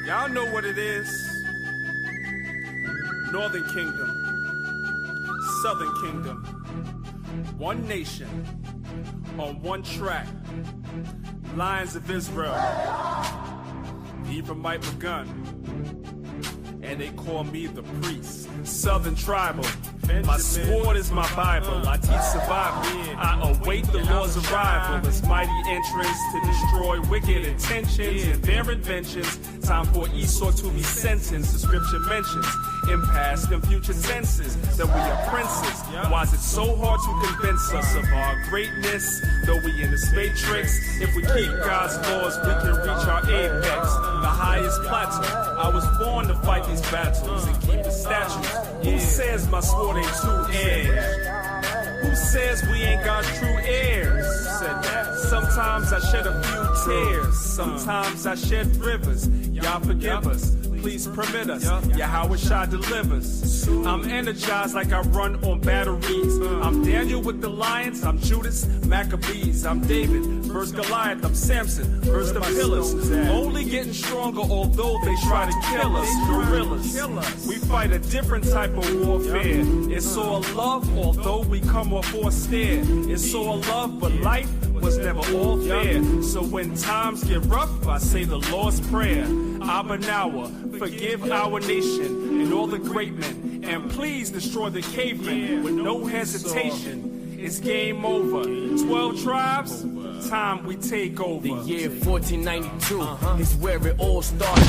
Y'all know what it is. Northern Kingdom, Southern Kingdom, one nation, on one track. Lions of Israel, Ephraimite begun, and they call me the priest. Southern tribal, my sword is my Bible. I teach survival. I await the Lord's arrival. His mighty entrance to destroy wicked intentions and their inventions. Time for Esau to be sentenced. The scripture mentions in past and future tenses that we are princes. Why is it so hard to convince us of our greatness? Though we in this matrix, if we keep God's laws, we can reach our apex, the highest plateau. I was born to fight these battles and keep the statues. Who says my sword ain't two-edged? Who says we ain't God's true heirs? Said that. Sometimes I shed a few tears. Sometimes I shed rivers. Y'all forgive us. Please permit us. Yahweh Shai delivers. I'm energized like I run on batteries. I'm Daniel with the lions. I'm Judas Maccabees. I'm David versus Goliath. I'm Samson versus the pillars. Only getting stronger, although they try to kill us. Gorillas. We fight a different type of warfare. It's all love, although we come off austere. It's all love, but life was never all fair. So when times get rough, I say the Lord's Prayer. Abba Nawa, forgive our nation and all the great men, and please destroy the cavemen with no hesitation. It's game over. 12 tribes, time we take over. The year 1492 is where it all started.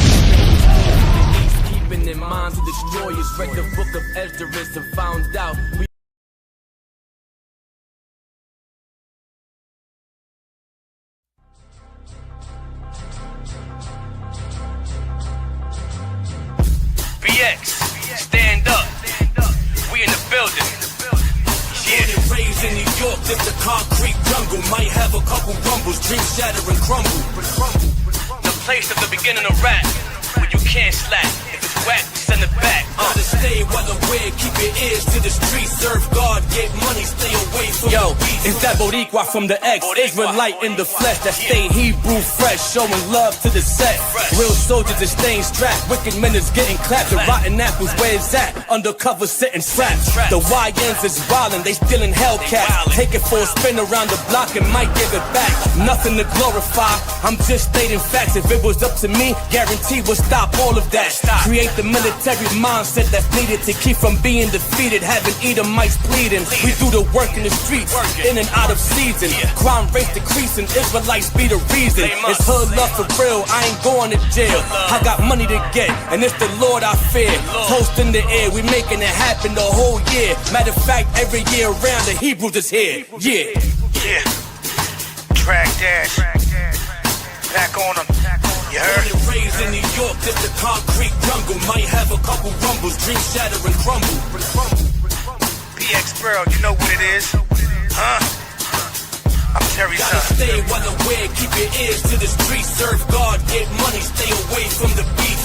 Keeping in mind to destroy us. Read the book of Esdras and found out we stand up. We in the building. Born and raised in New York, lived the concrete jungle. Might have a couple rumbles, dreams shatter and crumble. The place of the beginning of rap, where you can't slack. If it's whack, send it back. Gotta stay well aware, keep your ears to the streets. Serve God, get money, stay away from the beats. It's that Boricua from the X, Israelite in the flesh that stay Hebrew fresh, showing love to the set. Real soldiers is staying strapped, wicked men is getting clapped. The rotten apples, where is that? Undercover sitting strapped. The YNs is wildin', they stealing Hellcats. Take it for a spin around the block and might give it back. Nothing to glorify, I'm just stating facts. If it was up to me, guarantee we'll stop all of that. Create the military mindset that's needed to keep from being defeated. Having Edomites pleading, we do the work in the streets, in and out of season. Crime rate decreasing, Israelites be the reason. It's hood love for real, I ain't going to jail. I got money to get, and it's the Lord I fear. Toast in the air, we making it happen the whole year. Matter of fact, every year around the Hebrews is here. Yeah. Track dash. Back on them. You heard? Born and raised in New York, lived the concrete jungle. Might have a couple rumbles, dreams shatter and crumble. PX Borough, you know what it is. Huh? I'm Terry Son. Gotta stay well aware, keep your ears to the streets. Serve God, get money, stay away from the beat.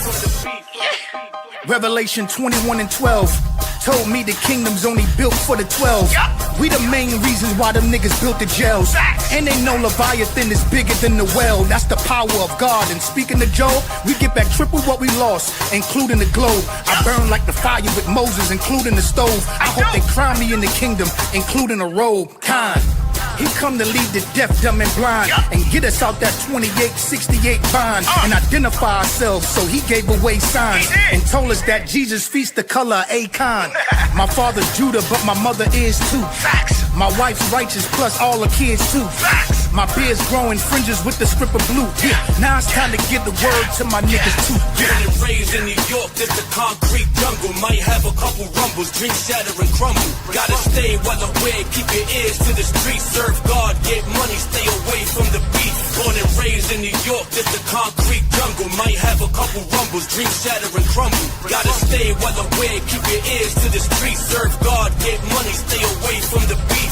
Revelation 21 and 12 told me the kingdom's only built for the 12. We the main reasons why them niggas built the jails. And they know Leviathan is bigger than the well. That's the power of God. And speaking to Job, we get back triple what we lost, including the globe. I burn like the fire with Moses, including the stove. I hope they crown me in the kingdom, including a robe. Khan. He come to lead the deaf, dumb, and blind, and get us out that 2868 bond, and identify ourselves, so he gave away signs, and told us that Jesus feasts the color of Acon. My father's Judah, but my mother is too. My wife's righteous, plus all the kids too. My beard's growing fringes with the strip of blue. Now it's time to get the word to my niggas too. Born and raised in New York, lived the concrete jungle. Might have a couple rumbles, dreams shatter and crumble. Gotta stay well aware, keep your ears to the streets. Serve God, get money, stay away from the beat. Born and raised in New York, lived the concrete jungle. Might have a couple rumbles, dreams shatter and crumble. Gotta stay well aware, keep your ears to the streets. Serve God, get money, stay away from the beat.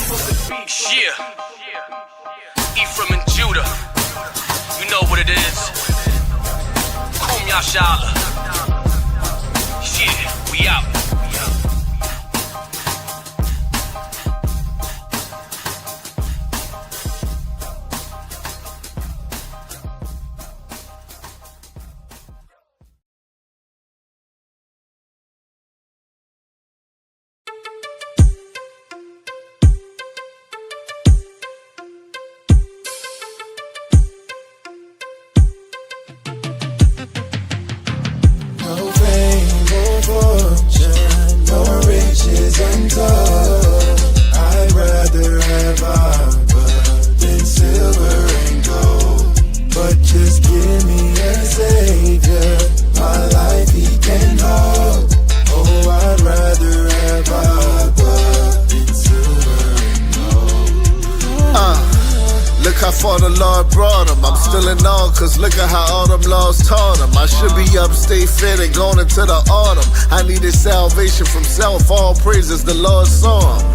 Yeah. Ephraim and Judah, you know what it is. Kum Yashala. Yeah, we out. fortune, no riches untold. I'd rather have arbor than silver and gold. But just give me a savior, my life he can hold. Oh, I'd rather have arbor than silver and gold. Look how far the Lord brought him. I'm still in awe, cause look at how all them laws taught him. I should be upstate fit and going into the autumn. I needed salvation from self, all praises the Lord saw him.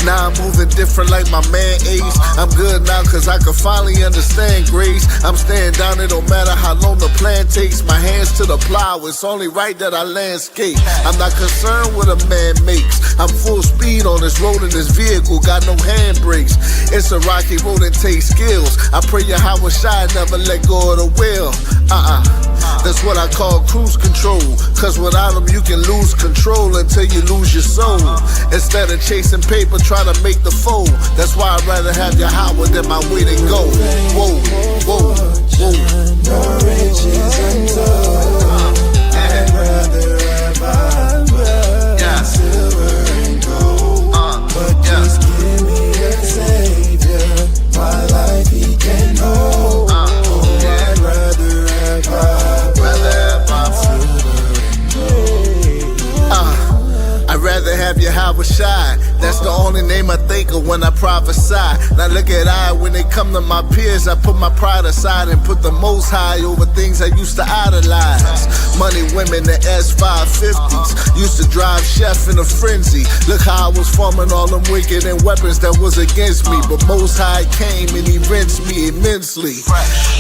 Now I'm moving different like my man Ace. I'm good now cause I can finally understand grace. I'm staying down, it don't matter how long the plan takes. My hands to the plow, it's only right that I landscape. I'm not concerned what a man makes. I'm full speed on this road in this vehicle, got no handbrakes. It's a rocky road and takes skills. I pray Yahweh Shai never let go of the wheel. That's what I call cruise control. Cause without them you can lose control until you lose your soul. Instead of chasing paper, try to make the fold. That's why I'd rather have Yahweh than my way to go. Whoa, whoa, whoa. No riches untold. I'd rather have arbor than silver and gold. But just give me a savior, my life he can hold. Oh, I'd rather have arbor than silver and gold. I'd rather have Yahweh Shai. That's the only name I think of when I prophesy. Now look at I, when they come to my peers, I put my pride aside and put the most high over things I used to idolize. Money, women, the S550s. Used to drive chef in a frenzy. Look how I was forming all them wicked and weapons that was against me. But most high came and he rinsed me immensely.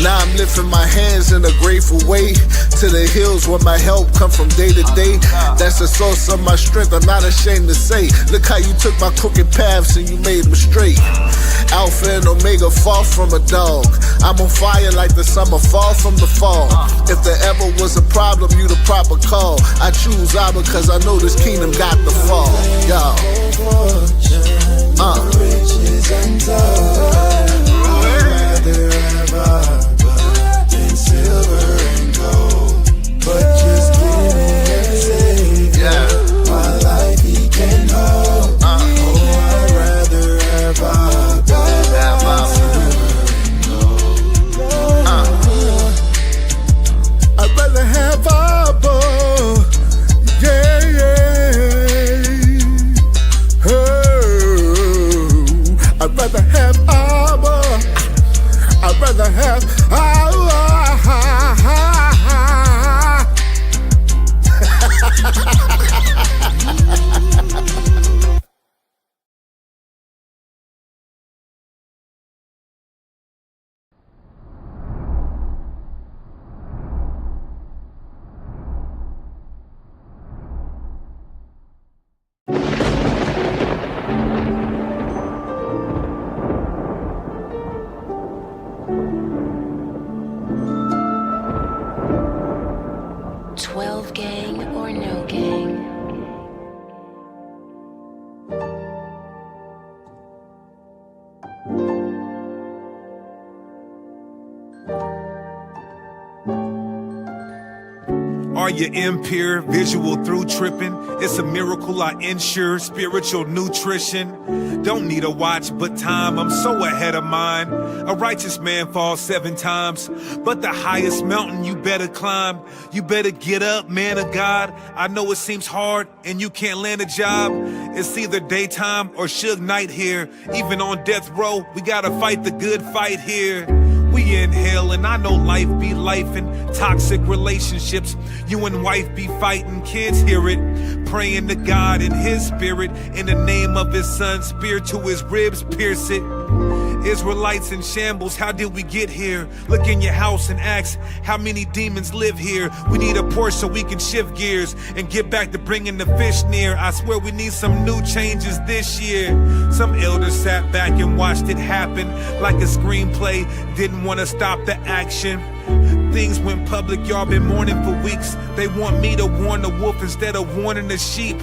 Now I'm lifting my hands in a grateful way to the hills where my help come from day to day. That's the source of my strength, I'm not ashamed to say. Look how you took my crooked paths and you made them straight. Alpha and Omega, far from a dog. I'm on fire like the summer, far from the fall. If there ever was a problem, you the proper call. I choose Abba cause I know this kingdom got the fall. Y'all. Riches untold. I'd rather have arbor than silver and gold. But just give me a savior, my life he can hold. Oh, I'd rather have arbor than silver and gold. I'd rather have arbor. Yeah, yeah. Oh, I'd rather have arbor. I'd rather have arbor. Gang or no gang? Are you impure, visual through tripping? It's a miracle I ensure spiritual nutrition. Don't need a watch but time, I'm so ahead of mine. A righteous man falls 7 times, but the highest mountain you better climb. You better get up, man of God. I know it seems hard and you can't land a job. It's either daytime or Suge Knight here. Even on death row, we gotta fight the good fight here. We inhale and I know life be lifing. Toxic relationships, you and wife be fighting. Kids hear it, praying to God in his spirit. In the name of his son, spear to his ribs, pierce it. Israelites in shambles, how did we get here? Look in your house and ask, how many demons live here? We need a Porsche so we can shift gears and get back to bringing the fish near. I swear we need some new changes this year. Some elders sat back and watched it happen like a screenplay, didn't want to stop the action. Things went public, y'all been mourning for weeks. They want me to warn the wolf instead of warning the sheep.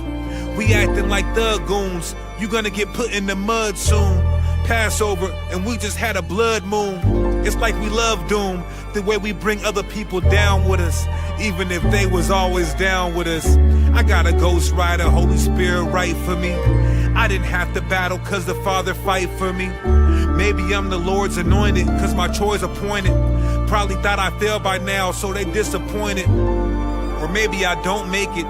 We acting like thug goons, you gonna get put in the mud soon. Passover, and we just had a blood moon. It's like we love doom. the way we bring other people down with us, even if they was always down with us. I got a ghost rider, Holy Spirit right for me. I didn't have to battle cause the Father fight for me. Maybe I'm the Lord's anointed cause my choice appointed. Probably thought I failed by now, so they disappointed. Or maybe I don't make it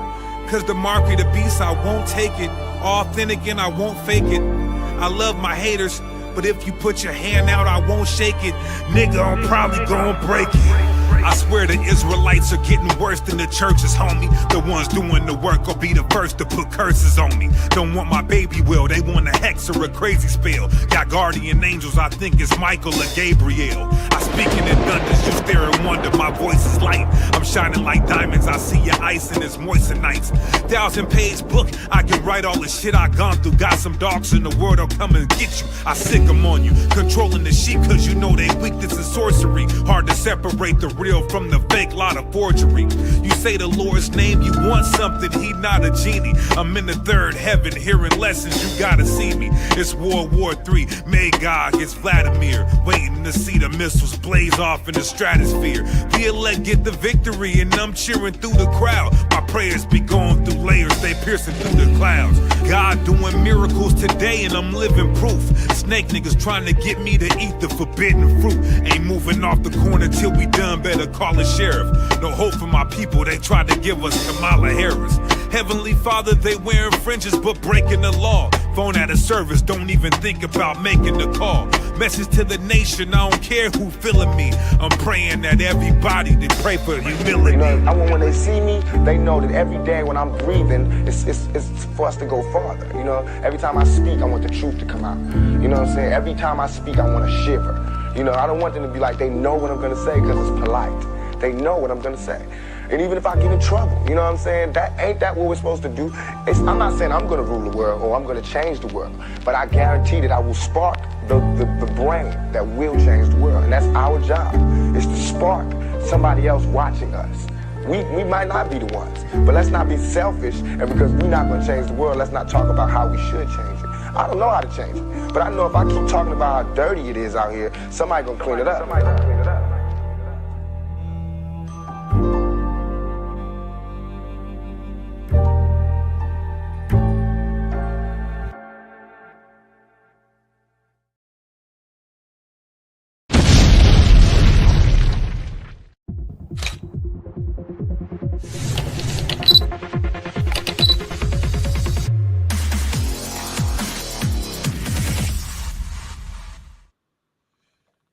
cause the mark of the beast, I won't take it. Authentic and I won't fake it. I love my haters, but if you put your hand out, I won't shake it. Nigga, I'm probably gonna break it. I swear the Israelites are getting worse than the churches, homie. The ones doing the work will be the first to put curses on me. Don't want my baby will, they want a hex or a crazy spell. Got guardian angels, I think it's Michael or Gabriel. I speak in thunders, you stare and wonder, my voice is light. I'm shining like diamonds, I see your ice and it's moist nights. 1,000-page book, I can write all the shit I gone through. Got some dogs in the world, I'll come and get you. I sick them on you, controlling the sheep cause you know they weakness is sorcery. Hard to separate the real from the fake, lot of forgery. You say the Lord's name, you want something, he not a genie. I'm in the third heaven, hearing lessons, you gotta see me. It's World War III, Magog, it's Vladimir. Waiting to see the missiles blaze off in the stratosphere. The elect get the victory and I'm cheering through the crowd. My prayers be going through layers, they piercing through the clouds. God doing miracles today and I'm living proof. Snake niggas trying to get me to eat the forbidden fruit. Ain't moving off the corner till we done, better call a sheriff. No hope for my people, they tried to give us Kamala Harris. Heavenly Father, they wearing fringes but breaking the law. Phone out of service, don't even think about making the call. Message to the nation, I don't care who feeling me. I'm praying that everybody they pray for humility. You know, I want when they see me, they know that every day when I'm breathing, it's for us to go farther. You know, every time I speak, I want the truth to come out. You know what I'm saying? Every time I speak, I want to shiver. You know, I don't want them to be like, they know what I'm going to say because it's polite. They know what I'm going to say. And even if I get in trouble, you know what I'm saying? Ain't that what we're supposed to do? I'm not saying I'm going to rule the world or I'm going to change the world, but I guarantee that I will spark the brain that will change the world. And that's our job, is to spark somebody else watching us. We might not be the ones, but let's not be selfish. And because we're not going to change the world, let's not talk about how we should change it. I don't know how to change it, but I know if I keep talking about how dirty it is out here, somebody going to clean it up.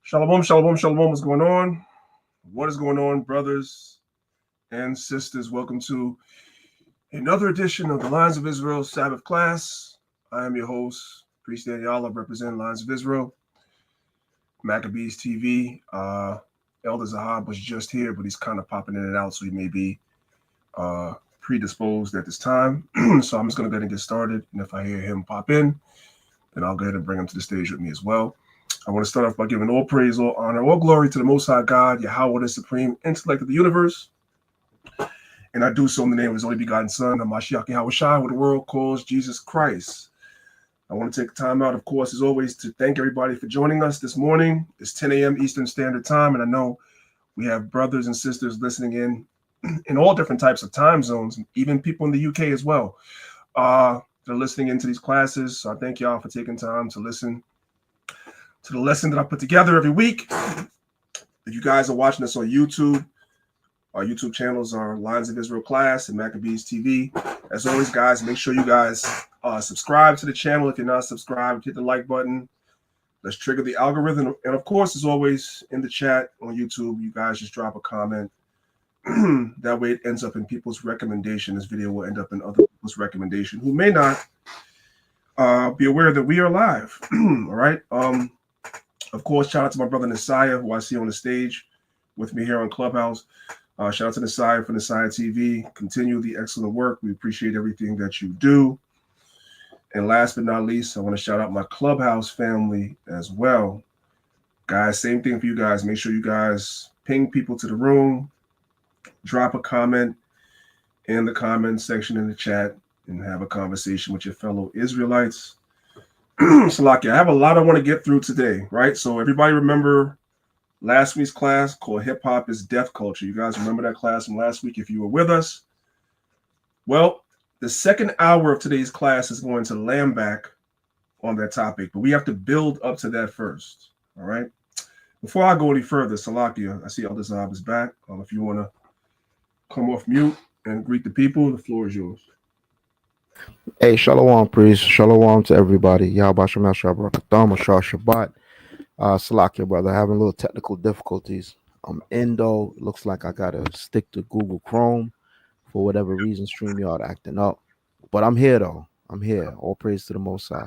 Shalom, shalom, shalom. What's going on? What is going on, brothers and sisters? Welcome to another edition of the Lions of Israel Sabbath class. I am your host, Priest Daniel. I represent Lions of Israel, Maccabees TV. Elder Zahab was just here, but he's kind of popping in and out, so he may be predisposed at this time. So I'm just going to go ahead and get started. And if I hear him pop in, then I'll go ahead and bring him to the stage with me as well. I want to start off by giving all praise, all honor, all glory to the Most High God, Yahweh, the supreme intellect of the universe. And I do so in the name of his only begotten Son, Hamashiach Yahweh Shai, who the world calls Jesus Christ. I want to take time out, of course, as always, to thank everybody for joining us this morning. It's 10 a.m. Eastern Standard Time, and I know we have brothers and sisters listening in all different types of time zones, even people in the UK as well. They're listening into these classes, so I thank y'all for taking time to listen to the lesson that I put together every week. If you guys are watching us on YouTube, our YouTube channels are Lions of Israel Class and Maccabees TV. As always, guys, make sure you guys subscribe to the channel. If you're not subscribed, hit the like button. Let's trigger the algorithm. And of course, as always, in the chat on YouTube, you guys just drop a comment. That way it ends up in people's recommendation. This video will end up in other people's recommendation who may not be aware that we are live. All right. Of course, shout out to my brother Nasiah, who I see on the stage with me here on Clubhouse. Shout out to Nasiah from Nasiah TV. Continue the excellent work. We appreciate everything that you do. And last but not least, I want to shout out my Clubhouse family as well. Guys, same thing for you guys. Make sure you guys ping people to the room. Drop a comment in the comment section in the chat and have a conversation with your fellow Israelites. Salakia, I have a lot I want to get through today, right? So everybody remember last week's class called Hip Hop is Death Culture. You guys remember that class from last week if you were with us? Well, the second hour of today's class is going to land back on that topic, but we have to build up to that first. All right. Before I go any further, Salakia, I see Elder Zab is back. If you want to come off mute and greet the people, the floor is yours. Hey, shalom, priest. Shalom to everybody. Yahbashim Yashabrakadam, Ashar Shabbat. Salakia, brother. Having a little technical difficulties. I'm in, though. Looks like I got to stick to Google Chrome for whatever reason. StreamYard acting up. But I'm here, though. I'm here. All praise to the Most High.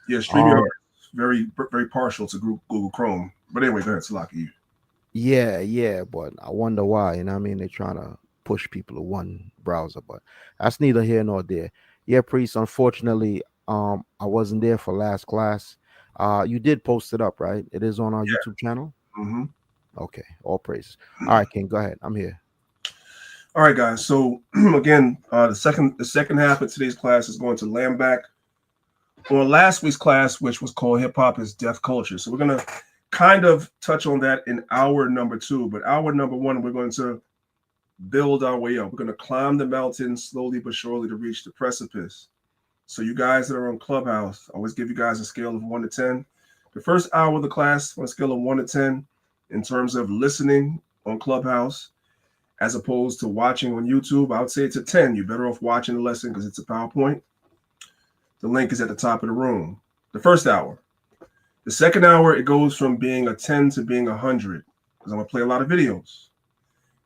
Yeah, StreamYard is very, very partial to Google Chrome. But anyway, go ahead, Salakia. Yeah, but I wonder why. You know what I mean? They're trying to push people to one browser, but that's neither here nor there. Yeah, priest. Unfortunately, I wasn't there for last class. You did post it up, right? It is on our YouTube channel. Mm-hmm. Okay, all praise. All right, King, go ahead. I'm here. All right, guys. So again, the second half of today's class is going to land back on last week's class, which was called Hip Hop is Death Culture. So we're gonna kind of touch on that in hour number 2, but hour number 1, we're going to build our way up. We're going to climb the mountain slowly but surely to reach the precipice. So you guys that are on Clubhouse, I always give you guys a scale of 1 to 10. The first hour of the class on a scale of 1 to 10 in terms of listening on Clubhouse as opposed to watching on YouTube, I would say it's a 10. You're better off watching the lesson because it's a PowerPoint. The link is at the top of the room. The first hour. The second hour, it goes from being a 10 to being 100 because I'm going to play a lot of videos.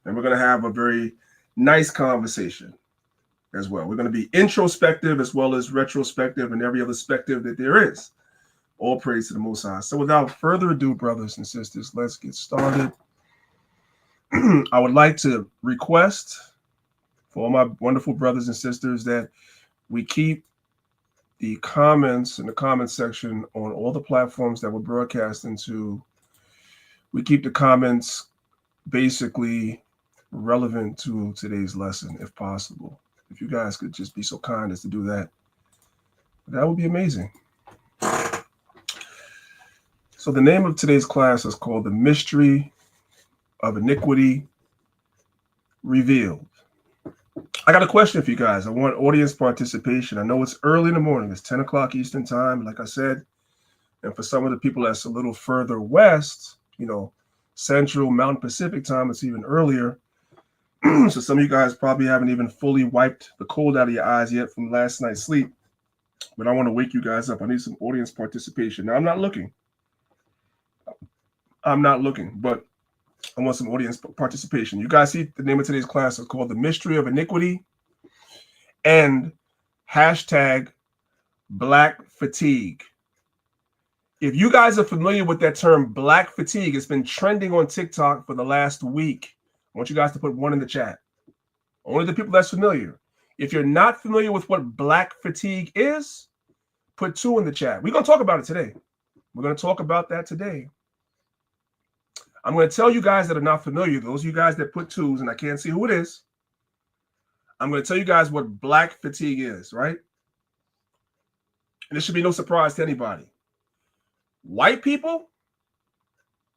And we're going to have a very nice conversation as well. We're going to be introspective as well as retrospective and every other spective that there is. All praise to the Most High. So without further ado, brothers and sisters, let's get started. I would like to request for all my wonderful brothers and sisters that we keep the comments in the comment section on all the platforms that we're broadcasting to. We keep the comments basically relevant to today's lesson, if possible. If you guys could just be so kind as to do that, that would be amazing. So the name of today's class is called The Mystery of Iniquity Revealed. I got a question for you guys. I want audience participation. I know it's early in the morning. It's 10 o'clock Eastern time, like I said. And for some of the people that's a little further west, Central Mountain Pacific time, it's even earlier. So some of you guys probably haven't even fully wiped the cold out of your eyes yet from last night's sleep. But I want to wake you guys up. I need some audience participation. Now, I'm not looking, but I want some audience participation. You guys see the name of today's class is called The Mystery of Iniquity and #Black Fatigue. If you guys are familiar with that term, Black Fatigue, it's been trending on TikTok for the last week. I want you guys to put 1 in the chat. Only the people that's familiar. If you're not familiar with what Black Fatigue is, put 2 in the chat. We're going to talk about it today. We're going to talk about that today. I'm going to tell you guys that are not familiar, those of you guys that put 2s, and I can't see who it is, I'm going to tell you guys what Black Fatigue is, right? And this should be no surprise to anybody. White people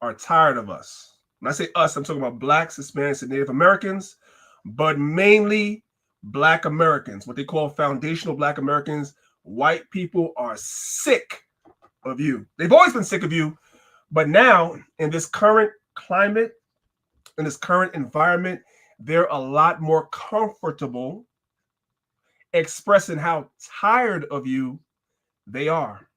are tired of us. When I say us, I'm talking about Blacks, Hispanics, and Native Americans, but mainly Black Americans, what they call foundational Black Americans. White people are sick of you. They've always been sick of you. But now, in this current climate, in this current environment, they're a lot more comfortable expressing how tired of you they are.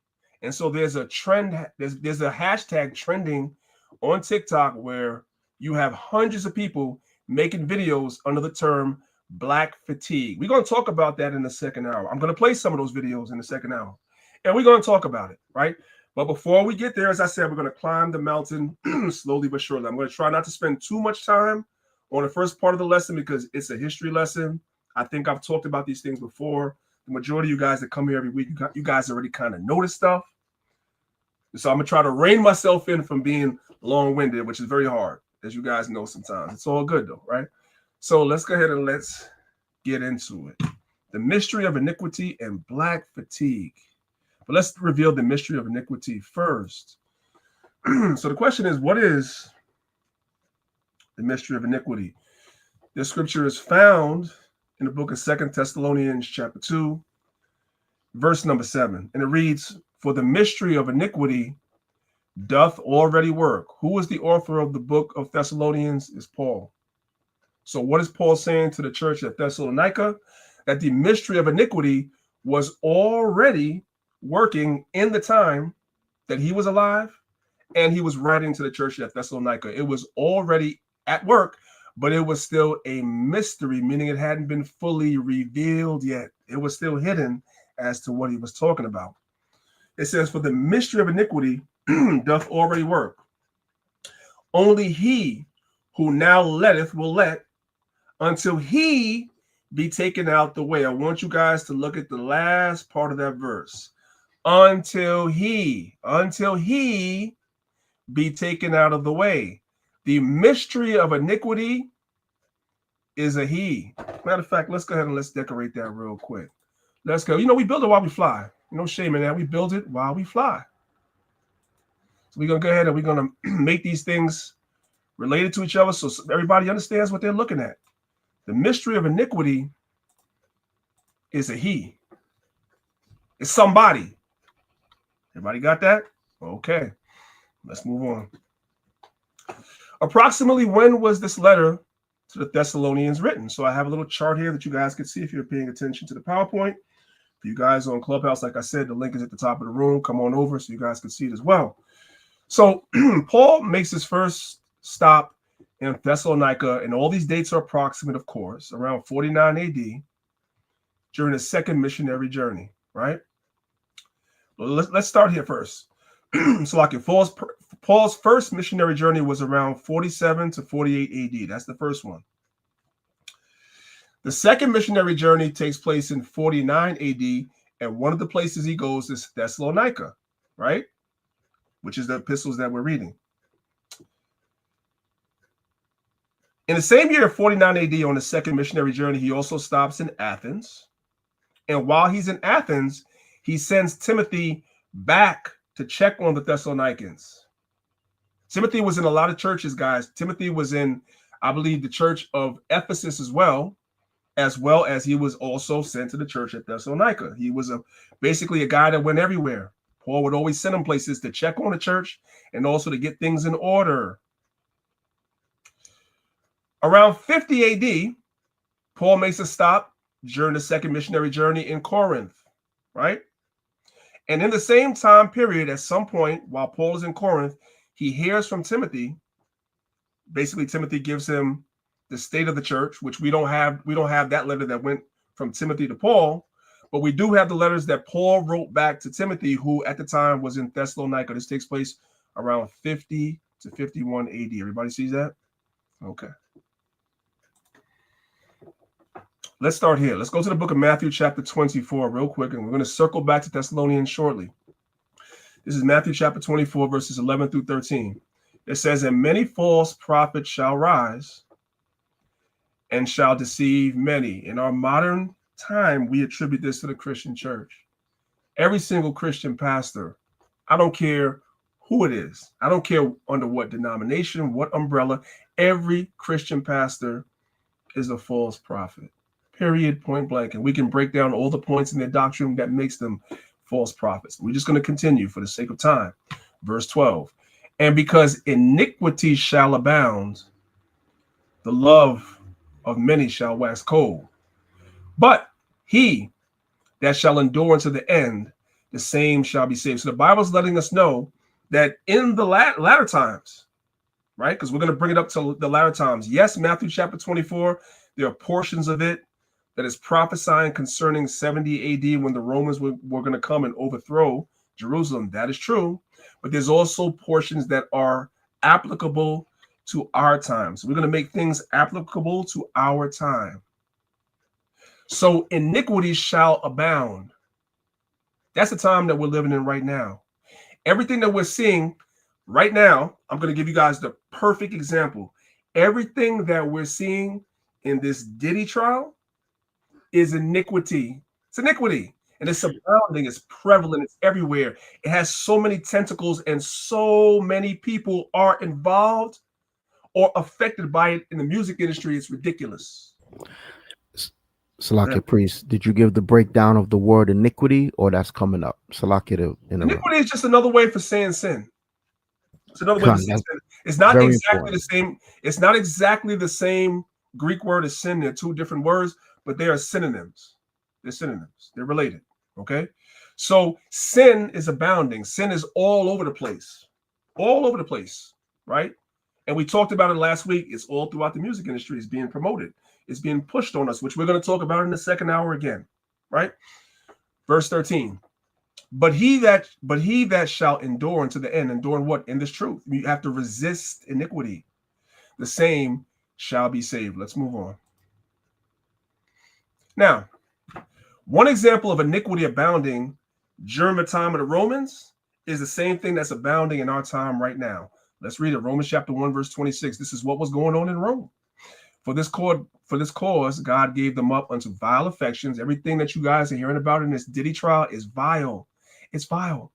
And so there's a trend, there's a hashtag trending on TikTok where you have hundreds of people making videos under the term Black Fatigue. We're going to talk about that in the second hour. I'm going to play some of those videos in the second hour. And we're going to talk about it, right? But before we get there, as I said, we're going to climb the mountain slowly but surely. I'm going to try not to spend too much time on the first part of the lesson because it's a history lesson. I think I've talked about these things before. The majority of you guys that come here every week, you guys already kind of know this stuff. So I'm going to try to rein myself in from being long-winded, which is very hard, as you guys know sometimes. It's all good, though, right? So let's go ahead and let's get into it. The Mystery of Iniquity and Black Fatigue. But let's reveal the mystery of iniquity first. So the question is, what is The mystery of iniquity. This scripture is found in the book of 2 Thessalonians chapter 2, verse number 7. And it reads, "For the mystery of iniquity doth already work." Who is the author of the book of Thessalonians? Is Paul. So what is Paul saying to the church at Thessalonica? That the mystery of iniquity was already working in the time that he was alive and he was writing to the church at Thessalonica. It was already at work, but it was still a mystery, meaning it hadn't been fully revealed yet. It was still hidden as to what he was talking about. It says, "For the mystery of iniquity doth already work. Only he who now letteth will let until he be taken out the way." I want you guys to look at the last part of that verse. Until he be taken out of the way. The mystery of iniquity is a he. Matter of fact, let's go ahead and let's decorate that real quick. Let's go. We build it while we fly. No shame in that. We build it while we fly. So we're going to go ahead and we're going to make these things related to each other so everybody understands what they're looking at. The mystery of iniquity is a he. It's somebody. Everybody got that? Okay. Let's move on. Approximately when was this letter to the Thessalonians written? So I have a little chart here that you guys can see if you're paying attention to the PowerPoint. For you guys on Clubhouse, like I said, the link is at the top of the room. Come on over so you guys can see it as well. So Paul makes his first stop in Thessalonica, and all these dates are approximate, of course, around 49 AD during his second missionary journey, right? Well, let's start here first. So like Paul's first missionary journey was around 47 to 48 AD. That's the first one. The second missionary journey takes place in 49 AD, and one of the places he goes is Thessalonica, right? Which is the epistles that we're reading. In the same year of 49 AD, on the second missionary journey, he also stops in Athens. And while he's in Athens, he sends Timothy back to check on the Thessalonians. Timothy was in a lot of churches, guys. Timothy was in, I believe, the church of Ephesus as well as he was also sent to the church at Thessalonica. He was basically a guy that went everywhere. Paul would always send him places to check on the church and also to get things in order. Around 50 AD, Paul makes a stop during the second missionary journey in Corinth, right? And in the same time period, at some point while Paul is in Corinth, he hears from Timothy. Basically, Timothy gives him the state of the church, which we don't have that letter that went from Timothy to Paul, but we do have the letters that Paul wrote back to Timothy, who at the time was in Thessalonica. This takes place around 50 to 51 AD. Everybody sees that? Okay. Let's start here. Let's go to the book of Matthew chapter 24 real quick, and we're going to circle back to Thessalonians shortly. This is Matthew chapter 24, verses 11 through 13. It says, "And many false prophets shall rise and shall deceive many." In our modern time, we attribute this to the Christian church. Every single Christian pastor, I don't care who it is, I don't care under what denomination, what umbrella, every Christian pastor is a false prophet. Period, point blank. And we can break down all the points in their doctrine that makes them false prophets. We're just going to continue for the sake of time. Verse 12. "And because iniquity shall abound, the love of many shall wax cold. But he that shall endure unto the end, the same shall be saved." So the Bible's letting us know that in the latter times, right? Because we're going to bring it up to the latter times. Yes, Matthew chapter 24, there are portions of it that is prophesying concerning 70 AD when the Romans were going to come and overthrow Jerusalem. That is true. But there's also portions that are applicable to our time. So we're going to make things applicable to our time. So iniquity shall abound. That's the time that we're living in right now. Everything that we're seeing right now, I'm going to give you guys the perfect example. Everything that we're seeing in this Diddy trial is iniquity. It's iniquity. And it's abounding, it's prevalent, it's everywhere. It has so many tentacles and so many people are involved. or affected by it in the music industry is ridiculous. Salakia priest, did you give the breakdown of the word iniquity, or that's coming up? Salakia to interrupt. Iniquity is just another way for saying sin. It's another way for saying sin. It's not very exactly important. the same. It's not exactly the same Greek word as sin. They're two different words, but they are synonyms. They're synonyms. They're related. Okay. So sin is abounding. Sin is all over the place. All over the place. Right. And we talked about it last week. It's all throughout the music industry. It's being promoted. It's being pushed on us, which we're going to talk about in the second hour again. Right. Verse 13. But he that shall endure unto the end, endure in what? In this truth. You have to resist iniquity. The same shall be saved. Let's move on. Now, one example of iniquity abounding during the time of the Romans is the same thing that's abounding in our time right now. Let's read it. Romans chapter 1, verse 26. This is what was going on in Rome. For this cause, God gave them up unto vile affections. Everything that you guys are hearing about in this Diddy trial is vile. It's vile.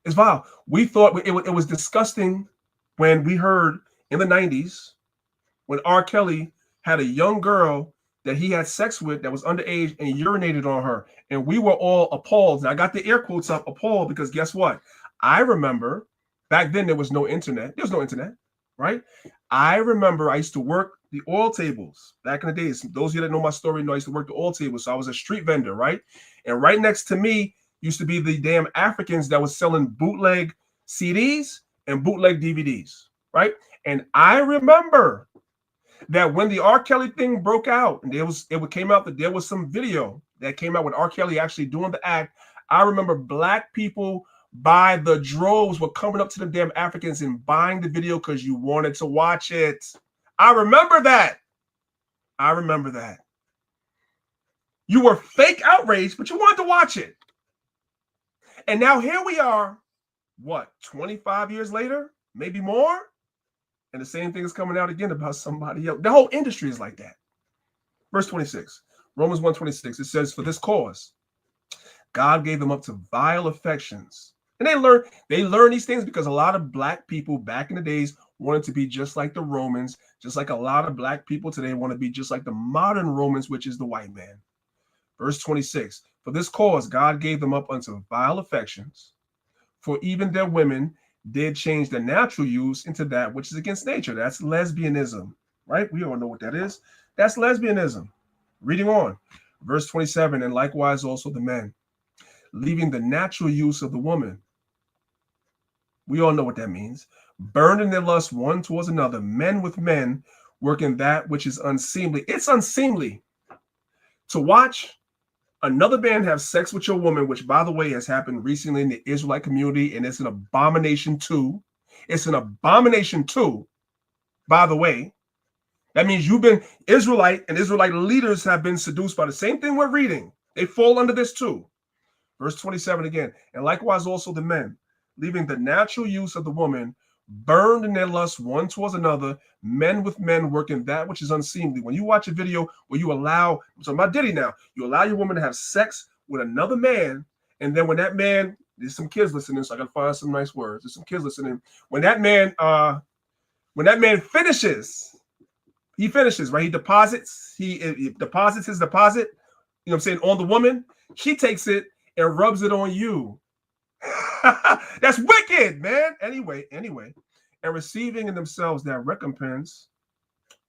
It's vile. We thought it was disgusting when we heard in the 90s when R. Kelly had a young girl that he had sex with that was underage and urinated on her. And we were all appalled. And I got the air quotes up, appalled, because guess what? I remember back then there was no internet. There was no internet, right? I remember I used to work the oil tables back in the days. Those of you that know my story know I used to work the oil tables. So I was a street vendor, right? And right next to me used to be the damn Africans that was selling bootleg CDs and bootleg DVDs, right? And I remember that when the R. Kelly thing broke out, and it came out that there was some video that came out with R. Kelly actually doing the act. I remember black people by the droves were coming up to the damn Africans and buying the video because you wanted to watch it. I remember that. I remember that. You were fake outraged, but you wanted to watch it. And now here we are, what, 25 years later, maybe more? And the same thing is coming out again about somebody else. The whole industry is like that. Verse 26, Romans 1:26, it says, for this cause, God gave them up to vile affections. And they learn these things because a lot of black people back in the days wanted to be just like the Romans, just like a lot of black people today want to be just like the modern Romans, which is the white man. Verse 26, for this cause, God gave them up unto vile affections, for even their women did change the natural use into that which is against nature. That's lesbianism, right? We all know what that is. That's lesbianism. Reading on, verse 27, and likewise also the men, leaving the natural use of the woman. We all know what that means. Burned in their lust one towards another, men with men, working that which is unseemly. It's unseemly to watch another man have sex with your woman, which, by the way, has happened recently in the Israelite community, and it's an abomination too. It's an abomination too, by the way. That means you've been Israelite, and Israelite leaders have been seduced by the same thing we're reading. They fall under this too. Verse 27 again, and likewise also the men, leaving the natural use of the woman, burned in their lust one towards another, men with men working that which is unseemly. When you watch a video where you allow, I'm talking about Diddy now, you allow your woman to have sex with another man, and then when that man, there's some kids listening, so I gotta find some nice words. There's some kids listening. When that man finishes, right? He deposits his deposit, you know what I'm saying, on the woman. She takes it and rubs it on you. That's wicked, man. Anyway, and receiving in themselves that recompense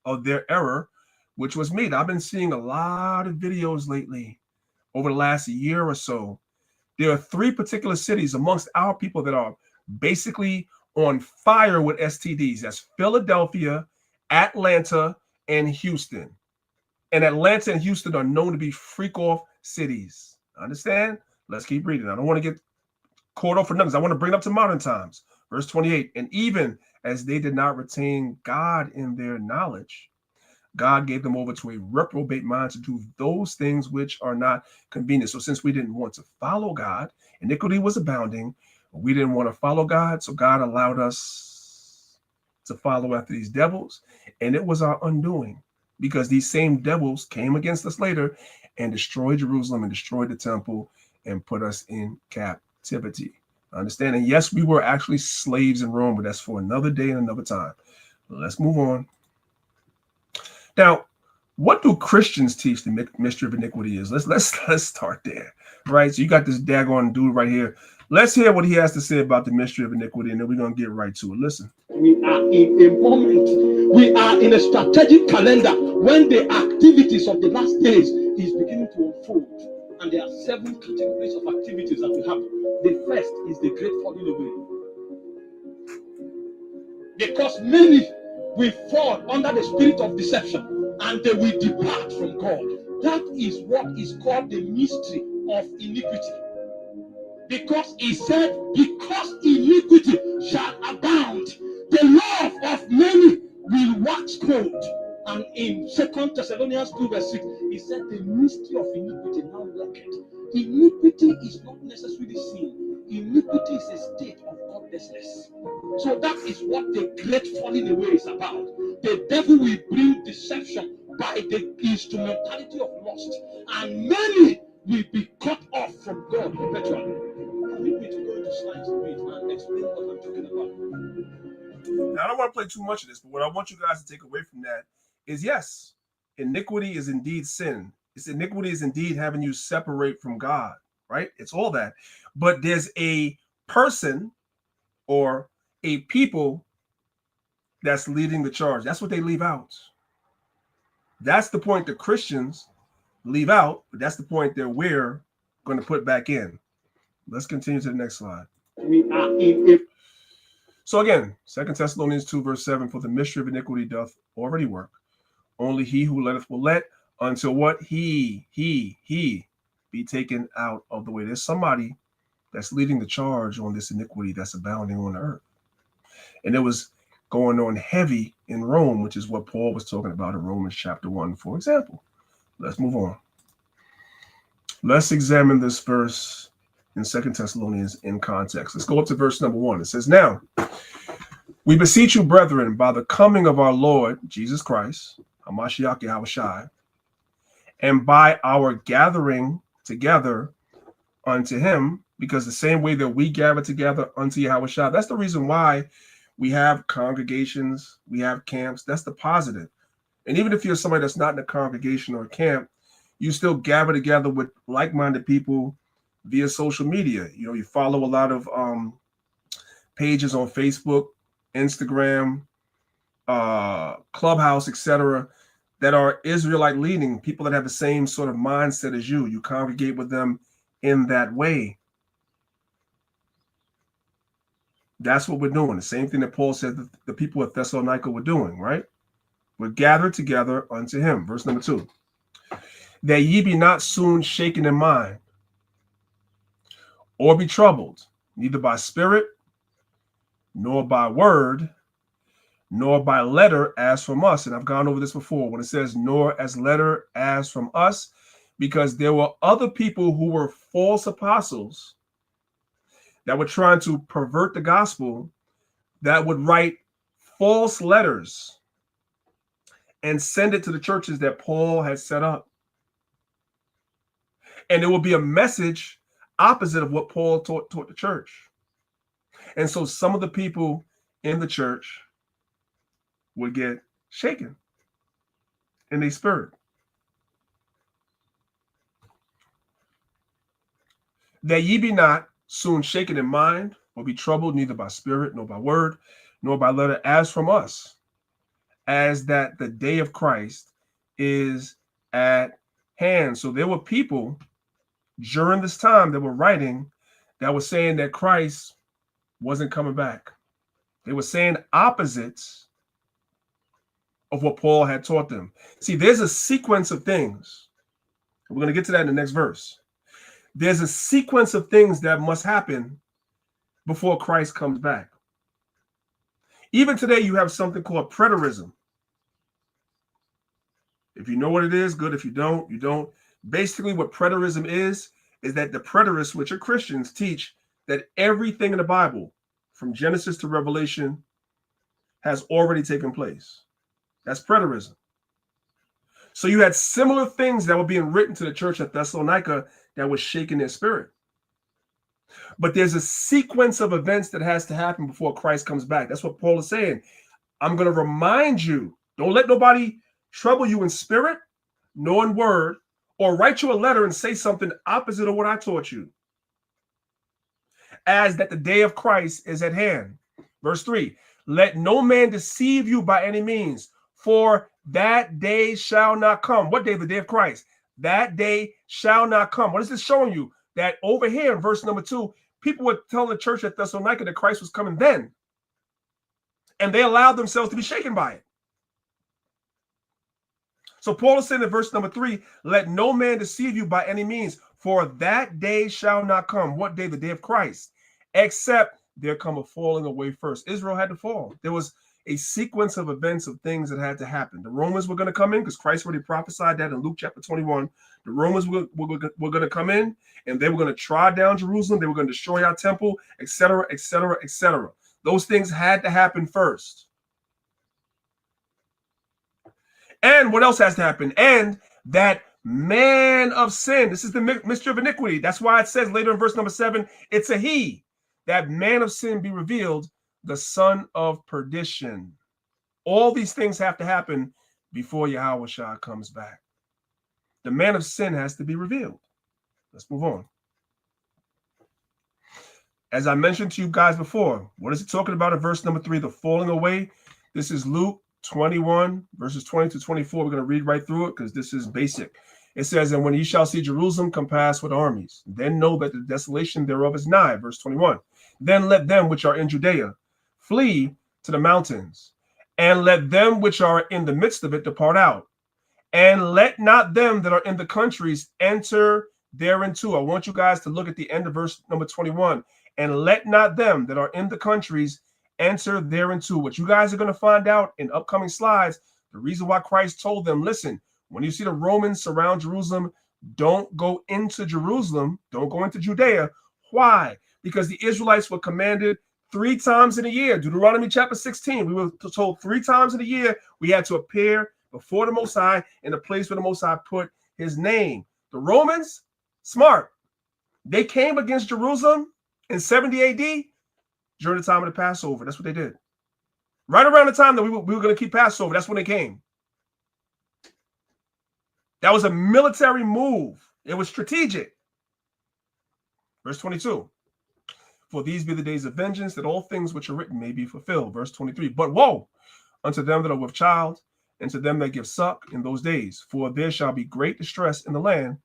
of their error, which was meat. I've been seeing a lot of videos lately over the last year or so. There are 3 particular cities amongst our people that are basically on fire with STDs. That's Philadelphia, Atlanta, and Houston. And Atlanta and Houston are known to be freak-off cities. Understand? Let's keep reading. I don't want to get caught up for nothing. I want to bring it up to modern times. Verse 28, and even as they did not retain God in their knowledge, God gave them over to a reprobate mind to do those things which are not convenient. So since we didn't want to follow God, iniquity was abounding. We didn't want to follow God, so God allowed us to follow after these devils, and it was our undoing, because these same devils came against us later and destroyed Jerusalem and destroyed the temple and put us in captivity. Understand? And yes, we were actually slaves in Rome, but that's for another day and another time. Let's move on. Now, what do Christians teach the mystery of iniquity is? Let's start there, right? So you got this daggone dude right here. Let's hear what he has to say about the mystery of iniquity, and then we're gonna get right to it. Listen. We are in a moment. We are in a strategic calendar when the activities of the last days is beginning to unfold, and there are 7 categories of activities that will happen. The first is the great falling away, because many will fall under the spirit of deception and they will depart from God. That is what is called the mystery of iniquity. Because he said, because iniquity shall abound, the love of many will wax cold. And in 2 Thessalonians 2 verse 6, he said the mystery of iniquity now worketh. Iniquity is not necessarily sin. Iniquity is a state of godlessness. So that is what the great falling away is about. The devil will bring deception by the instrumentality of lust, and many will be cut off from God perpetually. Permit me to go into slides a bit and explain what I'm talking about. Now, I don't want to play too much of this, but what I want you guys to take away from that is, yes, iniquity is indeed sin. Iniquity is indeed having you separate from God, right? It's all that. But there's a person or a people that's leading the charge. That's what they leave out. That's the point that Christians leave out, but that's the point that we're going to put back in. Let's continue to the next slide. So again, 2 Thessalonians 2 verse 7, for the mystery of iniquity doth already work. Only he who letteth will let until what? He be taken out of the way. There's somebody that's leading the charge on this iniquity that's abounding on the earth. And it was going on heavy in Rome, which is what Paul was talking about in Romans chapter 1, for example. Let's move on. Let's examine this verse in 2 Thessalonians in context. Let's go up to verse number 1. It says, now, we beseech you, brethren, by the coming of our Lord Jesus Christ, Hamashiach Yahushai, and by our gathering together unto him, because the same way that we gather together unto Yahushua, that's the reason why we have congregations, we have camps. That's the positive. And even if you're somebody that's not in a congregation or a camp, you still gather together with like-minded people via social media. You know, you follow a lot of pages on Facebook, Instagram, Clubhouse, etc., that are Israelite leading, people that have the same sort of mindset as you. You congregate with them in that way. That's what we're doing. The same thing that Paul said that the people at Thessalonica were doing, right? We're gathered together unto him. Verse number 2. That ye be not soon shaken in mind, or be troubled, neither by spirit, nor by word, nor by letter as from us. And I've gone over this before when it says nor as letter as from us, because there were other people who were false apostles that were trying to pervert the gospel, that would write false letters and send it to the churches that Paul had set up. And it will be a message opposite of what Paul taught the church. And so some of the people in the church would get shaken in their spirit. That ye be not soon shaken in mind, or be troubled, neither by spirit, nor by word, nor by letter, as from us, as that the day of Christ is at hand. So there were people during this time that were writing that were saying that Christ wasn't coming back. They were saying opposites of what Paul had taught them. See, there's a sequence of things. We're going to get to that in the next verse. There's a sequence of things that must happen before Christ comes back. Even today, you have something called preterism. If you know what it is, good. If you don't, you don't. Basically, what preterism is that the preterists, which are Christians, teach that everything in the Bible, from Genesis to Revelation, has already taken place. That's preterism. So you had similar things that were being written to the church at Thessalonica that was shaking their spirit. But there's a sequence of events that has to happen before Christ comes back. That's what Paul is saying. I'm going to remind you. Don't let nobody trouble you in spirit, nor in word, or write you a letter and say something opposite of what I taught you. As that the day of Christ is at hand. Verse 3, let no man deceive you by any means, for that day shall not come. What day? The day of Christ. That day shall not come. What is this showing you? That over here in verse number 2, people were telling the church at Thessalonica that Christ was coming then. And they allowed themselves to be shaken by it. So Paul is saying in verse number 3, let no man deceive you by any means, for that day shall not come. What day? The day of Christ. Except there come a falling away first. Israel had to fall. There was a sequence of events of things that had to happen. The Romans were going to come in because Christ already prophesied that in Luke chapter 21. The Romans were going to come in and they were going to try down Jerusalem. They were going to destroy our temple, etc., etc., etc. Those things had to happen first. And what else has to happen? And that man of sin. This is the mystery of iniquity. That's why it says later in verse number 7, it's a he. That man of sin be revealed, the son of perdition. All these things have to happen before Yahushua comes back. The man of sin has to be revealed. Let's move on. As I mentioned to you guys before, what is it talking about in verse number 3? The falling away. This is Luke 21, verses 20 to 24. We're going to read right through it because this is basic. It says, and when ye shall see Jerusalem compassed with armies, then know that the desolation thereof is nigh. Verse 21. Then let them which are in Judea flee to the mountains, and let them which are in the midst of it depart out. And let not them that are in the countries enter thereinto. I want you guys to look at the end of verse number 21. And let not them that are in the countries enter thereinto. What you guys are going to find out in upcoming slides, the reason why Christ told them, listen, when you see the Romans surround Jerusalem, don't go into Jerusalem. Don't go into Judea. Why? Because the Israelites were commanded 3 times in a year. Deuteronomy chapter 16. We were told 3 times in a year we had to appear before the Most High in the place where the Most High put his name. The Romans, smart. They came against Jerusalem in 70 AD during the time of the Passover. That's what they did. Right around the time that we were going to keep Passover, that's when they came. That was a military move. It was strategic. Verse 22. For these be the days of vengeance, that all things which are written may be fulfilled. Verse 23. But woe unto them that are with child, and to them that give suck in those days. For there shall be great distress in the land,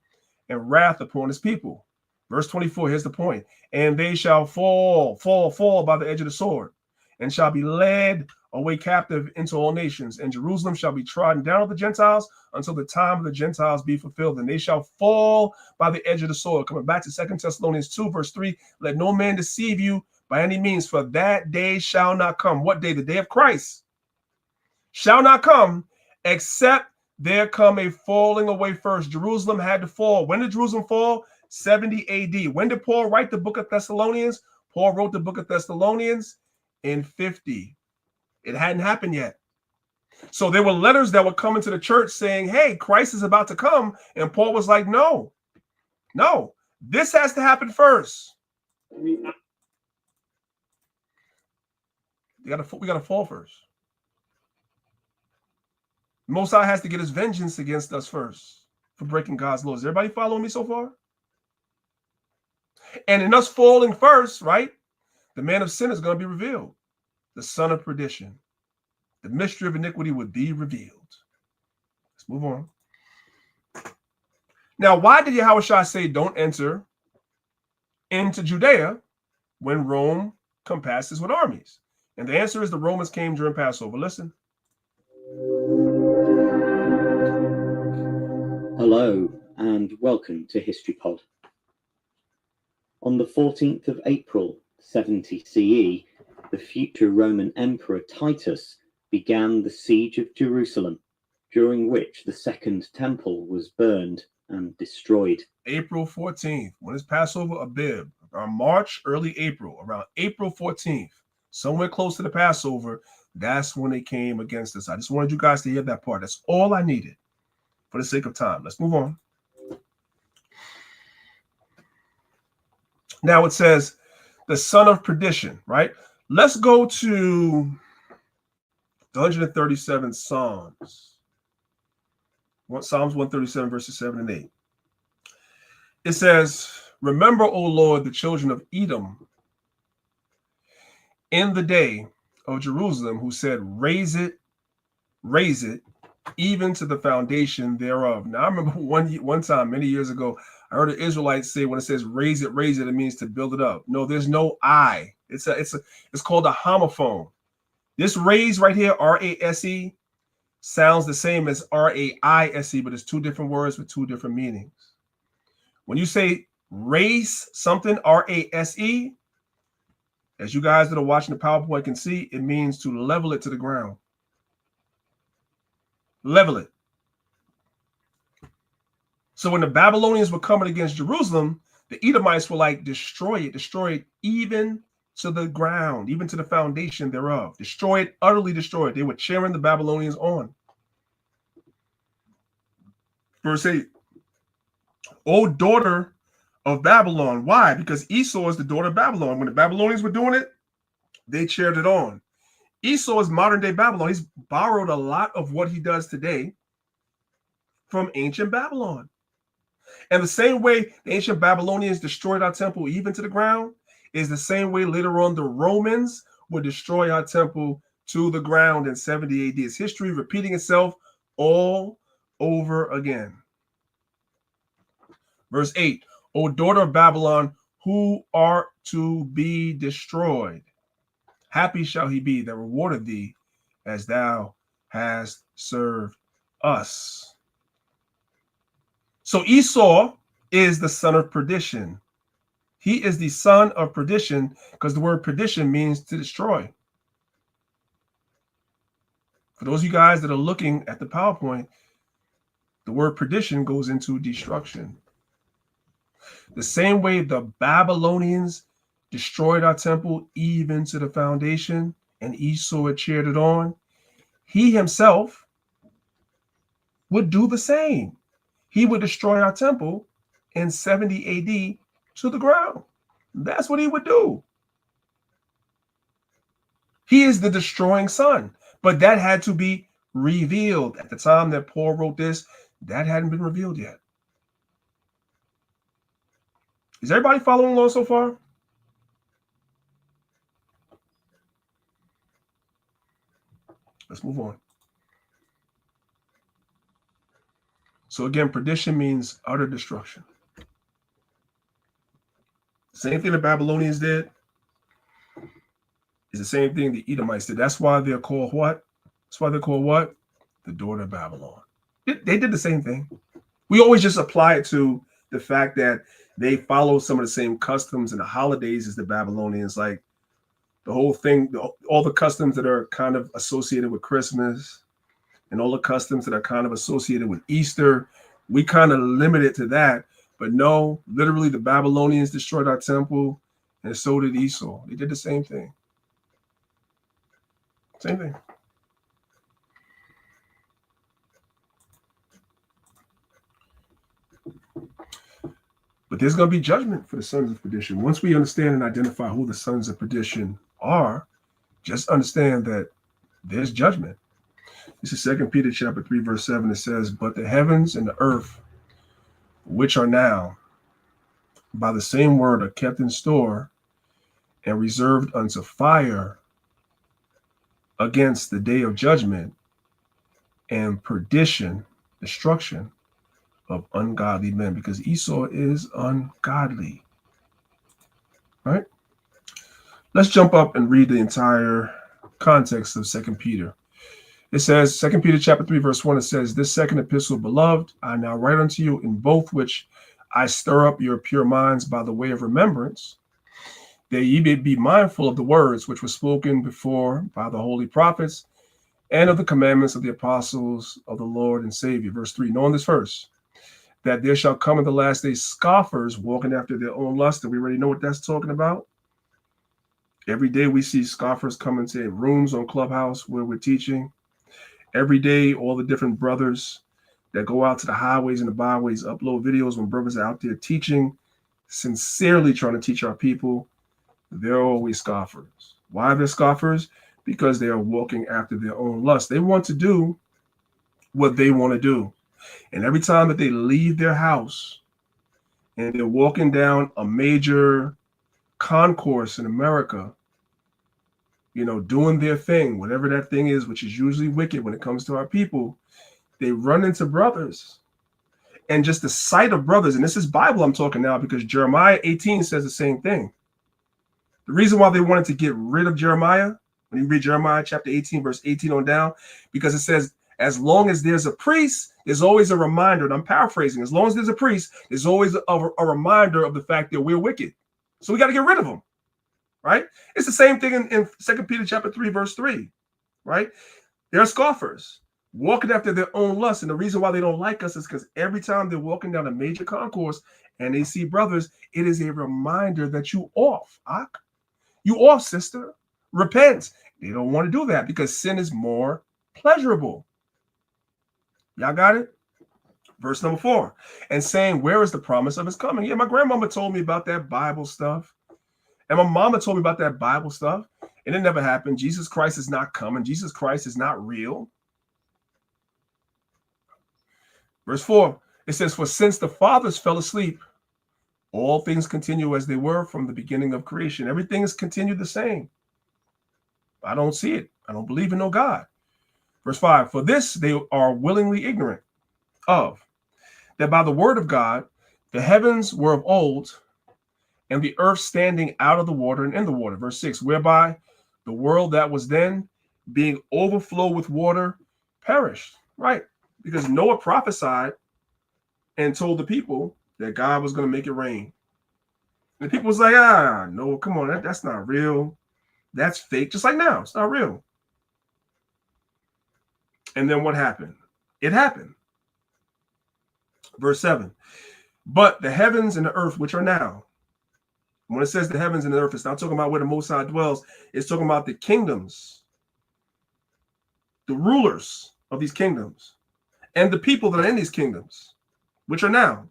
and wrath upon his people. Verse 24, here's the point. And they shall fall by the edge of the sword, and shall be led away captive into all nations. And Jerusalem shall be trodden down of the Gentiles until the time of the Gentiles be fulfilled. And they shall fall by the edge of the sword. Coming back to 2 Thessalonians 2, verse 3, let no man deceive you by any means, for that day shall not come. What day? The day of Christ shall not come, except there come a falling away first. Jerusalem had to fall. When did Jerusalem fall? 70 AD. When did Paul write the book of Thessalonians? Paul wrote the book of Thessalonians in 50. It hadn't happened yet. So there were letters that were coming to the church saying, hey, Christ is about to come. And Paul was like, no, this has to happen first. We got to fall first. Most High has to get his vengeance against us first for breaking God's laws. Is everybody following me so far? And in us falling first, right, the man of sin is going to be revealed. The son of perdition. The mystery of iniquity would be revealed. Let's move on. Now, why did Yahushua say don't enter into Judea when Rome compasses with armies? And the answer is the Romans came during Passover. Listen. Hello and welcome to History Pod. On the 14th of April, 70 CE, the future Roman Emperor Titus began the siege of Jerusalem, during which the Second Temple was burned and destroyed. April 14th. When is Passover? Abib. Around March, early April. Around April 14th. Somewhere close to the Passover. That's when they came against us. I just wanted you guys to hear that part. That's all I needed for the sake of time. Let's move on. Now it says the son of perdition, right? Let's go to the 137 Psalms. Psalms 137, verses 7 and 8. It says, remember, O Lord, the children of Edom in the day of Jerusalem, who said, raise it, even to the foundation thereof. Now, I remember one time, many years ago, I heard an Israelite say, when it says raise it, it means to build it up. No, there's no I. It's called a homophone. This raise right here, R-A-S-E, sounds the same as R-A-I-S-E, but it's two different words with two different meanings. When you say raise something, R-A-S-E, as you guys that are watching the PowerPoint can see, it means to level it to the ground. Level it. So when the Babylonians were coming against Jerusalem, the Edomites were like, destroy it even to the ground, even to the foundation thereof. Destroy it, utterly destroy it. They were cheering the Babylonians on. Verse 8, O daughter of Babylon. Why? Because Esau is the daughter of Babylon. When the Babylonians were doing it, they cheered it on. Esau is modern day Babylon. He's borrowed a lot of what he does today from ancient Babylon. And the same way the ancient Babylonians destroyed our temple even to the ground is the same way later on the Romans would destroy our temple to the ground in 70 AD. It's history repeating itself all over again. Verse 8, O daughter of Babylon, who art to be destroyed. Happy shall he be that rewarded thee as thou hast served us. So Esau is the son of perdition. He is the son of perdition because the word perdition means to destroy. For those of you guys that are looking at the PowerPoint, the word perdition goes into destruction. The same way the Babylonians destroyed our temple even to the foundation, and Esau had cheered it on, he himself would do the same. He would destroy our temple in 70 AD to the ground. That's what he would do. He is the destroying son, but that had to be revealed. At the time that Paul wrote this, that hadn't been revealed yet. Is everybody following along so far? Let's move on. So again, perdition means utter destruction. Same thing the Babylonians did is the same thing the Edomites did. That's why they're called what? That's why they're called what? The daughter of Babylon. They did the same thing. We always just apply it to the fact that they follow some of the same customs and the holidays as the Babylonians, like the whole thing, all the customs that are kind of associated with Christmas and all the customs that are kind of associated with Easter. We kind of limit it to that. But no, literally the Babylonians destroyed our temple and so did Esau. They did the same thing. Same thing. But there's going to be judgment for the sons of perdition. Once we understand and identify who the sons of perdition are, just understand that there's judgment. This is 2 Peter chapter 3, verse 7. It says, but the heavens and the earth, which are now, by the same word are kept in store and reserved unto fire against the day of judgment and perdition, destruction of ungodly men, because Esau is ungodly. All right? Let's jump up and read the entire context of 2 Peter. It says, 2 Peter chapter 3, verse 1, it says, this second epistle, beloved, I now write unto you in both which I stir up your pure minds by the way of remembrance, that ye may be mindful of the words which were spoken before by the holy prophets, and of the commandments of the apostles of the Lord and Savior. Verse 3, knowing this first, that there shall come in the last days scoffers walking after their own lust. And we already know what that's talking about. Every day we see scoffers come into rooms on Clubhouse where we're teaching. Every day, all the different brothers that go out to the highways and the byways upload videos when brothers are out there teaching, sincerely trying to teach our people. They're always scoffers. Why they're scoffers? because they are walking after their own lust. They want to do what they want to do. And every time that they leave their house and they're walking down a major concourse in America, doing their thing, whatever that thing is, which is usually wicked when it comes to our people, they run into brothers. And just the sight of brothers, and this is Bible I'm talking now, because Jeremiah 18 says the same thing. The reason why they wanted to get rid of Jeremiah, when you read Jeremiah chapter 18, verse 18 on down, because it says, as long as there's a priest, there's always a reminder, and I'm paraphrasing, as long as there's a priest, there's always a reminder of the fact that we're wicked. So we got to get rid of them, right? It's the same thing in 2 Peter chapter 3, verse 3, right? They're scoffers, walking after their own lust. And the reason why they don't like us is because every time they're walking down a major concourse and they see brothers, it is a reminder that you off, Ak. You off, sister. Repent. They don't want to do that because sin is more pleasurable. Y'all got it? Verse number 4. And saying, where is the promise of his coming? Yeah, my grandmama told me about that Bible stuff. And my mama told me about that Bible stuff. And it never happened. Jesus Christ is not coming. Jesus Christ is not real. Verse 4, it says, for since the fathers fell asleep, all things continue as they were from the beginning of creation. Everything is continued the same. I don't see it. I don't believe in no God. Verse 5, for this they are willingly ignorant of, that by the word of God, the heavens were of old, and the earth standing out of the water and in the water. Verse 6, whereby the world that was then being overflowed with water perished. Right. Because Noah prophesied and told the people that God was going to make it rain. And the people was like, no, come on, that's not real. That's fake. Just like now, it's not real. And then what happened? It happened. Verse 7, but the heavens and the earth, which are now, when it says the heavens and the earth, it's not talking about where the Most High dwells. It's talking about the kingdoms, the rulers of these kingdoms, and the people that are in these kingdoms, which are now,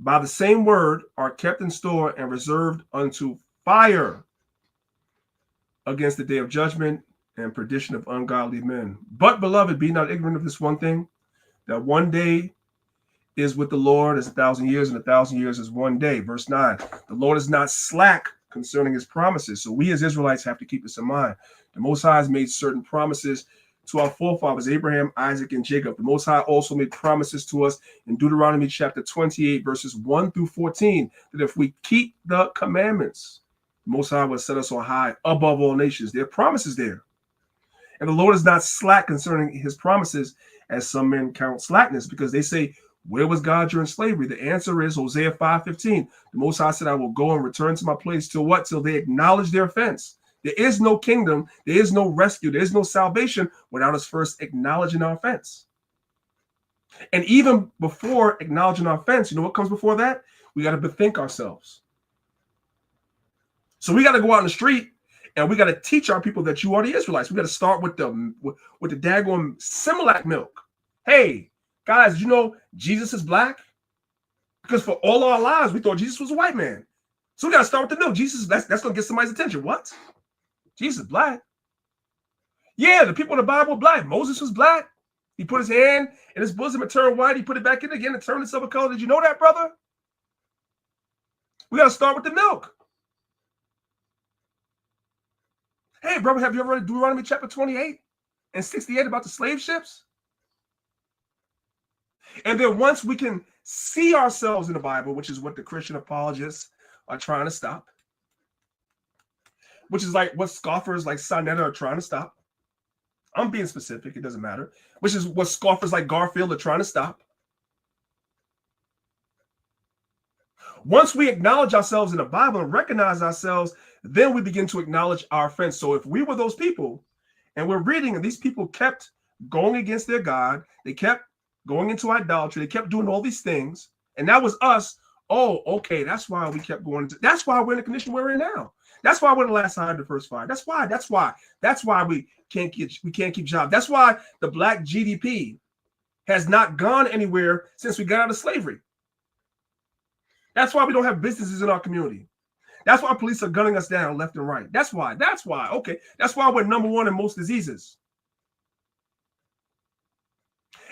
by the same word, are kept in store and reserved unto fire against the day of judgment and perdition of ungodly men. But, beloved, be not ignorant of this one thing, that one day is with the Lord as 1,000 years, and 1,000 years is one day. Verse 9, the Lord is not slack concerning his promises. So we as Israelites have to keep this in mind. The Most High has made certain promises to our forefathers, Abraham, Isaac, and Jacob. The Most High also made promises to us in Deuteronomy chapter 28, verses 1 through 14, that if we keep the commandments, the Most High will set us on high above all nations. There are promises there. And the Lord is not slack concerning his promises, as some men count slackness, because they say, where was God during slavery? The answer is Hosea 5:15. The Most High said, I will go and return to my place till what? Till they acknowledge their offense. There is no kingdom, there is no rescue, there is no salvation without us first acknowledging our offense. And even before acknowledging our offense, you know what comes before that? We got to bethink ourselves. So we got to go out in the street and we got to teach our people that you are the Israelites. We got to start with the daggone Similac milk. Hey, guys, you know Jesus is black? Because for all our lives, we thought Jesus was a white man. So we got to start with the milk. Jesus, that's going to get somebody's attention. What? Jesus is black. Yeah, the people in the Bible are black. Moses was black. He put his hand in his bosom and turned white. He put it back in again and turned itself a color. Did you know that, brother? We got to start with the milk. Hey, brother, have you ever read Deuteronomy chapter 28 and 68 about the slave ships? And then once we can see ourselves in the Bible, which is what the Christian apologists are trying to stop, which is like what scoffers like Sonetta are trying to stop. I'm being specific, it doesn't matter. Which is what scoffers like Garfield are trying to stop. Once we acknowledge ourselves in the Bible and recognize ourselves, then we begin to acknowledge our offense. So if we were those people and we're reading and these people kept going against their God, they kept going into idolatry, they kept doing all these things, and that was us. Oh, okay, that's why we kept going. That's why we're in the condition we're in now. That's why we're the last hire, the first fire. That's why we can't keep jobs. That's why the black GDP has not gone anywhere since we got out of slavery. That's why we don't have businesses in our community. That's why police are gunning us down left and right. That's why. That's why. Okay. That's why we're number one in most diseases.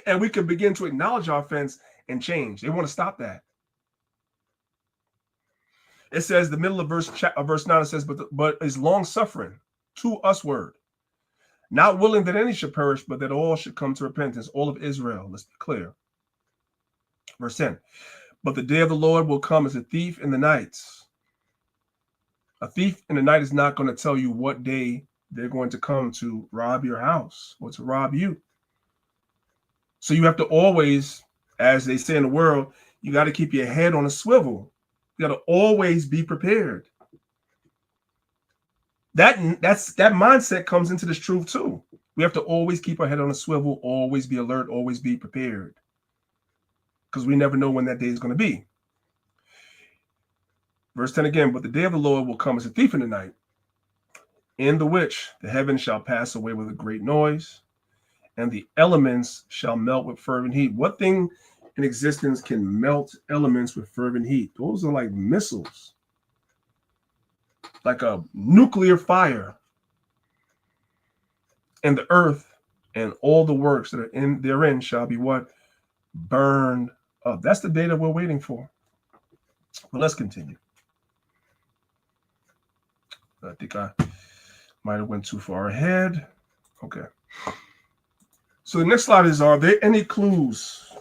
And we can begin to acknowledge our offense and change. They want to stop that. It says, the middle of verse 9, it says, but is long suffering to usward, not willing that any should perish, but that all should come to repentance. All of Israel. Let's be clear. Verse 10. But the day of the Lord will come as a thief in the night. A thief in the night is not going to tell you what day they're going to come to rob your house or to rob you. So you have to always, as they say in the world, you got to keep your head on a swivel. You got to always be prepared. That mindset comes into this truth too. We have to always keep our head on a swivel, always be alert, always be prepared. Because we never know when that day is going to be. Verse 10 again, but the day of the Lord will come as a thief in the night, in the which the heavens shall pass away with a great noise, and the elements shall melt with fervent heat. What thing in existence can melt elements with fervent heat? Those are like missiles, like a nuclear fire. And the earth and all the works that are therein shall be what? Burned up. That's the day that we're waiting for. But let's continue. I think I might have went too far ahead. Okay. So the next slide is, are there any clues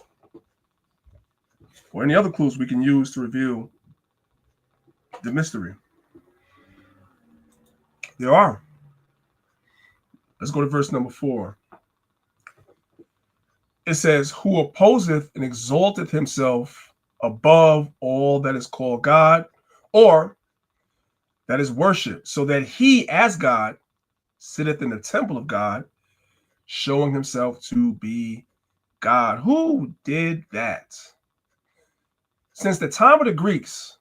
or any other clues we can use to reveal the mystery? There are. Let's go to verse number 4. It says, who opposeth and exalteth himself above all that is called God, or that is worship, so that he as God sitteth in the temple of God, showing himself to be God. Who did that? Since the time of the Greeks,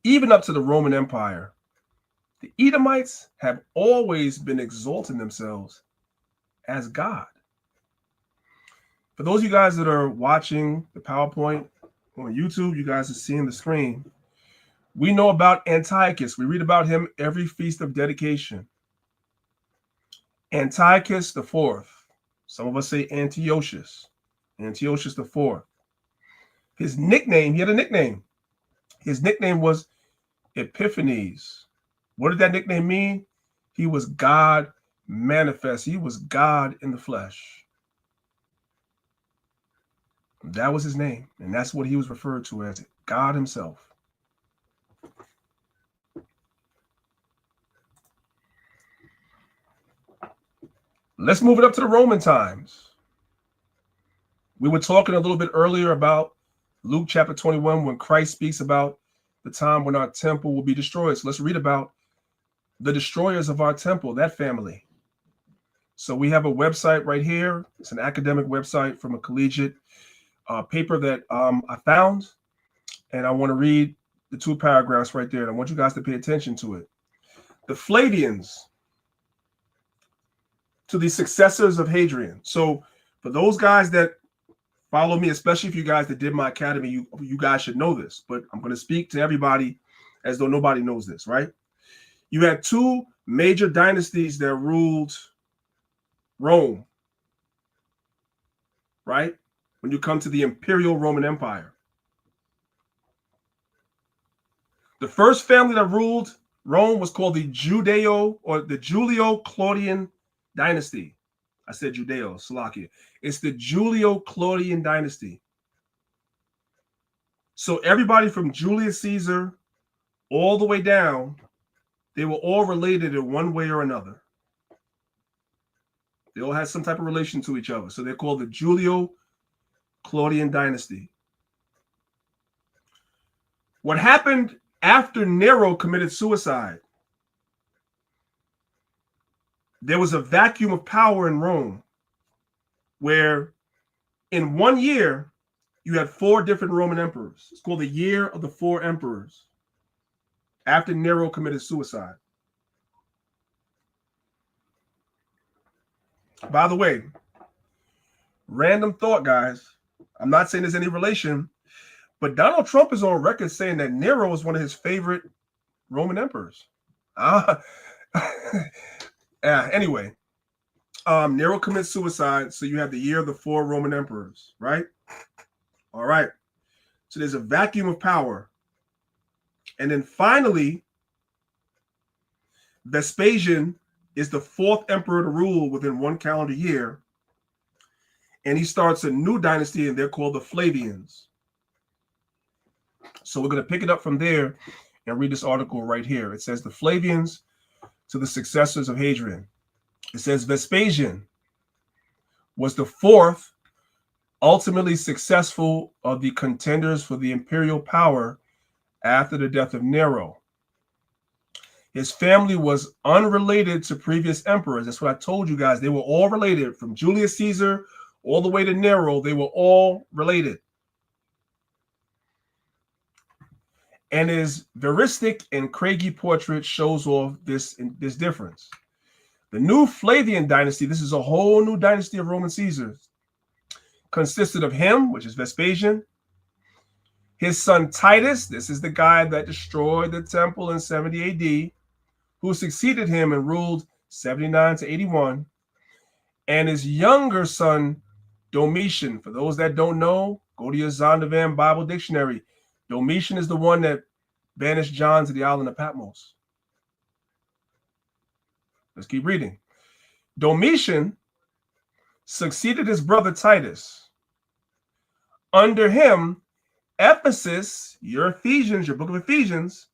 even up to the Roman Empire, the Edomites have always been exalting themselves as God. For those of you guys that are watching the PowerPoint on YouTube, you guys are seeing the screen. We know about Antiochus. We read about him every feast of dedication. Antiochus the Fourth. Some of us say Antiochus. Antiochus the Fourth. His nickname, he had a nickname. His nickname was Epiphanes. What did that nickname mean? He was God manifest. He was God in the flesh. That was his name. And that's what he was referred to as, God himself. Let's move it up to the Roman times. We were talking a little bit earlier about Luke chapter 21, when Christ speaks about the time when our temple will be destroyed. So let's read about the destroyers of our temple, that family. So we have a website right here. It's an academic website from a collegiate paper that I found. And I want to read the 2 paragraphs right there. And I want you guys to pay attention to it. The Flavians, to the successors of Hadrian. So for those guys that follow me, especially if you guys that did my academy, you guys should know this, but I'm going to speak to everybody as though nobody knows this, right? You had 2 major dynasties that ruled Rome, right? When you come to the Imperial Roman Empire. The first family that ruled Rome was called the Julio-Claudian dynasty. I said Judeo, Salakia. It's the Julio-Claudian dynasty. So everybody from Julius Caesar all the way down, they were all related in one way or another. They all had some type of relation to each other. So they're called the Julio-Claudian dynasty. What happened after Nero committed suicide? There was a vacuum of power in Rome where in 1 year, you had 4 different Roman emperors. It's called the Year of the 4 Emperors after Nero committed suicide. By the way, random thought, guys. I'm not saying there's any relation, But Donald Trump is on record saying that Nero was one of his favorite Roman emperors. Anyway, Nero commits suicide. So you have the year of the 4 Roman emperors, right? All right. So there's a vacuum of power. And then finally, Vespasian is the 4th emperor to rule within 1 calendar year. And he starts a new dynasty, and they're called the Flavians. So we're going to pick it up from there and read this article right here. It says the Flavians to the successors of Hadrian. It says Vespasian was the 4th ultimately successful of the contenders for the imperial power after the death of Nero. His family was unrelated to previous emperors. That's what I told you guys. They were all related from Julius Caesar all the way to Nero. They were all related. And his veristic and craggy portrait shows off this difference. The new Flavian dynasty, this is a whole new dynasty of Roman Caesars, consisted of him, which is Vespasian, his son Titus, this is the guy that destroyed the temple in 70 AD, who succeeded him and ruled 79 to 81, and his younger son Domitian. For those that don't know, go to your Zondervan Bible Dictionary. Domitian is the one that banished John to the island of Patmos. Let's keep reading. Domitian succeeded his brother Titus. Under him, Ephesus, your Ephesians, your book of Ephesians,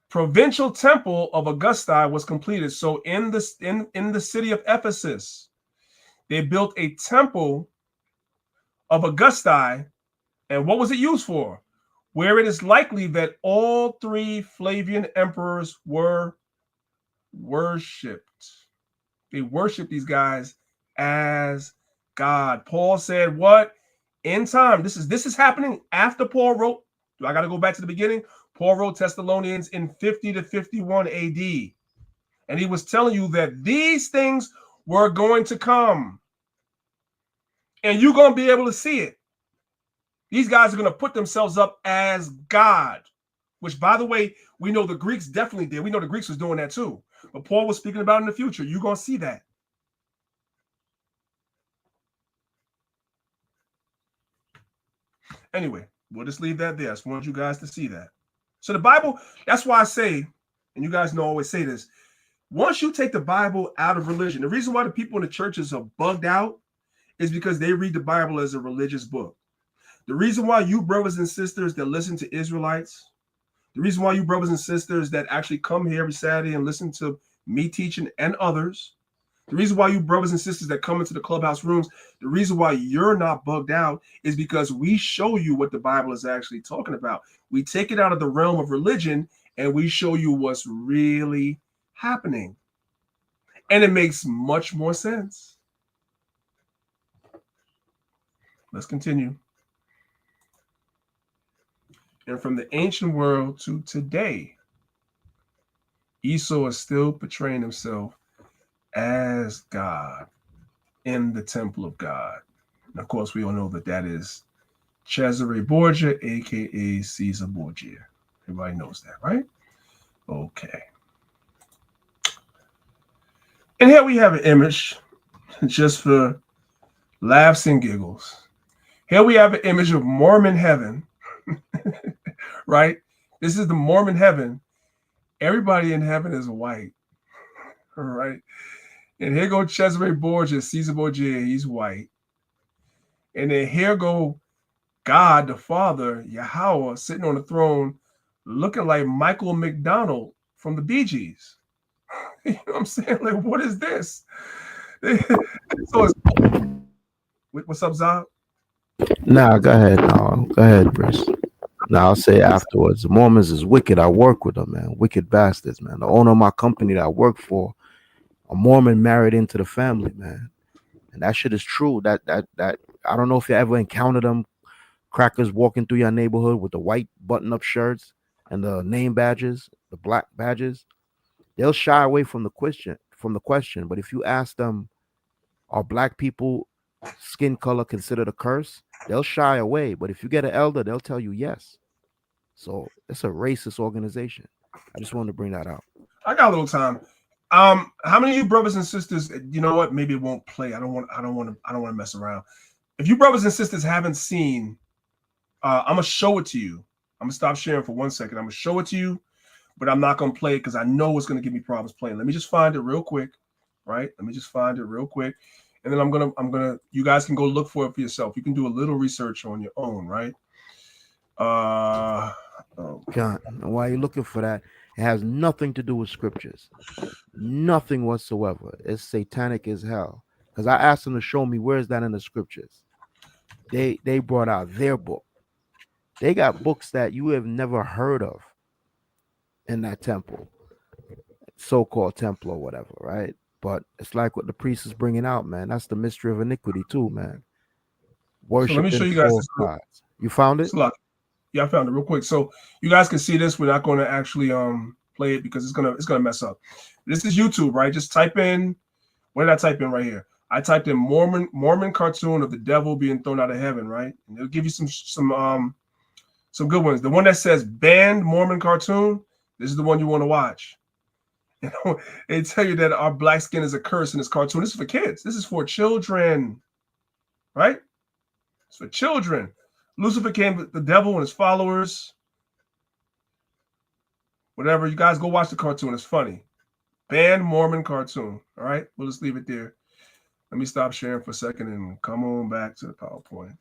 provincial temple of Augusti was completed. So in the city of Ephesus, they built a temple of Augusti. And what was it used for? Where it is likely that all 3 Flavian emperors were worshipped. They worshiped these guys as God. Paul said, what? In time. This is happening after Paul wrote. Do I got to go back to the beginning? Paul wrote Thessalonians in 50 to 51 AD. And he was telling you that these things were going to come. And you're going to be able to see it. These guys are going to put themselves up as God, which, by the way, we know the Greeks definitely did. We know the Greeks was doing that too. But Paul was speaking about in the future. You're going to see that. Anyway, we'll just leave that there. I just want you guys to see that. So the Bible, that's why I say, and you guys know I always say this, once you take the Bible out of religion, the reason why the people in the churches are bugged out is because they read the Bible as a religious book. The reason why you brothers and sisters that listen to Israelites, the reason why you brothers and sisters that actually come here every Saturday and listen to me teaching and others, the reason why you brothers and sisters that come into the clubhouse rooms, the reason why you're not bugged out is because we show you what the Bible is actually talking about. We take it out of the realm of religion and we show you what's really happening. And it makes much more sense. Let's continue. And from the ancient world to today, Esau is still portraying himself as God in the temple of God. And of course, we all know that that is Cesare Borgia, aka Caesar Borgia. Everybody knows that, right? Okay. And here we have an image just for laughs and giggles. Here we have an image of Mormon heaven, right? This is the Mormon heaven. Everybody in heaven is white, all right? And here go Cesare Borgia, Caesar Borgia, he's white. And then here go God, the Father, Yahweh, sitting on the throne, looking like Michael McDonald from the Bee Gees. You know what I'm saying? Like, what is this? So what's up, Zab? Nah, go ahead. No, go ahead, Chris. Now I'll say afterwards. The Mormons is wicked. I work with them, man. Wicked bastards, man. The owner of my company that I work for, a Mormon married into the family, man. And that shit is true. That I don't know if you ever encountered them crackers walking through your neighborhood with the white button-up shirts and the name badges, the black badges. They'll shy away from the question. But if you ask them, are black people skin color considered a curse? They'll shy away, but if you get an elder, they'll tell you yes. So it's a racist organization. I just wanted to bring that out. I got a little time. How many of you brothers and sisters? You know what? Maybe it won't play. I don't want to mess around. If you brothers and sisters haven't seen, I'm gonna show it to you. I'm gonna stop sharing for 1 second. I'm gonna show it to you, but I'm not gonna play it because I know it's gonna give me problems playing. Let me just find it real quick, right? Let me just find it real quick, and then I'm gonna. You guys can go look for it for yourself. You can do a little research on your own, right? John, and while you're looking for that, it has nothing to do with scriptures. Nothing whatsoever. It's satanic as hell. Because I asked them to show me where is that in the scriptures. They brought out their book. They got books that you have never heard of in that temple, so-called temple or whatever, right? But it's like what the priest is bringing out, man. That's the mystery of iniquity too, man. So let me show Worshiping you guys false this. gods. You found it? Yeah, I found it real quick. So you guys can see this. We're not going to actually play it because it's gonna mess up. This is YouTube, right? Just type in. What did I type in right here? I typed in Mormon cartoon of the devil being thrown out of heaven, right? And it'll give you some good ones. The one that says banned Mormon cartoon. This is the one you want to watch. You know, they tell you that our black skin is a curse in this cartoon. This is for kids. This is for children, right? It's for children. Lucifer came the devil and his followers. Whatever. You guys go watch the cartoon. It's funny. Banned Mormon cartoon. All right. We'll just leave it there. Let me stop sharing for a second and come on back to the PowerPoint.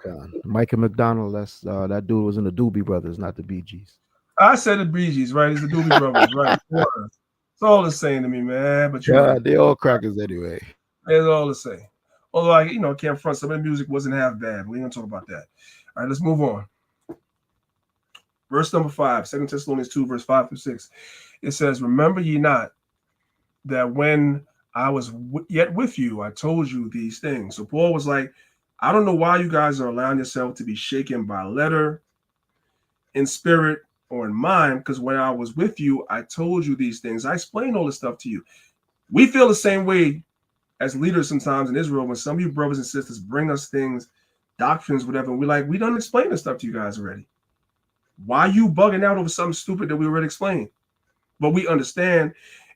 God. Michael McDonald, that's that dude was in the Doobie Brothers, not the Bee Gees. I said the Bee Gees, right? It's the Doobie Brothers, right? It's all the same to me, man. But yeah, they all crackers anyway. It's all the same. Although I can't front, some of the music wasn't half bad. We ain't gonna talk about that. All right, let's move on. Verse number 5, 2 Thessalonians 2, verse 5 through 6. It says, "Remember ye not that when I was yet with you, I told you these things." So Paul was like, I don't know why you guys are allowing yourself to be shaken by letter, in spirit, or in mind, because when I was with you, I told you these things. I explained all this stuff to you. We feel the same way as leaders sometimes in Israel when some of you brothers and sisters bring us things, doctrines, whatever. We're like, we done explained this stuff to you guys already. Why are you bugging out over something stupid that we already explained? But we understand,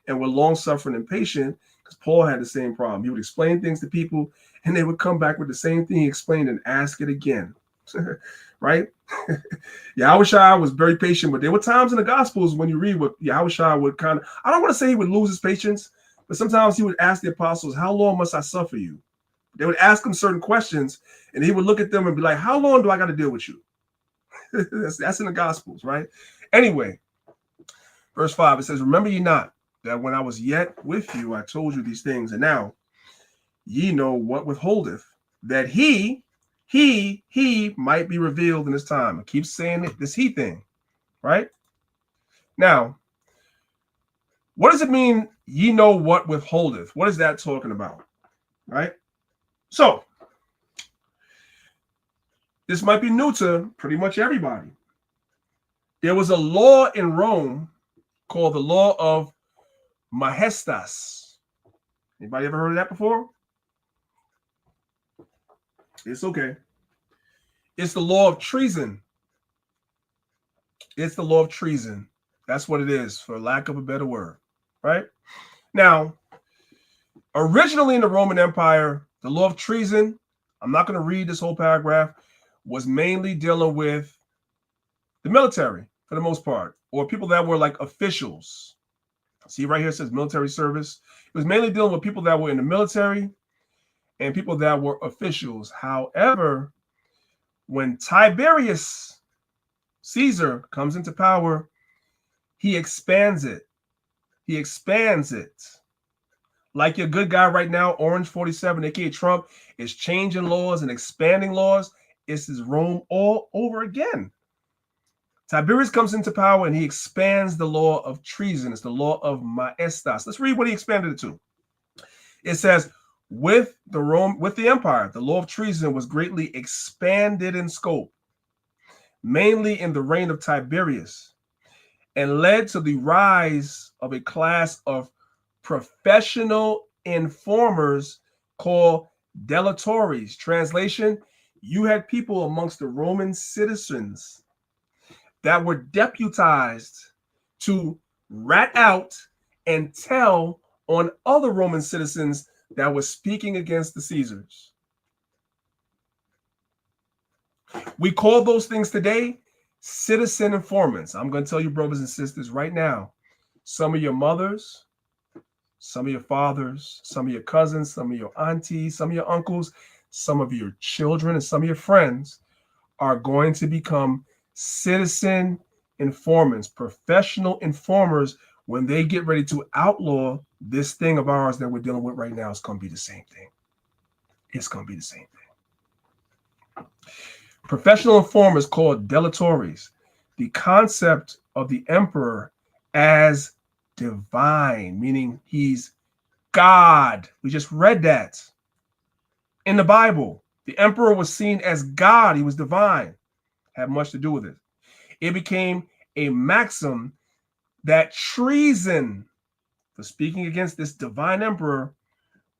and we're long-suffering and patient, because Paul had the same problem. He would explain things to people, and they would come back with the same thing he explained and ask it again. Right? Yahushua was very patient, but there were times in the Gospels when you read what Yahushua would kind of, I don't want to say he would lose his patience, but sometimes he would ask the apostles, how long must I suffer you? They would ask him certain questions, and he would look at them and be like, how long do I got to deal with you? That's in the Gospels, right? Anyway, verse 5, it says, "Remember ye not that when I was yet with you, I told you these things, and now ye know what withholdeth, that he might be revealed in his time." I keep saying it, this he thing, right? Now, what does it mean, ye know what withholdeth? What is that talking about, right? So, this might be new to pretty much everybody. There was a law in Rome called the law of majestas. Anybody ever heard of that before? It's okay. It's the law of treason. It's the law of treason. That's what it is, for lack of a better word, right? Now, originally in the Roman Empire, the law of treason, I'm not going to read this whole paragraph, was mainly dealing with the military for the most part, or people that were like officials. See right here, it says military service. It was mainly dealing with people that were in the military and people that were officials. However, when Tiberius Caesar comes into power, he expands it. He expands it. Like your good guy right now, Orange 47, aka Trump, is changing laws and expanding laws. It's his Rome all over again. Tiberius comes into power and he expands the law of treason. It's the law of majestas. Let's read what he expanded it to. It says, with the empire, the law of treason was greatly expanded in scope, mainly in the reign of Tiberius, and led to the rise of a class of professional informers called delatores. Translation, you had people amongst the Roman citizens that were deputized to rat out and tell on other Roman citizens that were speaking against the Caesars. We call those things today citizen informants. I'm going to tell you, brothers and sisters, right now, some of your mothers, some of your fathers, some of your cousins, some of your aunties, some of your uncles, some of your children, and some of your friends are going to become citizen informants, professional informers. When they get ready to outlaw this thing of ours that we're dealing with right now, it's going to be the same thing. It's going to be the same thing. Professional informers called delatores. The concept of the emperor as divine, meaning he's God. We just read that in the Bible. The emperor was seen as God. He was divine. Had much to do with it. It became a maxim that treason for speaking against this divine emperor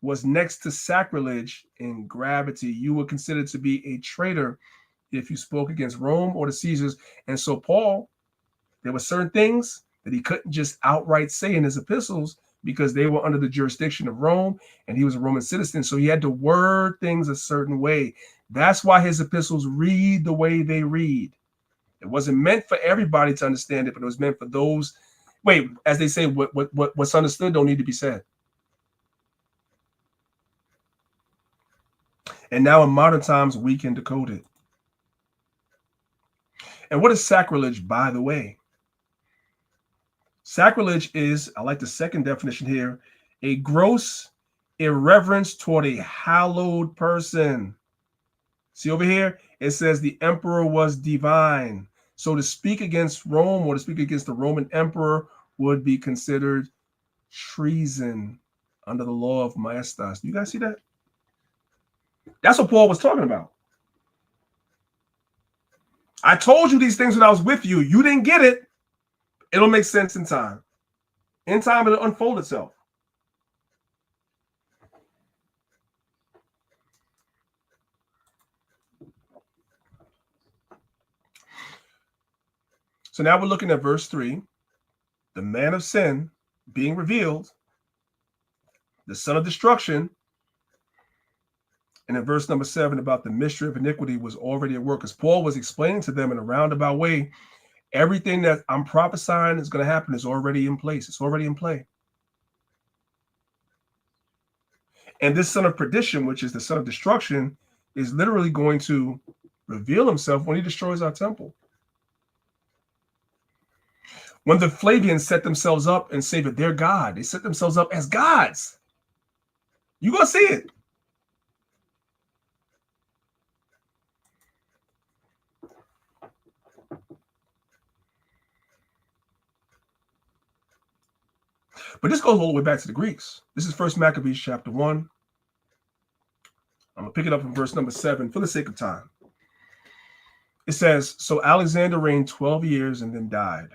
was next to sacrilege in gravity. You were considered to be a traitor if you spoke against Rome or the Caesars. And so Paul, there were certain things that he couldn't just outright say in his epistles because they were under the jurisdiction of Rome and he was a Roman citizen. So he had to word things a certain way. That's why his epistles read the way they read. It wasn't meant for everybody to understand it, but it was meant for those. Wait, as they say, what's understood don't need to be said. And now in modern times, we can decode it. And what is sacrilege, by the way? Sacrilege is, I like the second definition here, a gross irreverence toward a hallowed person. See over here, it says the emperor was divine. So to speak against Rome or to speak against the Roman emperor would be considered treason under the law of maestas. Do you guys see that? That's what Paul was talking about. I told you these things when I was with you. You didn't get it. It'll make sense in time. In time, it'll unfold itself. So now we're looking at verse 3. The man of sin being revealed, the son of destruction. And in verse number 7, about the mystery of iniquity was already at work. As Paul was explaining to them in a roundabout way, everything that I'm prophesying is going to happen is already in place. It's already in play. And this son of perdition, which is the son of destruction, is literally going to reveal himself when he destroys our temple. When the Flavians set themselves up and say that they're God, they set themselves up as gods. You're going to see it. But this goes all the way back to the Greeks. This is 1 Maccabees chapter 1. I'm going to pick it up in verse number 7 for the sake of time. It says, so Alexander reigned 12 years and then died.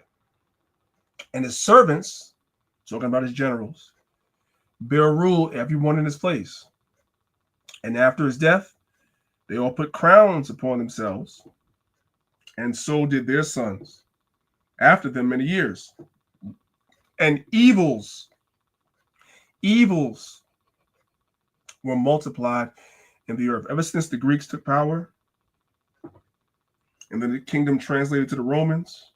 And his servants, talking about his generals, bear rule everyone in his place. And after his death, they all put crowns upon themselves. And so did their sons after them many years. And evils were multiplied in the earth. Ever since the Greeks took power, and then the kingdom translated to the Romans,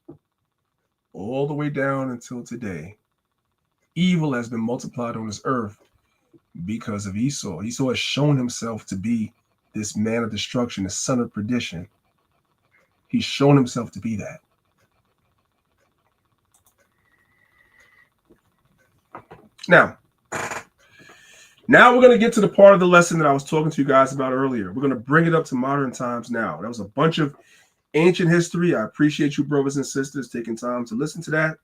all the way down until today, evil has been multiplied on this earth because of Esau. Esau has shown himself to be this man of destruction, the son of perdition. He's shown himself to be that. Now we're going to get to the part of the lesson that I was talking to you guys about earlier. We're going to bring it up to modern times now. That was a bunch of ancient history. I appreciate you, brothers and sisters, taking time to listen to that.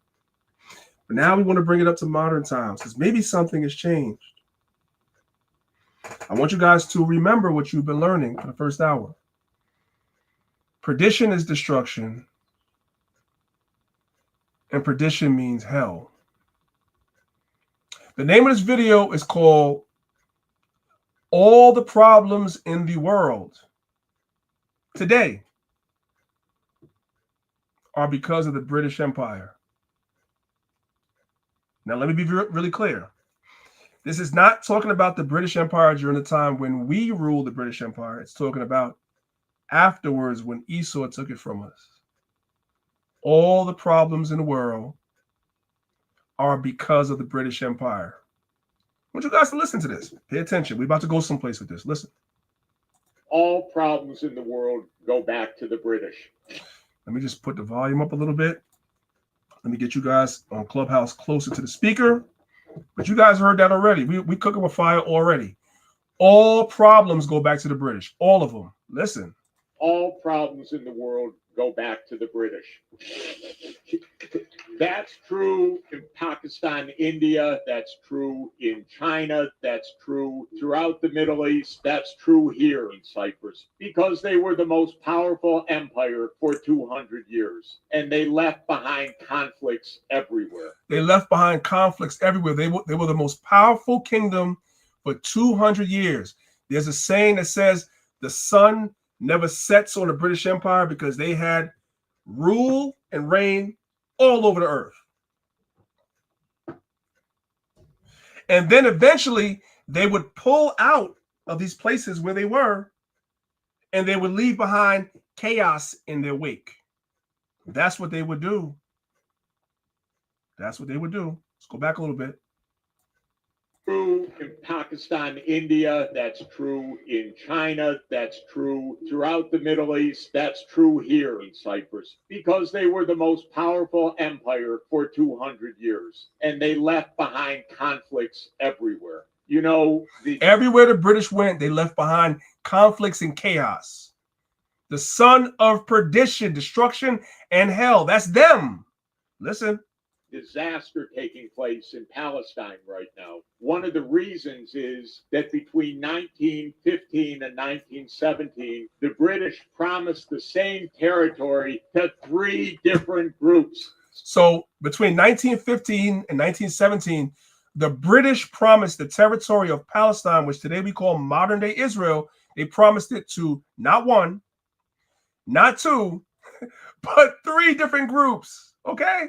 But now we want to bring it up to modern times because maybe something has changed. I want you guys to remember what you've been learning for the first hour. Perdition is destruction, and perdition means hell. The name of this video is called All the problems in the world today are because of the British Empire. Now, let me be really clear. This is not talking about the British Empire during the time when we ruled the British Empire. It's talking about afterwards when Esau took it from us. All the problems in the world are because of the British Empire. I want you guys to listen to this. Pay attention. We're about to go someplace with this. Listen. All problems in the world go back to the British. Let me just put the volume up a little bit. Let me get you guys on Clubhouse closer to the speaker. But you guys heard that already. We cooking with fire already. All problems go back to the British. All of them. Listen. All problems in the world go back to the British. That's true in Pakistan, India. That's true in China. That's true throughout the Middle East. That's true here in Cyprus because they were the most powerful empire for 200 years and they left behind conflicts everywhere. They left behind conflicts everywhere. They were the most powerful kingdom for 200 years. There's a saying that says the sun never sets on the British Empire because they had rule and reign all over the earth. And then eventually they would pull out of these places where they were and they would leave behind chaos in their wake. That's what they would do. That's what they would do. Let's go back a little bit. True in Pakistan, India. That's true in China. That's true throughout the Middle East. That's true here in Cyprus because they were the most powerful empire for 200 years and they left behind conflicts everywhere. You know, everywhere the British went, they left behind conflicts and chaos. The son of perdition, destruction, and hell. That's them. Listen. Disaster taking place in Palestine right now. One of the reasons is that between 1915 and 1917, the British promised the same territory to 3 different groups. So between 1915 and 1917, the British promised the territory of Palestine, which today we call modern day Israel. They promised it to not 1, not 2, but 3 different groups. Okay?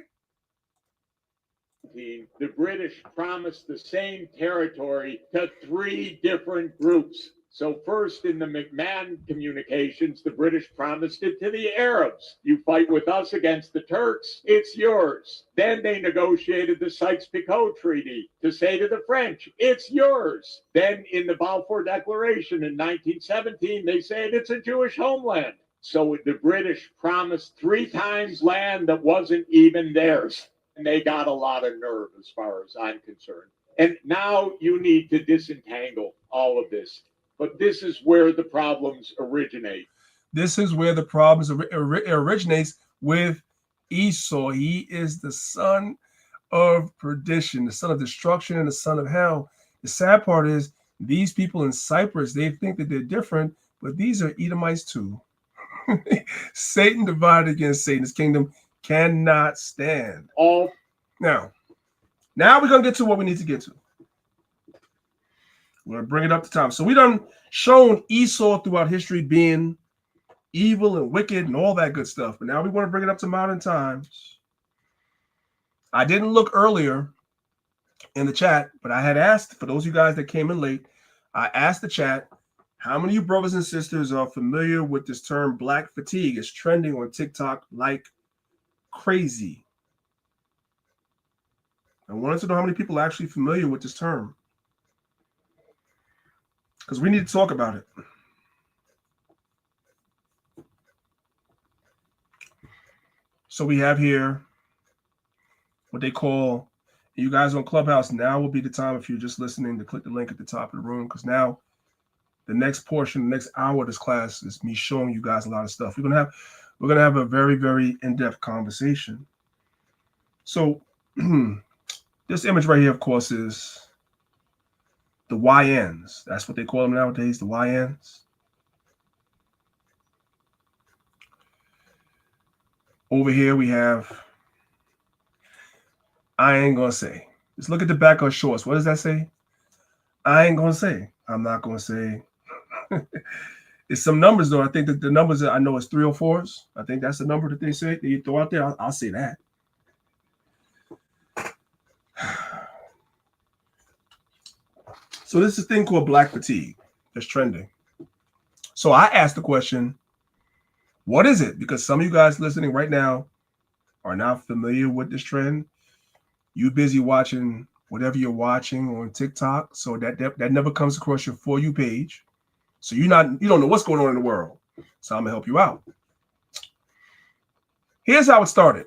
The British promised the same territory to 3 different groups. So first in the McMahon communications, the British promised it to the Arabs. You fight with us against the Turks, it's yours. Then they negotiated the Sykes-Picot Treaty to say to the French, it's yours. Then in the Balfour Declaration in 1917, they said it's a Jewish homeland. So the British promised 3 times land that wasn't even theirs. And they got a lot of nerve as far as I'm concerned. And now you need to disentangle all of this. But this is where the problems originate. This is where the problems originates with Esau. He is the son of perdition, the son of destruction, and the son of hell. The sad part is these people in Cyprus, they think that they're different, but these are Edomites too. Satan divided against Satan's kingdom cannot stand. Now we're going to get to what we need to get to. We're going to bring it up to time. So we done shown Esau throughout history being evil and wicked and all that good stuff. But now we want to bring it up to modern times. I didn't look earlier in the chat, but I had asked, for those of you guys that came in late, I asked the chat, how many of you brothers and sisters are familiar with this term black fatigue? It's trending on TikTok like crazy. I wanted to know how many people are actually familiar with this term, because we need to talk about it. So we have here what they call, you guys on Clubhouse, now will be the time, if you're just listening, to click the link at the top of the room, because now the next portion, the next hour of this class is me showing you guys a lot of stuff. We're gonna have a very, very in-depth conversation. So this image right here, of course, is the YNs. That's what they call them nowadays, the YNs. Over here we have, I ain't gonna say. Just look at the back of shorts. What does that say? I ain't gonna say. I'm not going to say. It's some numbers, though. I think that the numbers that I know is 304s. I think that's the number that they say that you throw out there. I'll say that. So this is a thing called black fatigue that's trending. So I asked the question, what is it? Because some of you guys listening right now are not familiar with this trend. You busy watching whatever you're watching on TikTok, so that never comes across your For You page. So you don't know what's going on in the world. So I'm gonna help you out. Here's how it started.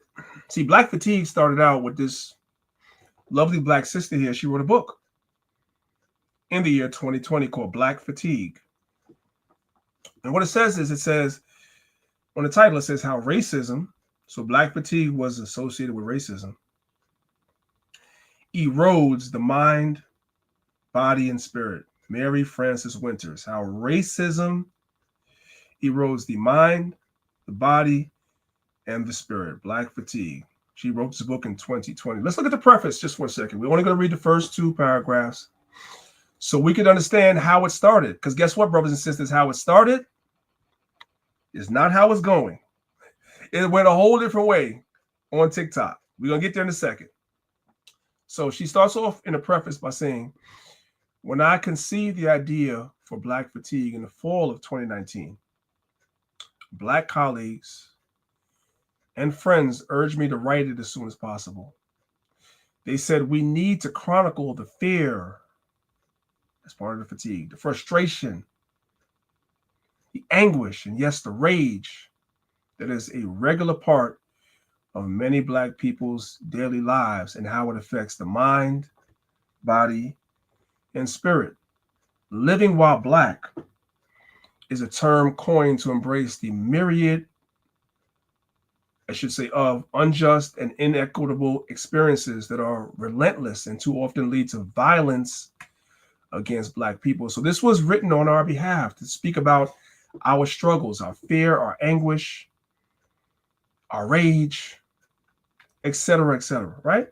See, black fatigue started out with this lovely black sister here. She wrote a book in the year 2020 called Black Fatigue. And what it says is, it says on the title, it says how racism, so black fatigue was associated with racism, erodes the mind, body, and spirit. Mary Frances Winters, how racism erodes the mind, the body, and the spirit. Black Fatigue. She wrote this book in 2020. Let's look at the preface just for a second. We're only going to read the first 2 paragraphs so we can understand how it started. Because guess what, brothers and sisters? How it started is not how it's going. It went a whole different way on TikTok. We're going to get there in a second. So she starts off in the preface by saying, when I conceived the idea for Black Fatigue in the fall of 2019, Black colleagues and friends urged me to write it as soon as possible. They said we need to chronicle the fear as part of the fatigue, the frustration, the anguish, and yes, the rage that is a regular part of many Black people's daily lives and how it affects the mind, body, and spirit. Living while Black is a term coined to embrace the myriad, of unjust and inequitable experiences that are relentless and too often lead to violence against Black people. So this was written on our behalf to speak about our struggles, our fear, our anguish, our rage, etc., right?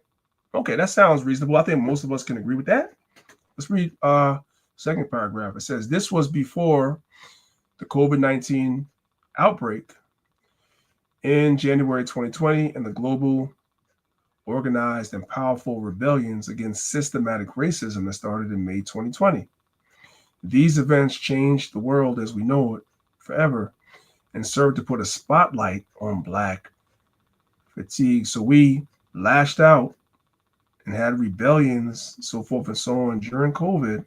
Okay, that sounds reasonable. I think most of us can agree with that. Let's read second paragraph. It says, this was before the COVID-19 outbreak in January 2020 and the global organized and powerful rebellions against systematic racism that started in May 2020. These events changed the world as we know it forever and served to put a spotlight on Black fatigue. So we lashed out and had rebellions, so forth and so on during COVID.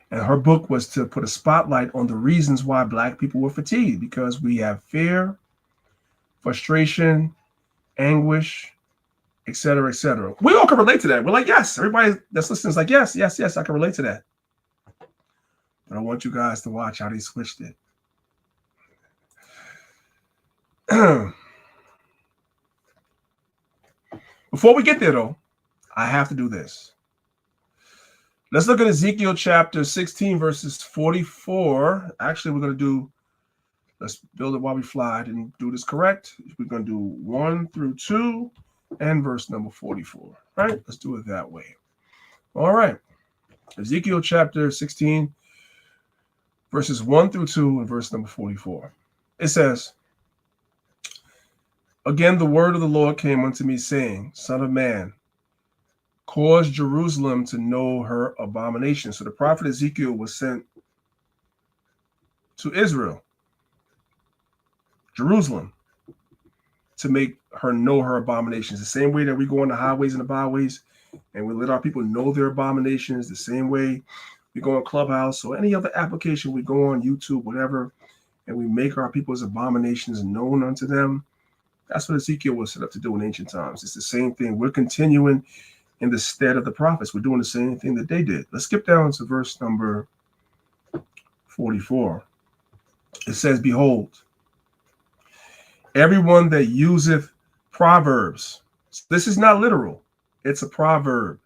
And her book was to put a spotlight on the reasons why Black people were fatigued, because we have fear, frustration, anguish, etc., etc. We all can relate to that. We're like, yes, everybody that's listening is like, yes, I can relate to that. But I want you guys to watch how they switched it. Before we get there, though, I have to do this. Let's look at Ezekiel chapter 16, verses 44. Actually, let's build it while we fly. I didn't do this correct. We're going to do 1 through 2 and verse number 44. Right? Let's do it that way. All right. Ezekiel chapter 16, verses 1 through 2 and verse number 44. It says, again, the word of the Lord came unto me, saying, Son of man, cause Jerusalem to know her abomination. So the prophet Ezekiel was sent to Israel, Jerusalem, to make her know her abominations. The same way that we go on the highways and the byways and we let our people know their abominations, the same way we go on Clubhouse or any other application, we go on YouTube, whatever, and we make our people's abominations known unto them. That's what Ezekiel was set up to do in ancient times. It's the same thing. We're continuing in the stead of the prophets. We're doing the same thing that they did. Let's skip down to verse number 44. It says, behold, everyone that useth proverbs. This is not literal. It's a proverb.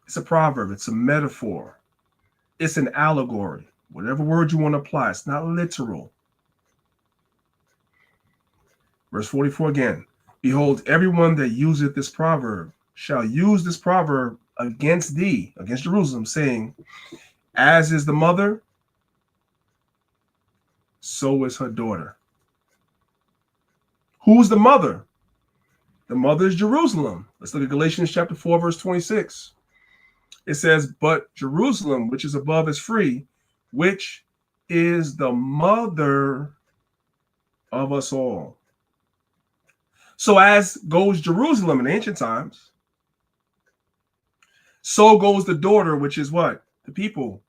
It's a proverb. It's a metaphor. It's an allegory. Whatever word you want to apply. It's not literal. Verse 44 again. Behold, everyone that useth this proverb shall use this proverb against thee, against Jerusalem, saying, as is the mother, so is her daughter. Who's the mother? The mother is Jerusalem. Let's look at Galatians chapter 4, verse 26. It says, but Jerusalem, which is above, is free, which is the mother of us all. So as goes Jerusalem in ancient times, so goes the daughter, which is what? The people.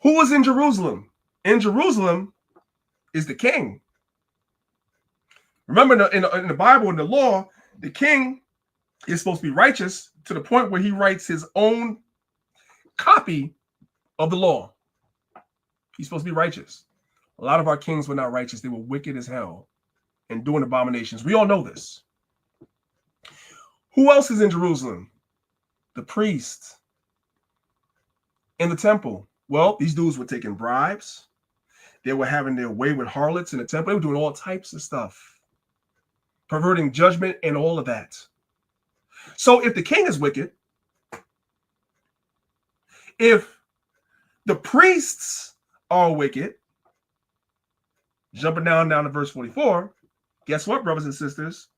Who was in Jerusalem? In Jerusalem is the king. Remember, in the Bible, in the law, the king is supposed to be righteous to the point where he writes his own copy of the law. He's supposed to be righteous. A lot of our kings were not righteous. They were wicked as hell and doing abominations. We all know this. Who else is in Jerusalem? The priests in the temple. Well, these dudes were taking bribes. They were having their way with harlots in the temple. They were doing all types of stuff, perverting judgment and all of that. So if the king is wicked, if the priests are wicked, jumping down to verse 44, guess what, brothers and sisters?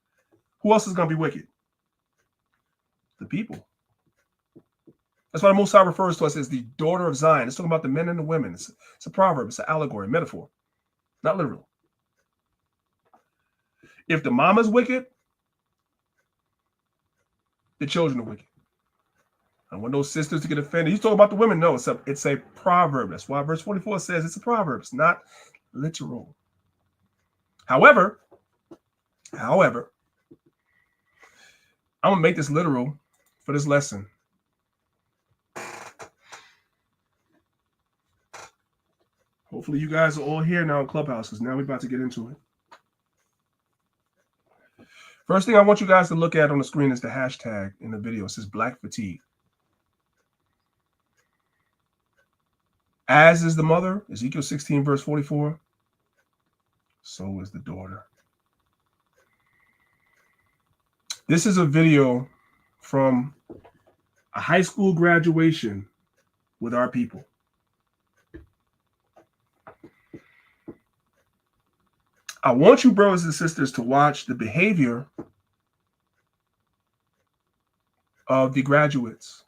Who else is going to be wicked? The people. That's why the Most High refers to us as the daughter of Zion. It's talking about the men and the women. It's a proverb. It's an allegory, metaphor, not literal. If the mama's wicked, the children are wicked. I want those sisters to get offended. He's talking about the women. No, it's a proverb. That's why verse 44 says it's a proverb. It's not literal. However, I'm going to make this literal for this lesson. Hopefully you guys are all here now in Clubhouse, because now we're about to get into it. First thing I want you guys to look at on the screen is the hashtag in the video. It says Black Fatigue. As is the mother, Ezekiel 16, verse 44, so is the daughter. This is a video from a high school graduation with our people. I want you, brothers and sisters, to watch the behavior of the graduates.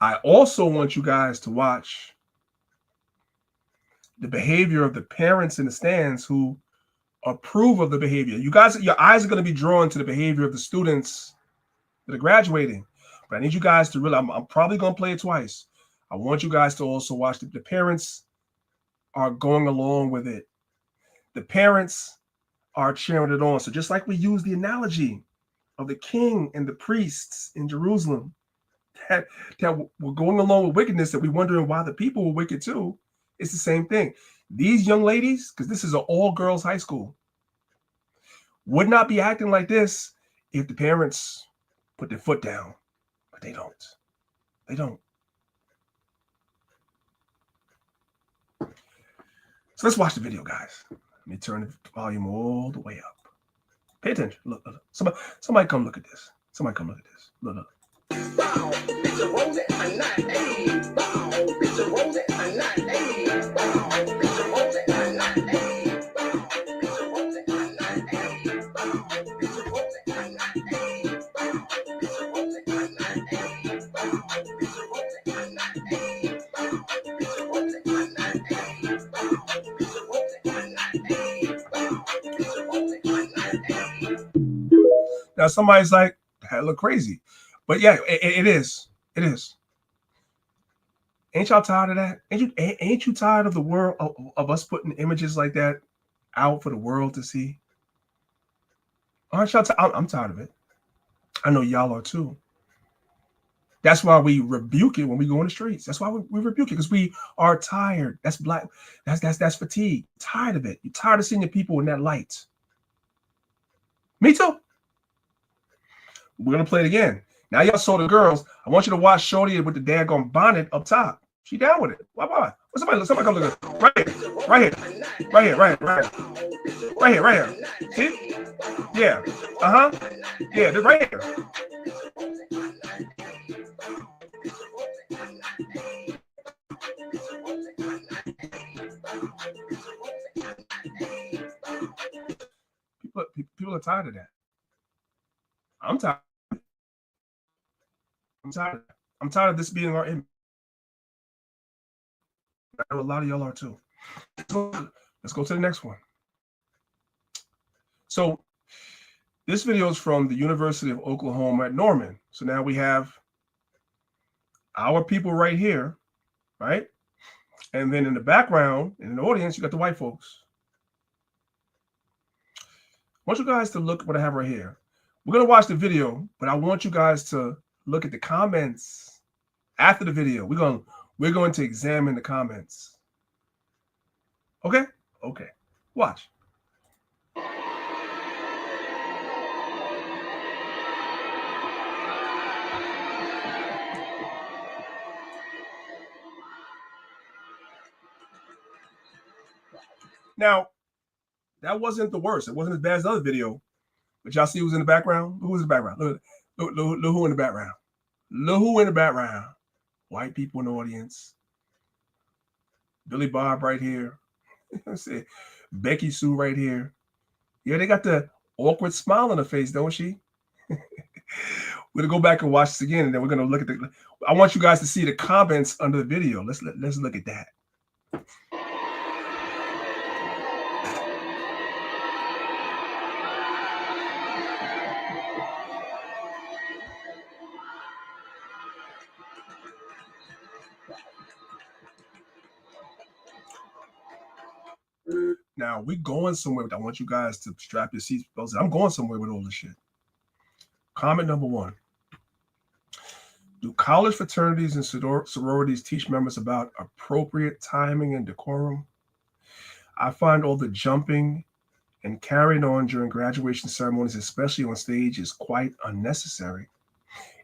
I also want you guys to watch the behavior of the parents in the stands who approve of the behavior. You guys, your eyes are going to be drawn to the behavior of the students that are graduating. But I need you guys to realize, I'm probably going to play it twice. I want you guys to also watch the parents are going along with it. The parents are cheering it on. So just like we use the analogy of the king and the priests in Jerusalem that were going along with wickedness, that we're wondering why the people were wicked too, it's the same thing. These young ladies, because this is an all-girls high school, would not be acting like this if the parents put their foot down, but they don't. They don't. So let's watch the video, guys. Let me turn the volume all the way up. Pay attention. Look. Somebody come look at this. Somebody come look at this. Look. Bow, bitch a rolling a night, ayy. Bow, bitch a rolling a night, ayy. Bow, bitch a rolling a night, ayy. Bow, bitch a rolling a night, ayy. Bow, bitch a rolling a night, ayy. Bow, bitch a rolling a night, ayy. Bow, bitch a rolling a night, ayy. Bow, bitch a rolling a night, ayy. Bow, bitch a rolling a night, ayy. Bow, bitch a rolling a night, ayy. Now somebody's like, that look crazy. But yeah, it is. It is. Ain't y'all tired of that? Ain't you tired of the world of us putting images like that out for the world to see? Aren't y'all tired? I'm tired of it. I know y'all are too. That's why we rebuke it when we go in the streets. That's why we rebuke it, because we are tired. That's black. That's fatigue. Tired of it. You're tired of seeing the people in that light. Me too. We're gonna play it again. Now y'all saw the girls. I want you to watch Shorty with the daggone bonnet up top. She down with it. Why? Well, somebody come look at it. Right here. See? Yeah. Yeah, they're right here. People are tired of that. I'm tired. I'm tired of this being our image. I know a lot of y'all are too. Let's go to the next one. So this video is from the University of Oklahoma at Norman. So now we have our people right here, right? And then in the background, in the audience, you got the white folks. I want you guys to look at what I have right here. We're going to watch the video, but I want you guys to look at the comments after the video. We're going to examine the comments. Okay? Okay. Watch. Now, that wasn't the worst. It wasn't as bad as the other video. But y'all see who's in the background? Who's in the background? Look who in the background. Look who in the background. White people in the audience. Billy Bob right here. See, Becky Sue right here. Yeah, they got the awkward smile on her face, don't she? We're gonna go back and watch this again, and then we're gonna look at the. I want you guys to see the comments under the video. Let's look at that. Now we're going somewhere. I want you guys to strap your seatbelts. I'm going somewhere with all this shit. Comment number 1. Do college fraternities and sororities teach members about appropriate timing and decorum? I find all the jumping and carrying on during graduation ceremonies, especially on stage, is quite unnecessary.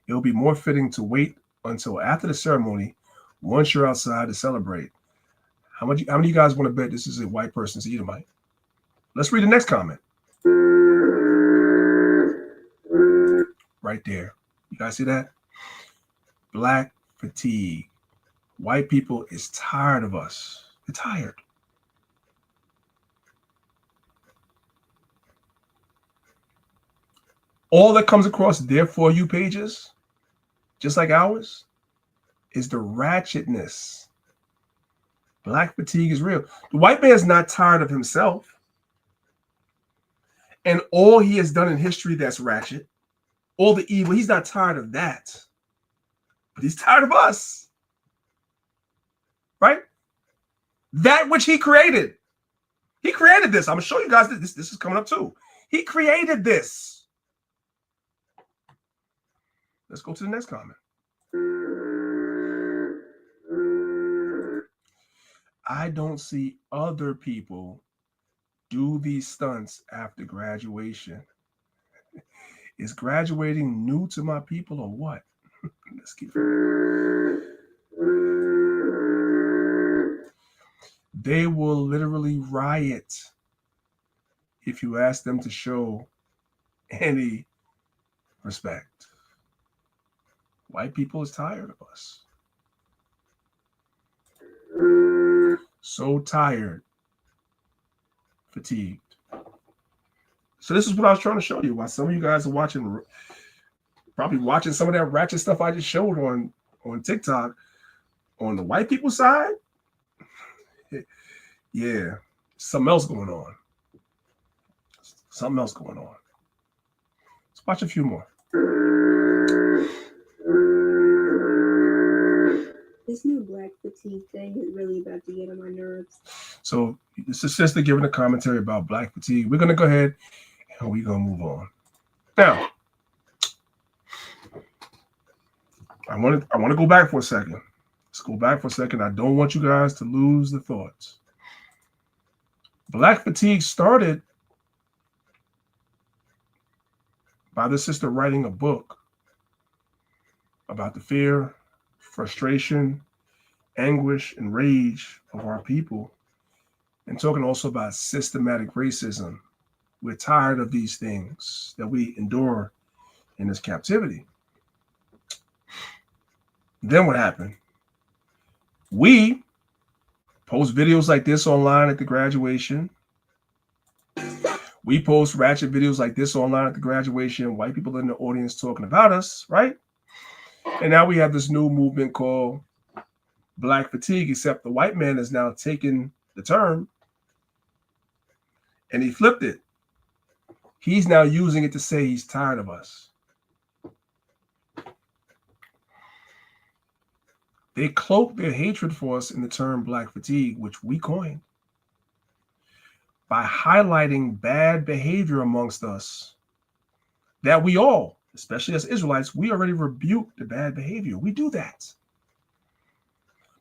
It will be more fitting to wait until after the ceremony, once you're outside to celebrate. How many of you guys want to bet this is a white person's Edomite? Let's read the next comment. Right there. You guys see that? Black fatigue. White people is tired of us. They're tired. All that comes across their For You pages, just like ours, is the ratchetness. Black fatigue is real. The white man is not tired of himself. And all he has done in history that's ratchet, all the evil, he's not tired of that. But he's tired of us. Right? That which he created. He created this. I'm going to show you guys this. This is coming up too. He created this. Let's go to the next comment. I don't see other people do these stunts after graduation. Is graduating new to my people or what? Let's keep it. They will literally riot if you ask them to show any respect. White people is tired of us. So tired, fatigued. So this is what I was trying to show you. While some of you guys are probably watching some of that ratchet stuff I just showed on TikTok, on the white people side, yeah, something else going on. Something else going on. Let's watch a few more. This new black fatigue thing is really about to get on my nerves. So it's a sister giving a commentary about black fatigue. We're going to go ahead and we're going to move on. Now, I want to go back for a second. Let's go back for a second. I don't want you guys to lose the thoughts. Black fatigue started by the sister writing a book about the fear, frustration, anguish and rage of our people, and talking also about systematic racism. We're tired of these things that we endure in this captivity. Then what happened? We post videos like this online at the graduation. We post ratchet videos like this online at the graduation. White people in the audience talking about us, right? And now we have this new movement called Black Fatigue, except the white man has now taken the term and he flipped it. He's now using it to say he's tired of us. They cloak their hatred for us in the term Black Fatigue, which we coined, by highlighting bad behavior amongst us that we all, especially as Israelites, we already rebuke the bad behavior. We do that.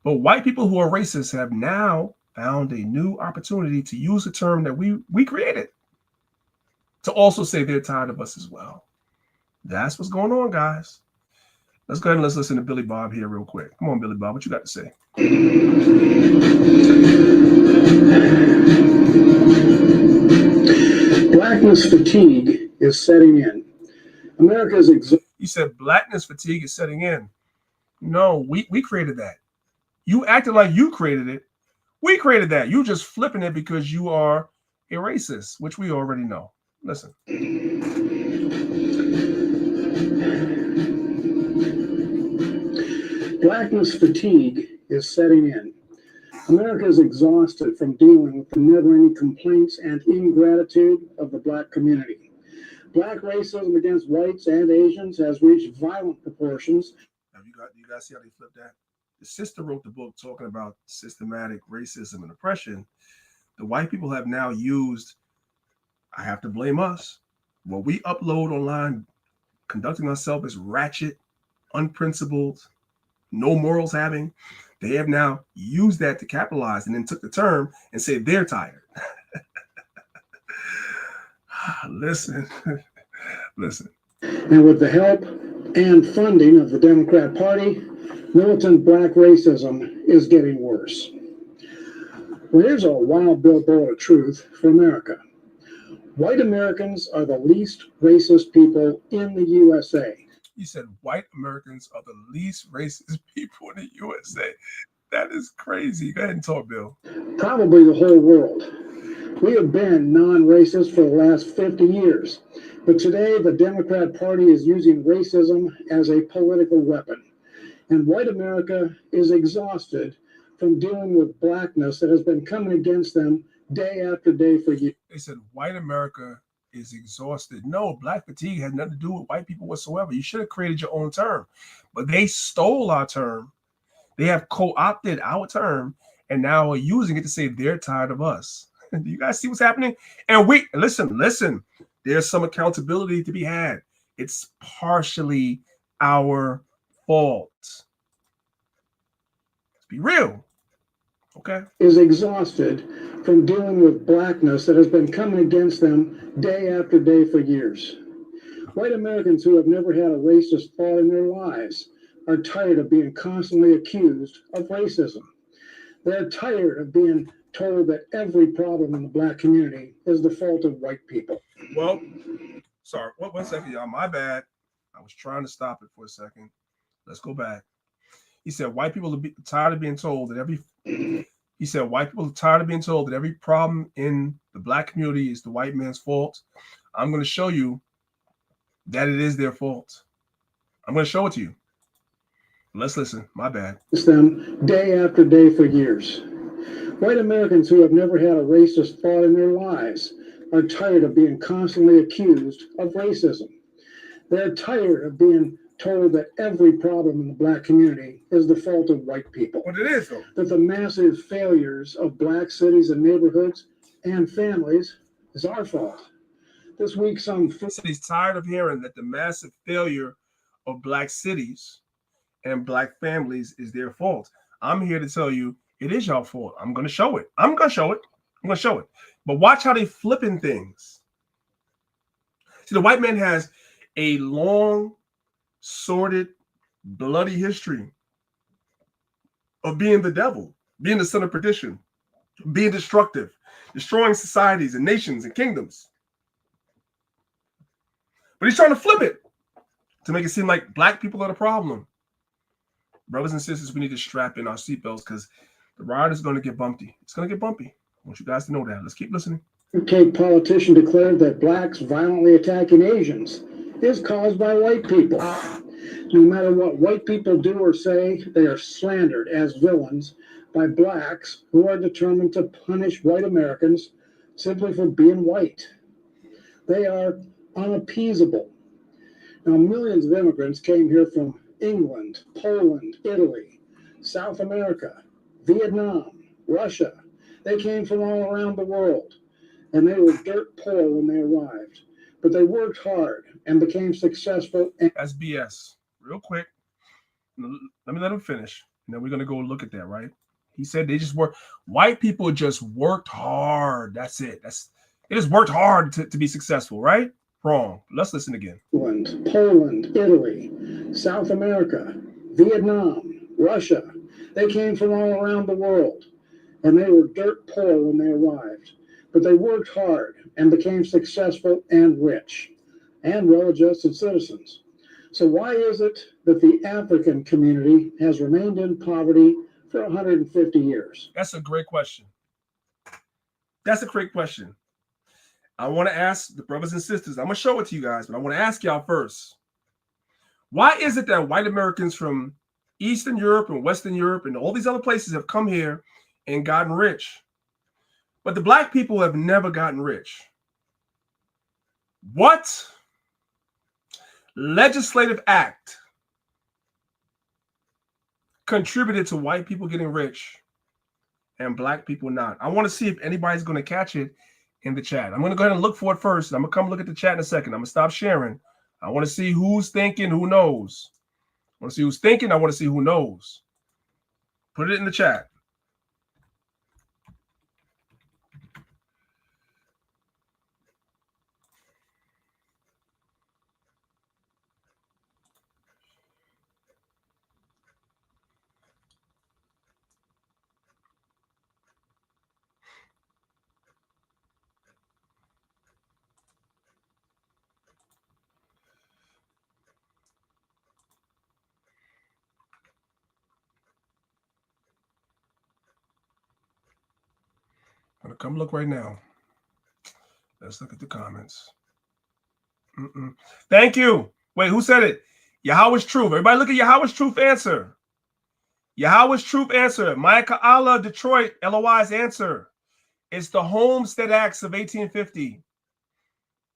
But white people who are racist have now found a new opportunity to use a term that we created to also say they're tired of us as well. That's what's going on, guys. Let's go ahead and let's listen to Billy Bob here real quick. Come on, Billy Bob, what you got to say? Blackness fatigue is setting in. America's You said blackness fatigue is setting in. No, we created that. You acted like you created it. We created that. You just flipping it because you are a racist, which we already know. Listen. Blackness fatigue is setting in. America is exhausted from dealing with the never-ending complaints and ingratitude of the black community. Black racism against whites and Asians has reached violent proportions. You guys see how they flipped that? The sister wrote the book talking about systematic racism and oppression. The white people have now used, I have to blame us. What we upload online, conducting ourselves as ratchet, unprincipled, no morals having, they have now used that to capitalize and then took the term and say they're tired. Listen. And with the help and funding of the Democrat Party, militant black racism is getting worse. Well, here's a wild billboard of truth for America. White Americans are the least racist people in the USA. You said white Americans are the least racist people in the USA. That is crazy. Go ahead and talk, Bill. Probably the whole world. We have been non-racist for the last 50 years, but today the Democrat Party is using racism as a political weapon. And white America is exhausted from dealing with blackness that has been coming against them day after day for years. They said white America is exhausted. No, black fatigue had nothing to do with white people whatsoever. You should have created your own term, but they stole our term. They have co-opted our term and now are using it to say they're tired of us. Do you guys see what's happening? And listen, there's some accountability to be had. It's partially our fault. Let's be real. Okay. Is exhausted from dealing with blackness that has been coming against them day after day for years. White Americans who have never had a racist thought in their lives are tired of being constantly accused of racism. They're tired of being told that every problem in the black community is the fault of white people. Well, sorry, one second, y'all. My bad. I was trying to stop it for a second. Let's go back. He said white people are tired of being told that every problem in the black community is the white man's fault. I'm going to show you that it is their fault. I'm going to show it to you. Let's listen. My bad. It's them day after day for years. White Americans who have never had a racist thought in their lives are tired of being constantly accused of racism. They're tired of being told that every problem in the black community is the fault of white people. But it is, though. That the massive failures of black cities and neighborhoods and families is our fault. This week, some cities tired of hearing that the massive failure of black cities and black families is their fault. I'm here to tell you it is your fault. I'm going to show it. But watch how they flipping things. See, the white man has a long, sordid, bloody history of being the devil, being the son of perdition, being destructive, destroying societies and nations and kingdoms. But he's trying to flip it to make it seem like black people are the problem. Brothers and sisters, we need to strap in our seatbelts because the ride is going to get bumpy. It's going to get bumpy. I want you guys to know that. Let's keep listening. UK politician declared that blacks violently attacking Asians is caused by white people. No matter what white people do or say, they are slandered as villains by blacks who are determined to punish white Americans simply for being white. They are unappeasable. Now, millions of immigrants came here from England, Poland, Italy, South America, Vietnam, Russia. They came from all around the world, and they were dirt poor when they arrived. But they worked hard and became successful. That's BS. Real quick, let me let him finish, and then we're going to go look at that, right? He said they just work. White people just worked hard. That's it. They just worked hard to be successful, right? Wrong. Let's listen again. England, Poland, Italy, South America, Vietnam, Russia. They came from all around the world, and they were dirt poor when they arrived. But they worked hard and became successful and rich and well-adjusted citizens. So why is it that the African community has remained in poverty for 150 years? That's a great question. That's a great question. I want to ask the brothers and sisters, I'm going to show it to you guys, but I want to ask y'all first. Why is it that white Americans from Eastern Europe and Western Europe and all these other places have come here and gotten rich, but the black people have never gotten rich? What legislative act contributed to white people getting rich and black people not? I want to see if anybody's going to catch it in the chat. I'm going to go ahead and look for it first. I'm going to come look at the chat in a second. I'm going to stop sharing. I want to see who's thinking, who knows. I want to see who's thinking. I want to see who knows. Put it in the chat. I'm going to come look right now. Let's look at the comments. Thank you. Wait, who said it? Yahweh's Truth. Everybody look at Yahweh's Truth answer. Yahweh's Truth answer. Micah Allah, Detroit, LOI's answer. It's the Homestead Acts of 1850.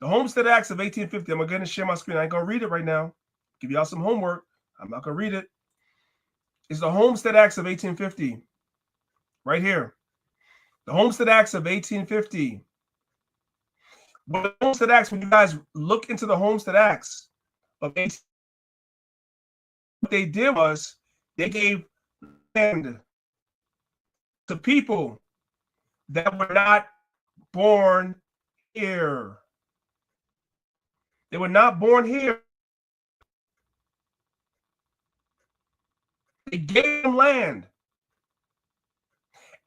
The Homestead Acts of 1850. I'm going to go ahead and share my screen. I ain't going to read it right now. Give y'all some homework. I'm not going to read it. It's the Homestead Acts of 1850. Right here. The Homestead Acts of 1850. What the Homestead Acts, when you guys look into the Homestead Acts of 1850, what they did was they gave land to people that were not born here. They were not born here. They gave them land.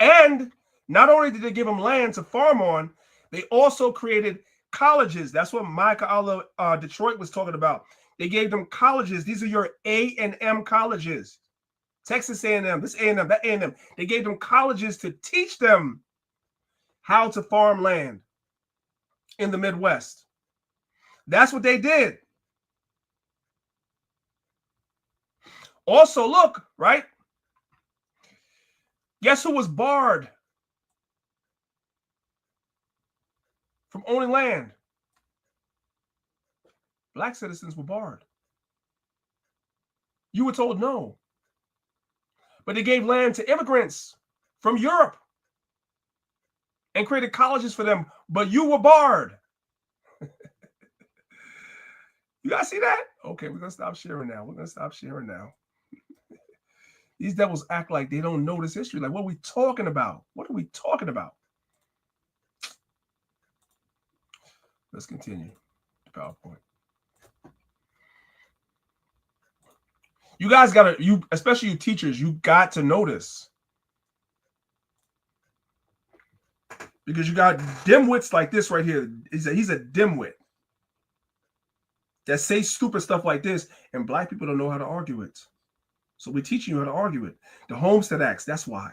And not only did they give them land to farm on, they also created colleges. That's what Micah Allah Detroit was talking about. They gave them colleges. These are your A&M colleges. Texas A&M, this A&M, that A&M. They gave them colleges to teach them how to farm land in the Midwest. That's what they did. Also, look, right? Guess who was barred from owning land? Black citizens were barred. You were told no. But they gave land to immigrants from Europe and created colleges for them, but you were barred. You guys see that? Okay, we're going to stop sharing now. We're going to stop sharing now. These devils act like they don't know this history. Like, what are we talking about? What are we talking about? Let's continue the PowerPoint. You guys gotta, especially you teachers, you got to know this. Because you got dimwits like this right here. He's a dimwit that say stupid stuff like this, and black people don't know how to argue it. So we're teaching you how to argue it. The Homestead Acts, that's why.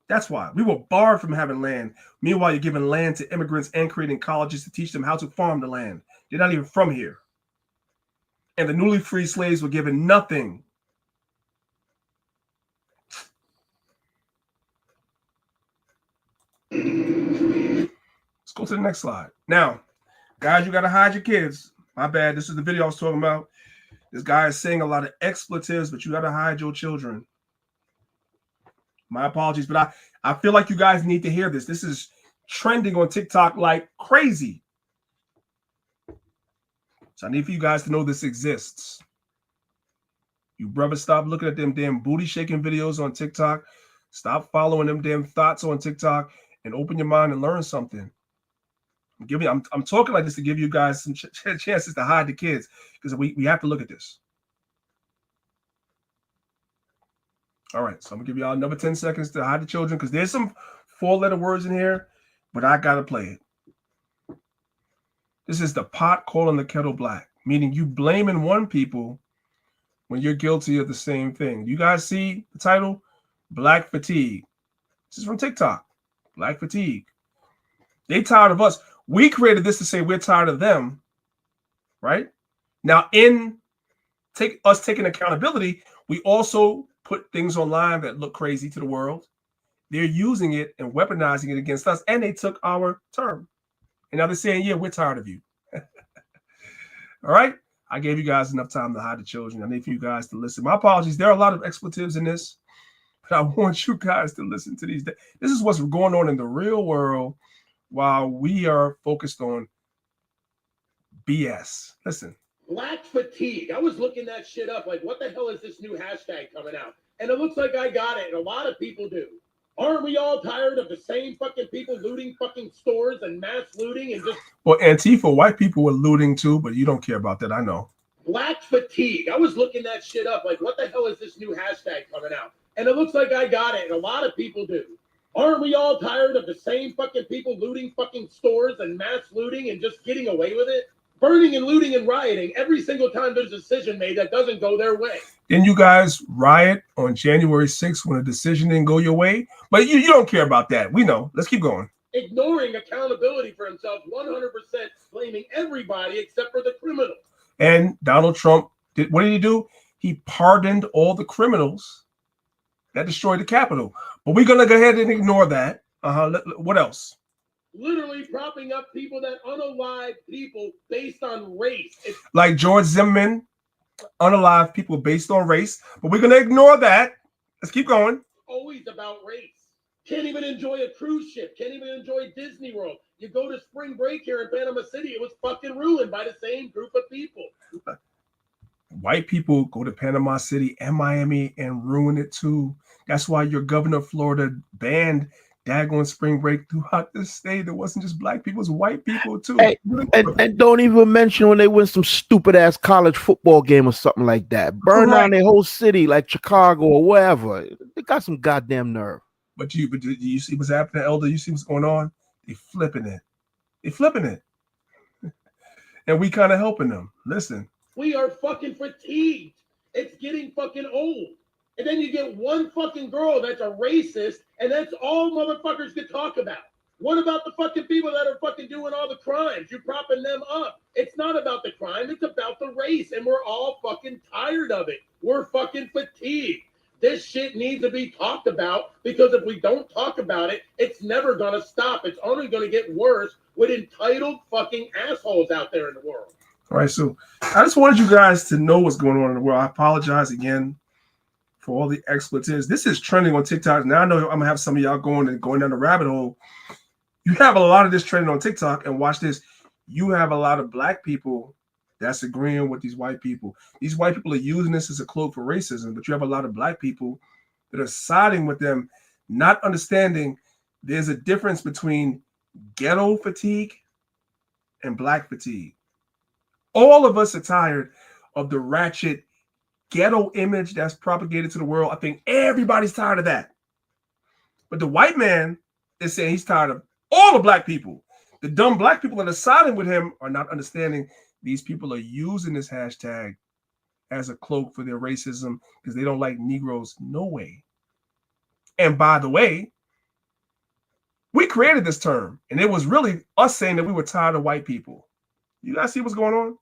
That's why. We were barred from having land. Meanwhile, you're giving land to immigrants and creating colleges to teach them how to farm the land. They're not even from here. And the newly freed slaves were given nothing. Let's go to the next slide. Now, guys, you got to hide your kids. My bad. This is the video I was talking about. This guy is saying a lot of expletives, but you got to hide your children. My apologies, but I feel like you guys need to hear this. This is trending on TikTok like crazy. So I need for you guys to know this exists. You brothers, stop looking at them damn booty shaking videos on TikTok. Stop following them damn thoughts on TikTok and open your mind and learn something. I'm talking like this to give you guys some chances to hide the kids, because we have to look at this. All right, so I'm gonna give y'all another 10 seconds to hide the children, because there's some 4-letter words in here, but I gotta play it. This is the pot calling the kettle black, meaning you blaming one people when you're guilty of the same thing. You guys see the title? Black fatigue. This is from TikTok. Black fatigue. They tired of us. We created this to say we're tired of them, right? Now, in us taking accountability, we also put things online that look crazy to the world. They're using it and weaponizing it against us, and they took our term. And now they're saying, yeah, we're tired of you. All right? I gave you guys enough time to hide the children. I need for you guys to listen. My apologies. There are a lot of expletives in this, but I want you guys to listen to these. This is what's going on in the real world while we are focused on BS. Listen. Black fatigue. I was looking that shit up. Like, what the hell is this new hashtag coming out? And it looks like I got it, and a lot of people do. Aren't we all tired of the same fucking people looting fucking stores and mass looting and just... Well, Antifa, white people were looting too, but you don't care about that, I know. Black fatigue. I was looking that shit up. Like, what the hell is this new hashtag coming out? And it looks like I got it, and a lot of people do. Aren't we all tired of the same fucking people looting fucking stores and mass looting and just getting away with it? Burning and looting and rioting every single time there's a decision made that doesn't go their way. Didn't you guys riot on January 6th when a decision didn't go your way? But you don't care about that. We know. Let's keep going. Ignoring accountability for himself, 100% blaming everybody except for the criminals. And Donald Trump, what did he do? He pardoned all the criminals that destroyed the Capitol. But we're going to go ahead and ignore that. What else? Literally propping up people that unalive people based on race. Like George Zimmerman, unalive people based on race. But we're going to ignore that. Let's keep going. Always about race. Can't even enjoy a cruise ship. Can't even enjoy Disney World. You go to spring break here in Panama City, it was fucking ruined by the same group of people. White people go to Panama City and Miami and ruin it too. That's why your governor of Florida banned daggone spring break throughout the state. It wasn't just black people, it was white people too. Hey, and don't even mention when they win some stupid ass college football game or something like that. Burn down their whole city like Chicago or wherever. They got some goddamn nerve. But you see what's happening, Elder? You see what's going on? They flipping it. They flipping it. And we kind of helping them. Listen. We are fucking fatigued. It's getting fucking old. And then you get one fucking girl that's a racist, and that's all motherfuckers can talk about. What about the fucking people that are fucking doing all the crimes? You're propping them up. It's not about the crime, it's about the race, and we're all fucking tired of it. We're fucking fatigued. This shit needs to be talked about, because if we don't talk about it, it's never gonna stop. It's only gonna get worse with entitled fucking assholes out there in the world. All right, so I just wanted you guys to know what's going on in the world. I apologize again for all the expletives. This is trending on TikTok. Now I know I'm gonna have some of y'all going down the rabbit hole. You have a lot of this trending on TikTok, and watch this. You have a lot of black people that's agreeing with these white people. These white people are using this as a cloak for racism, but you have a lot of black people that are siding with them, not understanding there's a difference between ghetto fatigue and black fatigue. All of us are tired of the ratchet ghetto image that's propagated to the world. I think everybody's tired of that. But the white man is saying he's tired of all the black people. The dumb black people that are siding with him are not understanding these people are using this hashtag as a cloak for their racism because they don't like Negroes. No way. And by the way, we created this term, and it was really us saying that we were tired of white people. You guys see what's going on?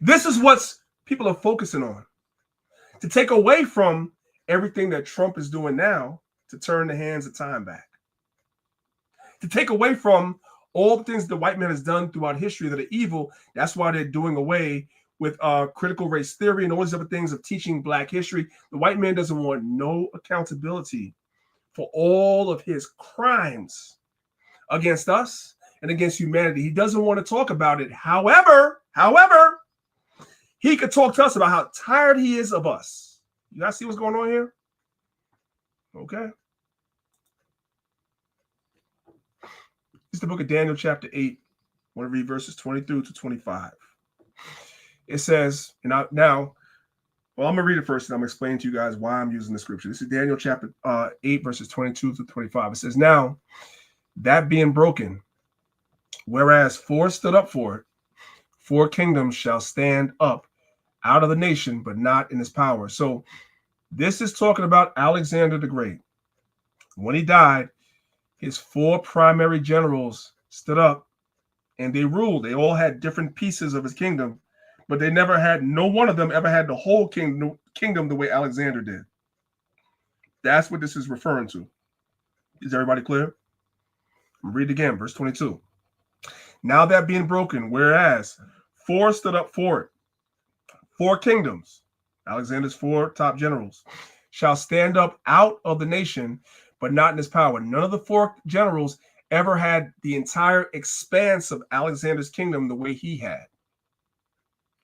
This is what people are focusing on. To take away from everything that Trump is doing now, to turn the hands of time back. To take away from all the things the white man has done throughout history that are evil. That's why they're doing away with critical race theory and all these other things of teaching black history. The white man doesn't want no accountability for all of his crimes against us and against humanity. He doesn't want to talk about it. However, he could talk to us about how tired he is of us. You guys see what's going on here? Okay. It's the book of Daniel, chapter 8. I want to read verses 22 to 25. It says, and now, well, I'm going to read it first, and I'm going to explain to you guys why I'm using the scripture. This is Daniel chapter 8, verses 22 to 25. It says, now, that being broken, whereas 4 stood up for it, 4 kingdoms shall stand up out of the nation, but not in his power. So this is talking about Alexander the Great. When he died, his 4 primary generals stood up and they ruled. They all had different pieces of his kingdom, but they never had, no one of them ever had the whole kingdom the way Alexander did. That's what this is referring to. Is everybody clear? I'll read it again, verse 22. Now that being broken, whereas 4 stood up for it, 4 kingdoms, Alexander's 4 top generals, shall stand up out of the nation, but not in his power. None of the 4 generals ever had the entire expanse of Alexander's kingdom the way he had.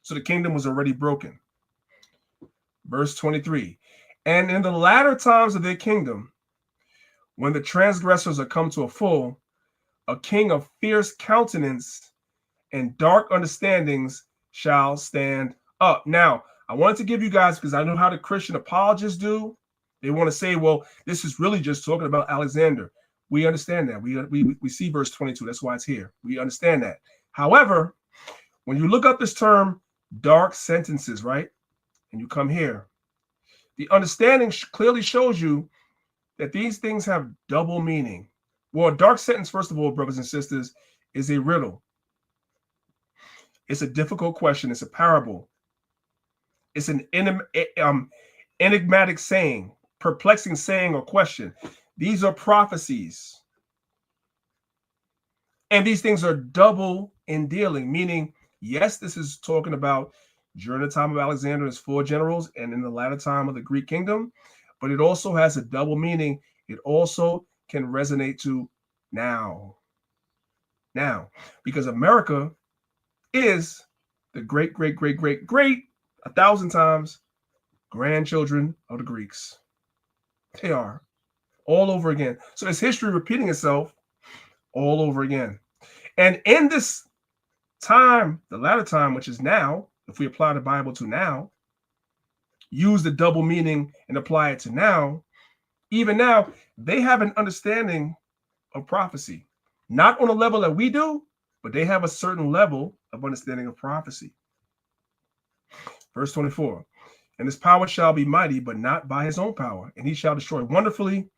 So the kingdom was already broken. Verse 23. And in the latter times of their kingdom, when the transgressors are come to a full, a king of fierce countenance and dark understandings shall stand up. Now, I wanted to give you guys, because I know how the Christian apologists do. They want to say, well, this is really just talking about Alexander. We understand that. We see verse 22. That's why it's here. We understand that. However, when you look up this term, dark sentences, right? And you come here, the understanding clearly shows you that these things have double meaning. Well, a dark sentence, first of all, brothers and sisters, is a riddle. It's a difficult question. It's a parable. It's an enigmatic saying, perplexing saying or question. These are prophecies. And these things are double in dealing, meaning, yes, this is talking about during the time of Alexander and his 4 generals and in the latter time of the Greek kingdom, but it also has a double meaning. It also can resonate to now. Now, because America is the great, 1,000 times grandchildren of the Greeks. They are all over again. So it's history repeating itself all over again. And in this time, the latter time, which is now, if we apply the Bible to now, use the double meaning and apply it to now, even now, they have an understanding of prophecy. Not on a level that we do, but they have a certain level of understanding of prophecy. Verse 24, and his power shall be mighty, but not by his own power. And he shall destroy wonderfully,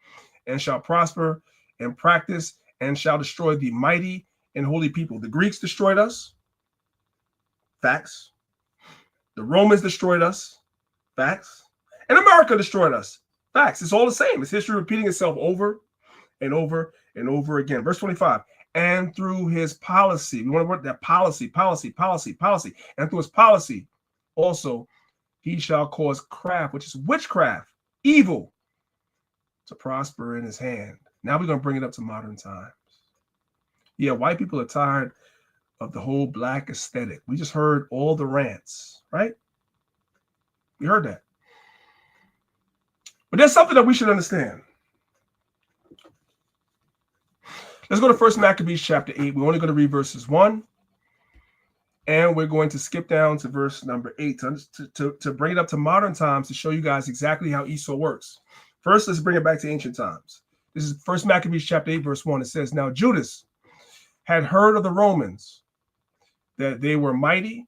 and shall prosper and practice, and shall destroy the mighty and holy people. The Greeks destroyed us. Facts. The Romans destroyed us. Facts. And America destroyed us. Facts. It's all the same. It's history repeating itself over and over and over again. Verse 25. And through his policy, we want to work that policy. And through his policy, also, he shall cause craft, which is witchcraft, evil, to prosper in his hand. Now we're going to bring it up to modern times. Yeah, white people are tired of the whole black aesthetic. We just heard all the rants, right? We heard that. But there's something that we should understand. Let's go to 1 Maccabees chapter 8. We're only going to read verses 1 And we're going to skip down to verse number 8 to bring it up to modern times to show you guys exactly how Esau works. First, let's bring it back to ancient times. This is First Maccabees chapter 8, verse 1. It says, now Judas had heard of the Romans, that they were mighty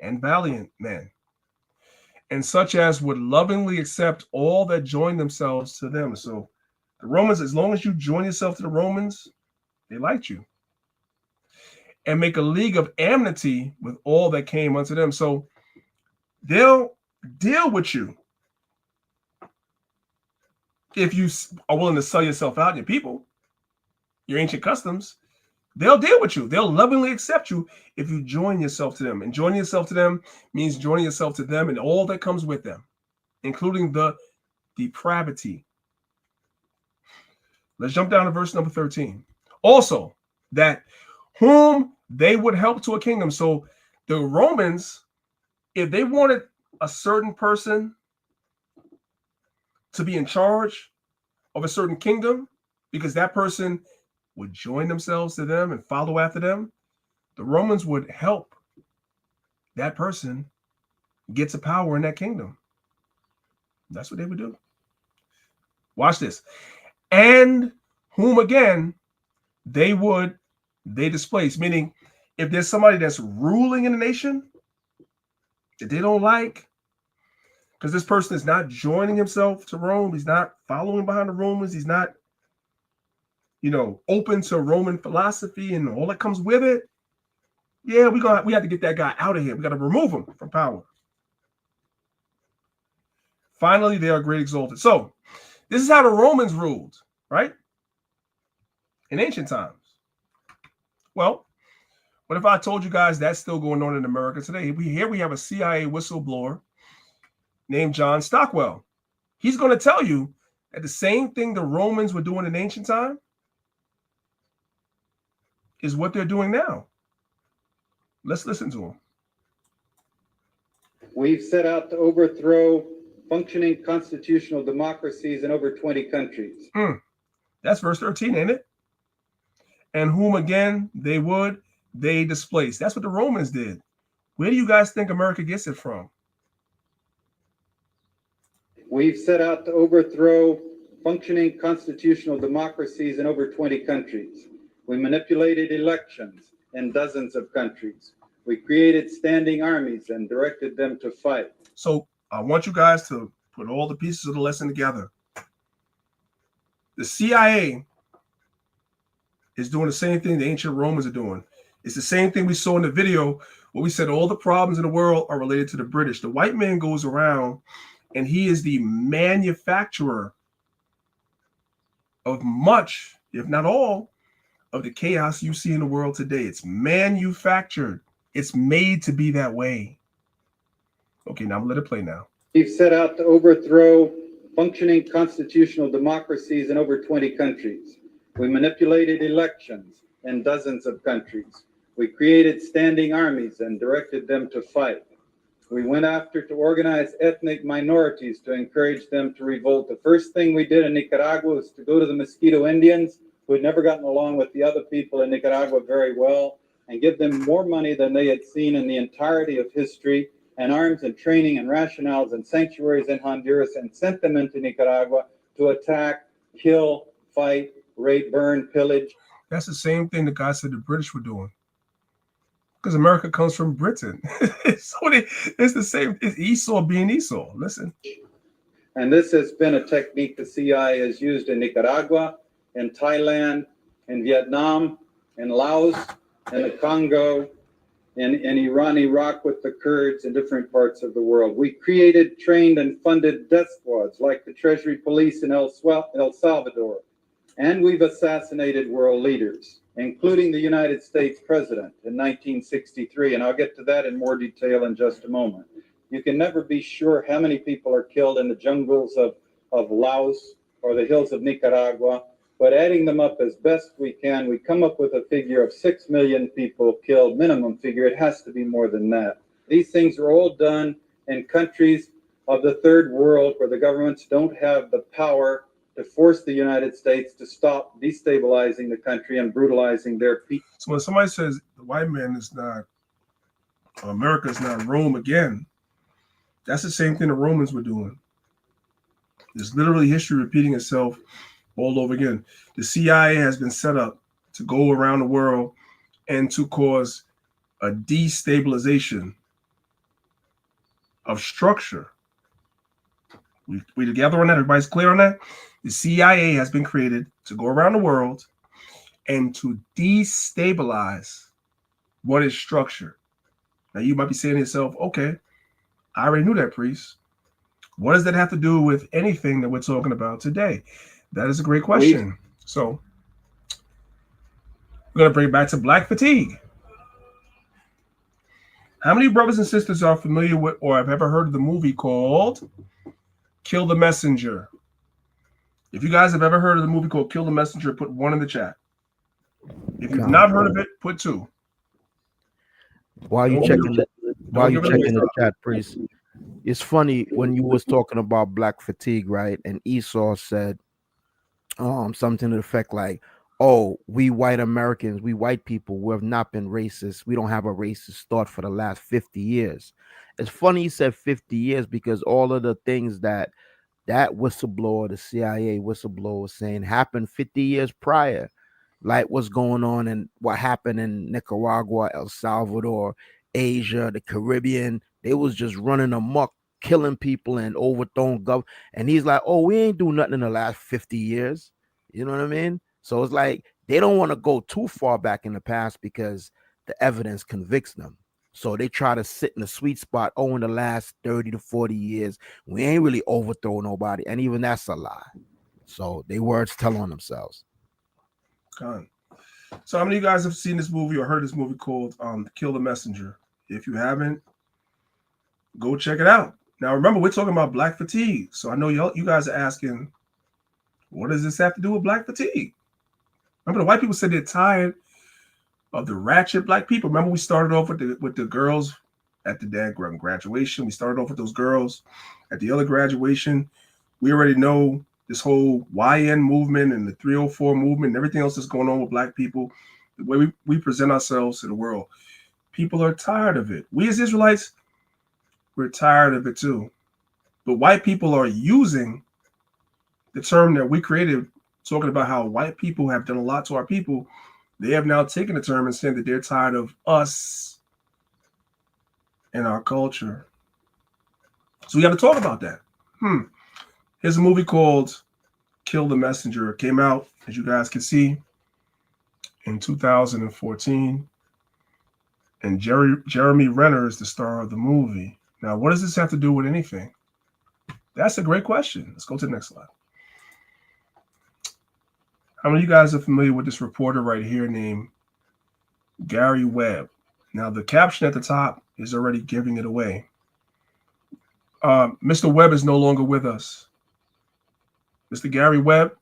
and valiant men, and such as would lovingly accept all that joined themselves to them. So the Romans, as long as you join yourself to the Romans, they liked you. And make a league of amity with all that came unto them. So they'll deal with you if you are willing to sell yourself out, your people, your ancient customs. They'll deal with you. They'll lovingly accept you if you join yourself to them. And joining yourself to them means joining yourself to them and all that comes with them, including the depravity. Let's jump down to verse number 13. Also, that whom they would help to a kingdom. So the Romans, if they wanted a certain person to be in charge of a certain kingdom, because that person would join themselves to them and follow after them, the Romans would help that person get to power in that kingdom. That's what they would do. Watch this. And whom again they displace, meaning if there's somebody that's ruling in the nation that they don't like, because this person is not joining himself to Rome, he's not following behind the Romans, he's not, open to Roman philosophy and all that comes with it. Yeah, we have to get that guy out of here. We got to remove him from power. Finally, they are great exalted. So this is how the Romans ruled, right? In ancient times. Well, what if I told you guys that's still going on in America today? Here we have a CIA whistleblower named John Stockwell. He's going to tell you that the same thing the Romans were doing in ancient time is what they're doing now. Let's listen to him. We've set out to overthrow functioning constitutional democracies in over 20 countries. That's verse 13, ain't it? And whom again they displace. That's what the Romans did. Where do you guys think America gets it from? We've set out to overthrow functioning constitutional democracies in over 20 countries. We manipulated elections in dozens of countries. We created standing armies and directed them to fight. So I want you guys to put all the pieces of the lesson together. The CIA is doing the same thing the ancient Romans are doing. It's the same thing we saw in the video where we said all the problems in the world are related to the British. The white man goes around and he is the manufacturer of much, if not all, of the chaos you see in the world today. It's manufactured. It's made to be that way. Okay, now I'm gonna let it play now. We've set out to overthrow functioning constitutional democracies in over 20 countries. We manipulated elections in dozens of countries. We created standing armies and directed them to fight. We went after to organize ethnic minorities to encourage them to revolt. The first thing we did in Nicaragua was to go to the Mosquito Indians, who had never gotten along with the other people in Nicaragua very well, and give them more money than they had seen in the entirety of history, and arms and training and rationales and sanctuaries in Honduras, and sent them into Nicaragua to attack, kill, fight, rape, burn, pillage. That's the same thing the guy said the British were doing. Because America comes from Britain. So it's the same. It's Esau being Esau. Listen. And this has been a technique the CIA has used in Nicaragua, in Thailand, in Vietnam, in Laos, in the Congo, in Iran, Iraq with the Kurds, in different parts of the world. We created, trained, and funded death squads like the Treasury Police in El Salvador. And we've assassinated world leaders, including the United States president in 1963. And I'll get to that in more detail in just a moment. You can never be sure how many people are killed in the jungles of Laos or the hills of Nicaragua, but adding them up as best we can, we come up with a figure of 6 million people killed, minimum figure. It has to be more than that. These things are all done in countries of the third world where the governments don't have the power to force the United States to stop destabilizing the country and brutalizing their people. So when somebody says the white man is not America is not Rome again. That's the same thing the Romans were doing. There's literally history repeating itself all over again. The CIA has been set up to go around the world and to cause a destabilization of structure. We together on that? Everybody's clear on that? The CIA has been created to go around the world and to destabilize what is structure. Now you might be saying to yourself, okay, I already knew that, priest. What does that have to do with anything that we're talking about today? That is a great question. So we're going to bring it back to black fatigue. How many brothers and sisters are familiar with or have ever heard of the movie called Kill the Messenger? If you guys have ever heard of the movie called Kill the Messenger, put 1 in the chat. If you've not heard of it, put 2. While you checking the chat, priest, it's funny when you was talking about black fatigue, right? And Esau said something to the effect like, "Oh, we white Americans, we white people, we have not been racist. We don't have a racist thought for the last 50 years." It's funny he said 50 years because all of the things that whistleblower, the CIA whistleblower, was saying happened 50 years prior, like what's going on and what happened in Nicaragua, El Salvador, Asia, the Caribbean. They was just running amok, killing people and overthrowing government. And he's like, "Oh, we ain't do nothing in the last 50 years." You know what I mean? So it's like they don't want to go too far back in the past because the evidence convicts them. So they try to sit in the sweet spot. Oh, in the last 30 to 40 years, we ain't really overthrow nobody. And even that's a lie. So they words tell on themselves. Con. So how many of you guys have seen this movie or heard this movie called Kill the Messenger? If you haven't, go check it out. Now remember, we're talking about black fatigue. So I know you guys are asking, what does this have to do with black fatigue? Remember, the white people said they're tired of the ratchet black people. Remember, we started off with the girls at the dad graduation. We started off with those girls at the other graduation. We already know this whole YN movement and the 304 movement and everything else that's going on with black people, the way we present ourselves to the world. People are tired of it. We as Israelites, we're tired of it too. But white people are using the term that we created, talking about how white people have done a lot to our people. They have now taken the term and said that they're tired of us and our culture. So we got to talk about that. Here's a movie called Kill the Messenger. It came out, as you guys can see, in 2014. And Jeremy Renner is the star of the movie. Now, what does this have to do with anything? That's a great question. Let's go to the next slide. How many of you guys are familiar with this reporter right here named Gary Webb? Now, the caption at the top is already giving it away. Mr. Webb is no longer with us. Mr. Gary Webb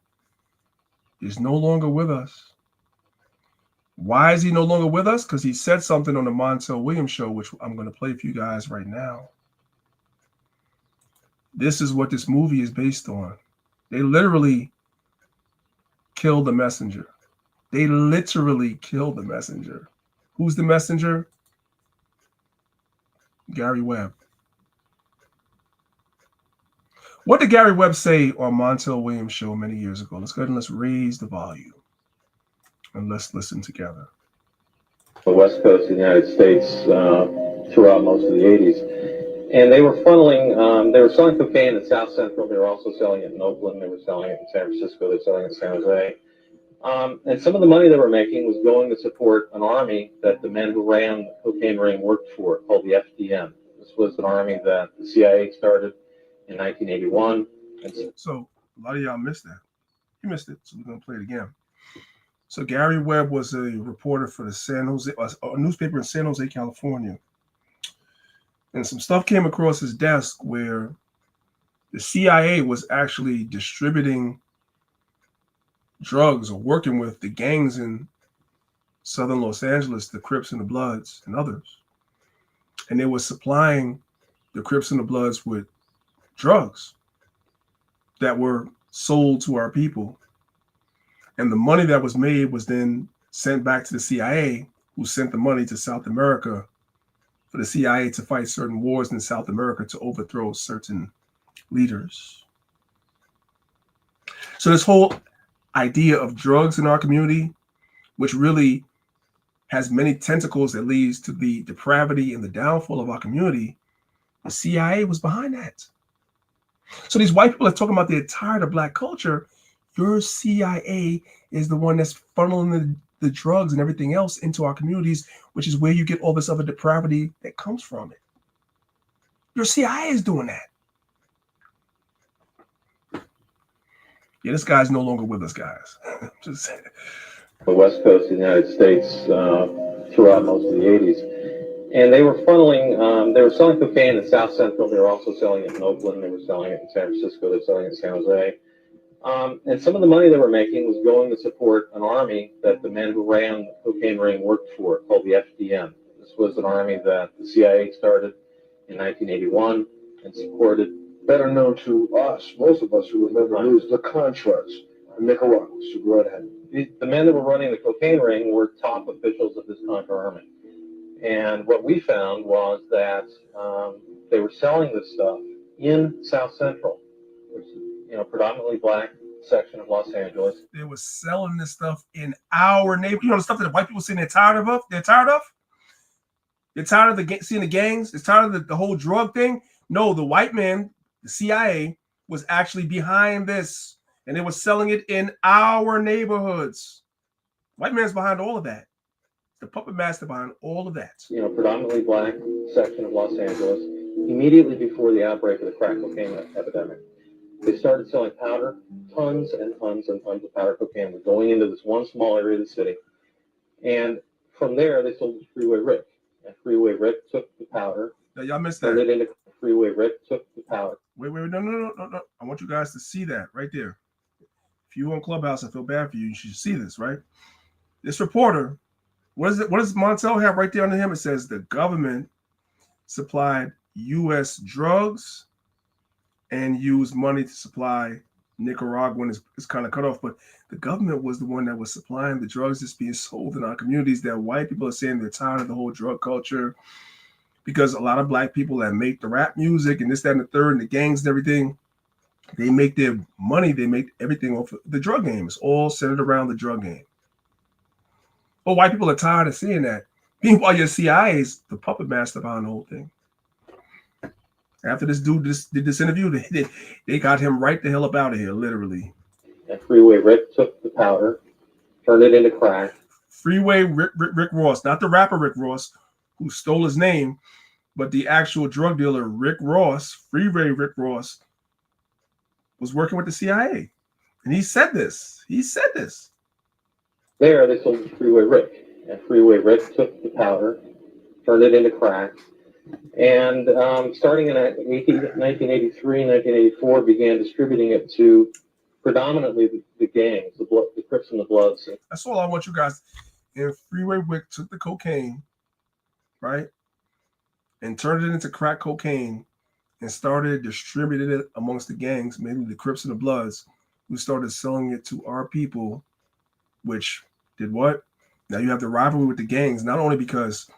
is no longer with us. Why is he no longer with us? Because he said something on the Montel Williams show, which I'm going to play for you guys right now. This is what this movie is based on. They literally killed the messenger. They literally killed the messenger. Who's the messenger? Gary Webb. What did Gary Webb say on Montel Williams' show many years ago? Let's go ahead and let's raise the volume and let's listen together. The west coast of the United States throughout most of the 80s. And they were funneling, they were selling cocaine in South Central. They were also selling it in Oakland. They were selling it in San Francisco. They were selling it in San Jose. And some of the money they were making was going to support an army that the men who ran the cocaine ring worked for, called the FDM. This was an army that the CIA started in 1981. So a lot of y'all missed that. You missed it, so we're going to play it again. So Gary Webb was a reporter for the San Jose, a newspaper in San Jose, California. And some stuff came across his desk where the CIA was actually distributing drugs or working with the gangs in southern Los Angeles, the Crips and the Bloods and others. And they were supplying the Crips and the Bloods with drugs that were sold to our people. And the money that was made was then sent back to the CIA, who sent the money to South America for the CIA to fight certain wars in South America to overthrow certain leaders. So this whole idea of drugs in our community, which really has many tentacles that leads to the depravity and the downfall of our community, the CIA was behind that. So these white people are talking about they're tired of black culture. Your CIA is the one that's funneling the drugs and everything else into our communities, which is where you get all this other depravity that comes from it. Your CIA is doing that. Yeah, this guy's no longer with us, guys. Just saying. The West Coast of the United States throughout most of the 80s. And they were funneling, they were selling cocaine in South Central. They were also selling it in Oakland. They were selling it in San Francisco. They were selling it in San Jose. And some of the money they were making was going to support an army that the men who ran the cocaine ring worked for, called the FDN. This was an army that the CIA started in 1981 and supported. Better known to us, most of us who remember news, the Contras, the Nicaraguans. So go ahead. The men that were running the cocaine ring were top officials of this Contra army. And what we found was that they were selling this stuff in South Central, which is, predominantly black section of Los Angeles. They were selling this stuff in our neighborhood. The stuff that the white people saying they're tired of. They're tired of. They're tired of seeing the gangs. They're tired of the whole drug thing. No, the white man, the CIA, was actually behind this, and they were selling it in our neighborhoods. White man's behind all of that. The puppet master behind all of that. Predominantly black section of Los Angeles. Immediately before the outbreak of the crack cocaine epidemic, they started selling powder, tons and tons and tons of powder cocaine. We're going into this one small area of the city. And from there, they sold it to Freeway Rick. And Freeway Rick took the powder. Now, y'all missed turned that. it into Freeway Rick took the powder. Wait, no. I want you guys to see that right there. If you on Clubhouse, I feel bad for you. You should see this, right? This reporter, what is it? What does Montel have right there under him? It says the government supplied U.S. drugs and used money to supply Nicaraguan. It's kind of cut off, but the government was the one that was supplying the drugs that's being sold in our communities. That white people are saying they're tired of the whole drug culture because a lot of black people that make the rap music and this, that, and the third, and the gangs and everything, they make their money, they make everything off of the drug game. It's all centered around the drug game. But white people are tired of seeing that. Meanwhile, your CIA is the puppet master behind the whole thing. After this dude did this interview, they got him right the hell up out of here, literally. And Freeway Rick took the powder, turned it into crack. Freeway Rick Ross, not the rapper Rick Ross, who stole his name, but the actual drug dealer Rick Ross, Freeway Rick Ross, was working with the CIA. And he said this. There, they sold it to Freeway Rick. And Freeway Rick took the powder, turned it into crack. And starting in 1983, 1984, began distributing it to predominantly the gangs, the Crips and the Bloods. That's all I want you guys. And Freeway Rick took the cocaine, right, and turned it into crack cocaine and started distributing it amongst the gangs, mainly the Crips and the Bloods, who started selling it to our people, which did what? Now you have the rivalry with the gangs, not only because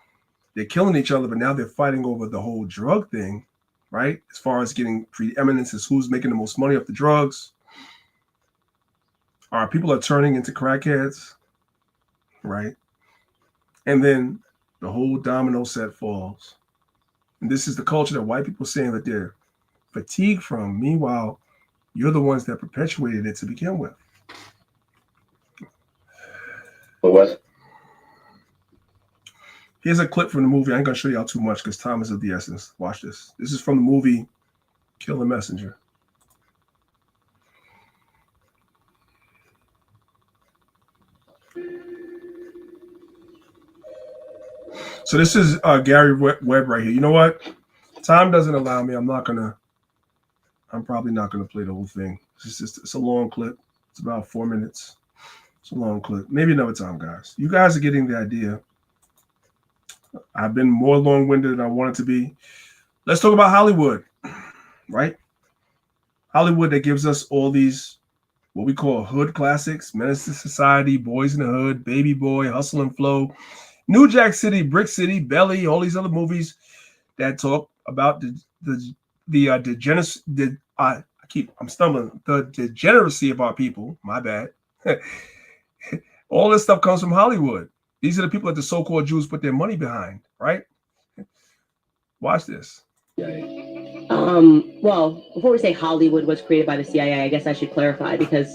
they're killing each other, but now they're fighting over the whole drug thing, right? As far as getting preeminence as who's making the most money off the drugs. Our people are turning into crackheads, right? And then the whole domino set falls. And this is the culture that white people are saying that they're fatigued from. Meanwhile, you're the ones that perpetuated it to begin with. What? Here's a clip from the movie. I ain't gonna show y'all too much because time is of the essence. Watch this. This is from the movie Kill the Messenger. So this is Gary Webb right here. You know what? Time doesn't allow me. I'm probably not gonna play the whole thing. It's a long clip. It's about 4 minutes. It's a long clip. Maybe another time, guys. You guys are getting the idea. I've been more long-winded than I wanted to be. Let's talk about Hollywood, right? Hollywood that gives us all these, what we call hood classics, Menace to Society, Boys in the Hood, Baby Boy, Hustle and Flow. New Jack City, Brick City, Belly, all these other movies that talk about the degeneracy of our people. My bad. All this stuff comes from Hollywood. These are the people that the so-called Jews put their money behind, right? Watch this. Well, before we say Hollywood was created by the CIA, I guess I should clarify because,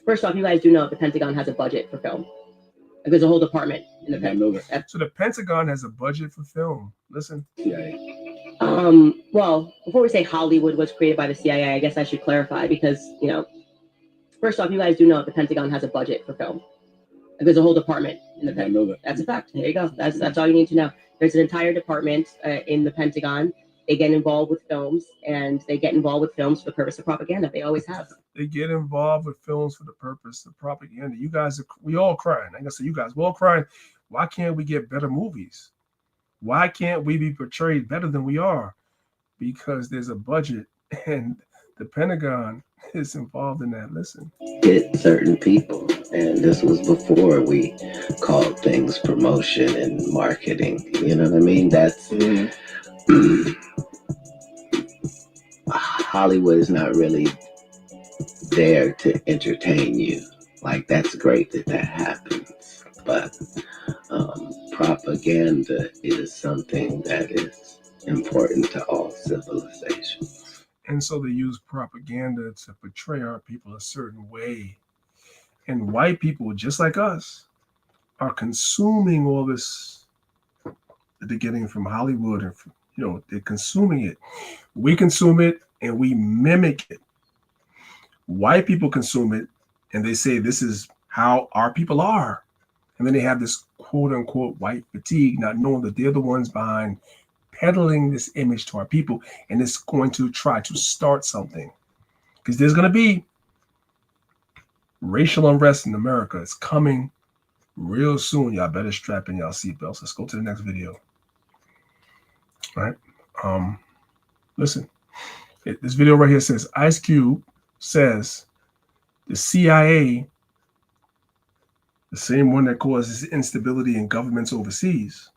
first off, you guys do know the Pentagon has a budget for film. There's a whole department in the Pentagon. So the Pentagon has a budget for film. Listen. Well, before we say Hollywood was created by the CIA, I guess I should clarify because, first off, you guys do know the Pentagon has a budget for film. There's a whole department in the Pentagon. That's a fact. There you go. That's all you need to know. There's an entire department in the Pentagon. They get involved with films, and they get involved with films for the purpose of propaganda. They always have. They get involved with films for the purpose of propaganda. You guys, we all crying. I guess you guys, we're all crying. Why can't we get better movies? Why can't we be portrayed better than we are? Because there's a budget, and the Pentagon is involved in that. Listen. Hit certain people, and this was before we called things promotion and marketing. You know what I mean? That's Hollywood is not really there to entertain you. Like, that's great that happens, but propaganda is something that is important to all civilizations. And so they use propaganda to portray our people a certain way. And white people, just like us, are consuming all this that they're getting from Hollywood. And they're consuming it. We consume it and we mimic it. White people consume it and they say this is how our people are. And then they have this quote unquote white fatigue, not knowing that they're the ones behind peddling this image to our people, and it's going to try to start something, because there's going to be racial unrest in America. It's coming real soon. Y'all better strap in y'all seatbelts. Let's go to the next video. All right. Listen, this video right here says Ice Cube says the CIA, the same one that causes instability in governments overseas,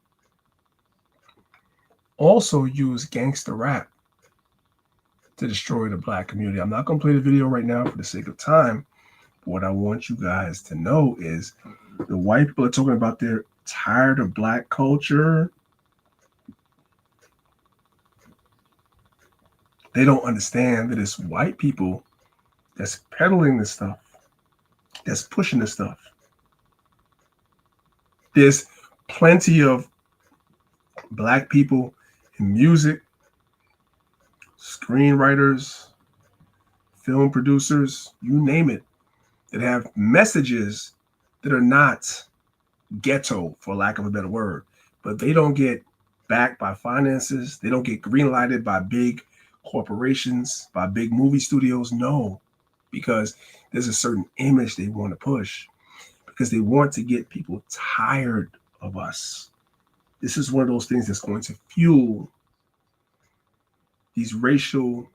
also use gangster rap to destroy the black community. I'm not going to play the video right now for the sake of time. But what I want you guys to know is the white people are talking about they're tired of black culture. They don't understand that it's white people that's peddling this stuff, that's pushing this stuff. There's plenty of black people in music, screenwriters, film producers, you name it, that have messages that are not ghetto, for lack of a better word, but they don't get backed by finances. They don't get greenlighted by big corporations, by big movie studios. No, because there's a certain image they want to push, because they want to get people tired of us. This is one of those things that's going to fuel these racial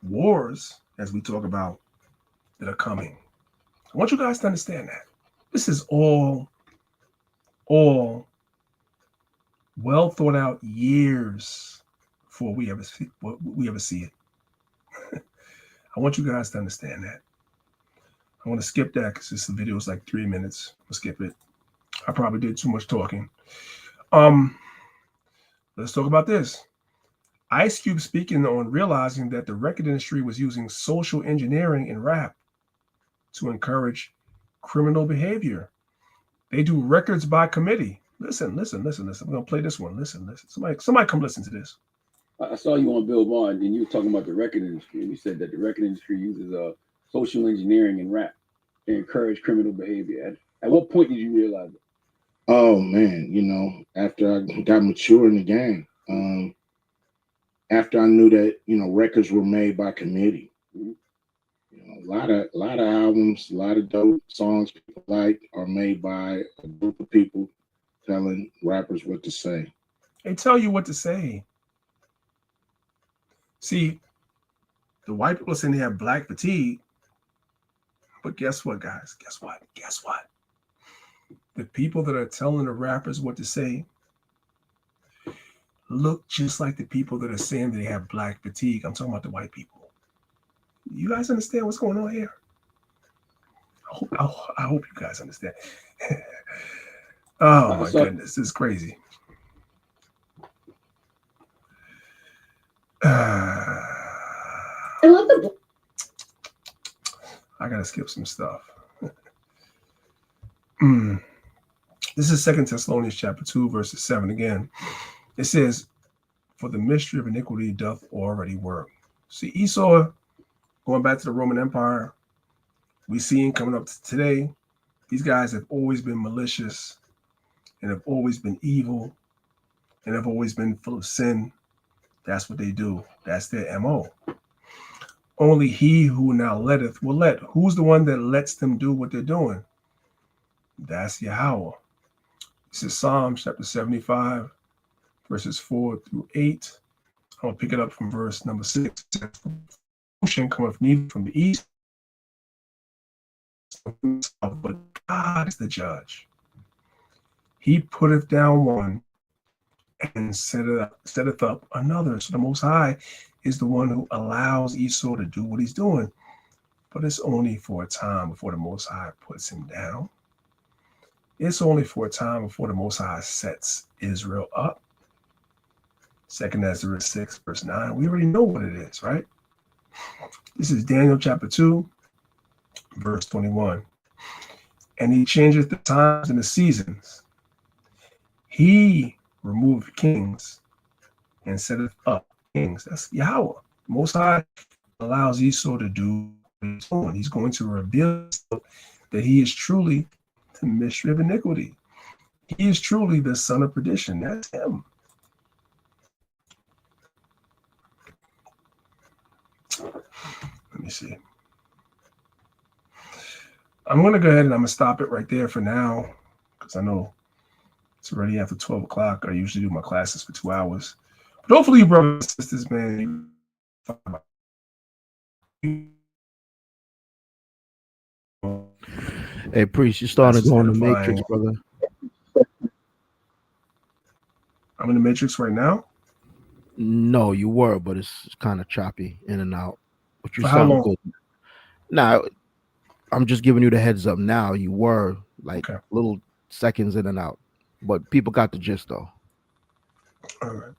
wars, as we talk about, that are coming. I want you guys to understand that. This is all well thought out years before we ever see it. I want you guys to understand that. I want to skip that because this video is like 3 minutes. We'll skip it. I probably did too much talking. Let's talk about this. Ice Cube speaking on realizing that the record industry was using social engineering in rap to encourage criminal behavior. They do records by committee. Listen. I'm gonna play this one. Listen. Somebody come listen to this. I saw you on Bill Maher, and you were talking about the record industry, and you said that the record industry uses social engineering in rap to encourage criminal behavior. At what point did you realize it? Oh man, after I got mature in the game, after I knew that records were made by committee, a lot of albums, a lot of dope songs people like are made by a group of people telling rappers what to say. They tell you what to say. See, the white people are saying they have black fatigue, but guess what, guys? Guess what? the people that are telling the rappers what to say look just like the people that are saying they have black fatigue. I'm talking about the white people. You guys understand what's going on here? I hope you guys understand. Oh my goodness, this is crazy. I love the. I gotta skip some stuff. This is 2 Thessalonians chapter 2, verses 7 again. It says, "For the mystery of iniquity doth already work." See, Esau, going back to the Roman Empire, we see him coming up to today. These guys have always been malicious and have always been evil and have always been full of sin. That's what they do. That's their MO. Only he who now letteth will let. Who's the one that lets them do what they're doing? That's Yahweh. This is Psalm chapter 75, verses 4 through 8. I'll pick it up from verse number 6. Ocean cometh neither from the east, but God is the judge. He putteth down one and setteth up another. So the Most High is the one who allows Esau to do what he's doing. But it's only for a time before the Most High puts him down. It's only for a time before the Most High sets Israel up. 2 Ezra 6, verse 9. We already know what it is, right? This is Daniel chapter 2, verse 21. And he changeth the times and the seasons. He removed kings and setteth up kings. That's Yahweh. Most High allows Esau to do what he's doing. He's going to reveal that he is truly the mystery of iniquity. He is truly the son of perdition. That's him. Let me see. I'm going to go ahead and I'm going to stop it right there for now because I know it's already after 12 o'clock. I usually do my classes for 2 hours. But hopefully, you brothers and sisters, man. Hey, Priest, you starting to go in the Matrix, brother. I'm in the Matrix right now? No, you were, but it's kind of choppy in and out. But you For how sound long? good. Now, I'm just giving you the heads up now. You were like little seconds in and out. But people got the gist, though. All right.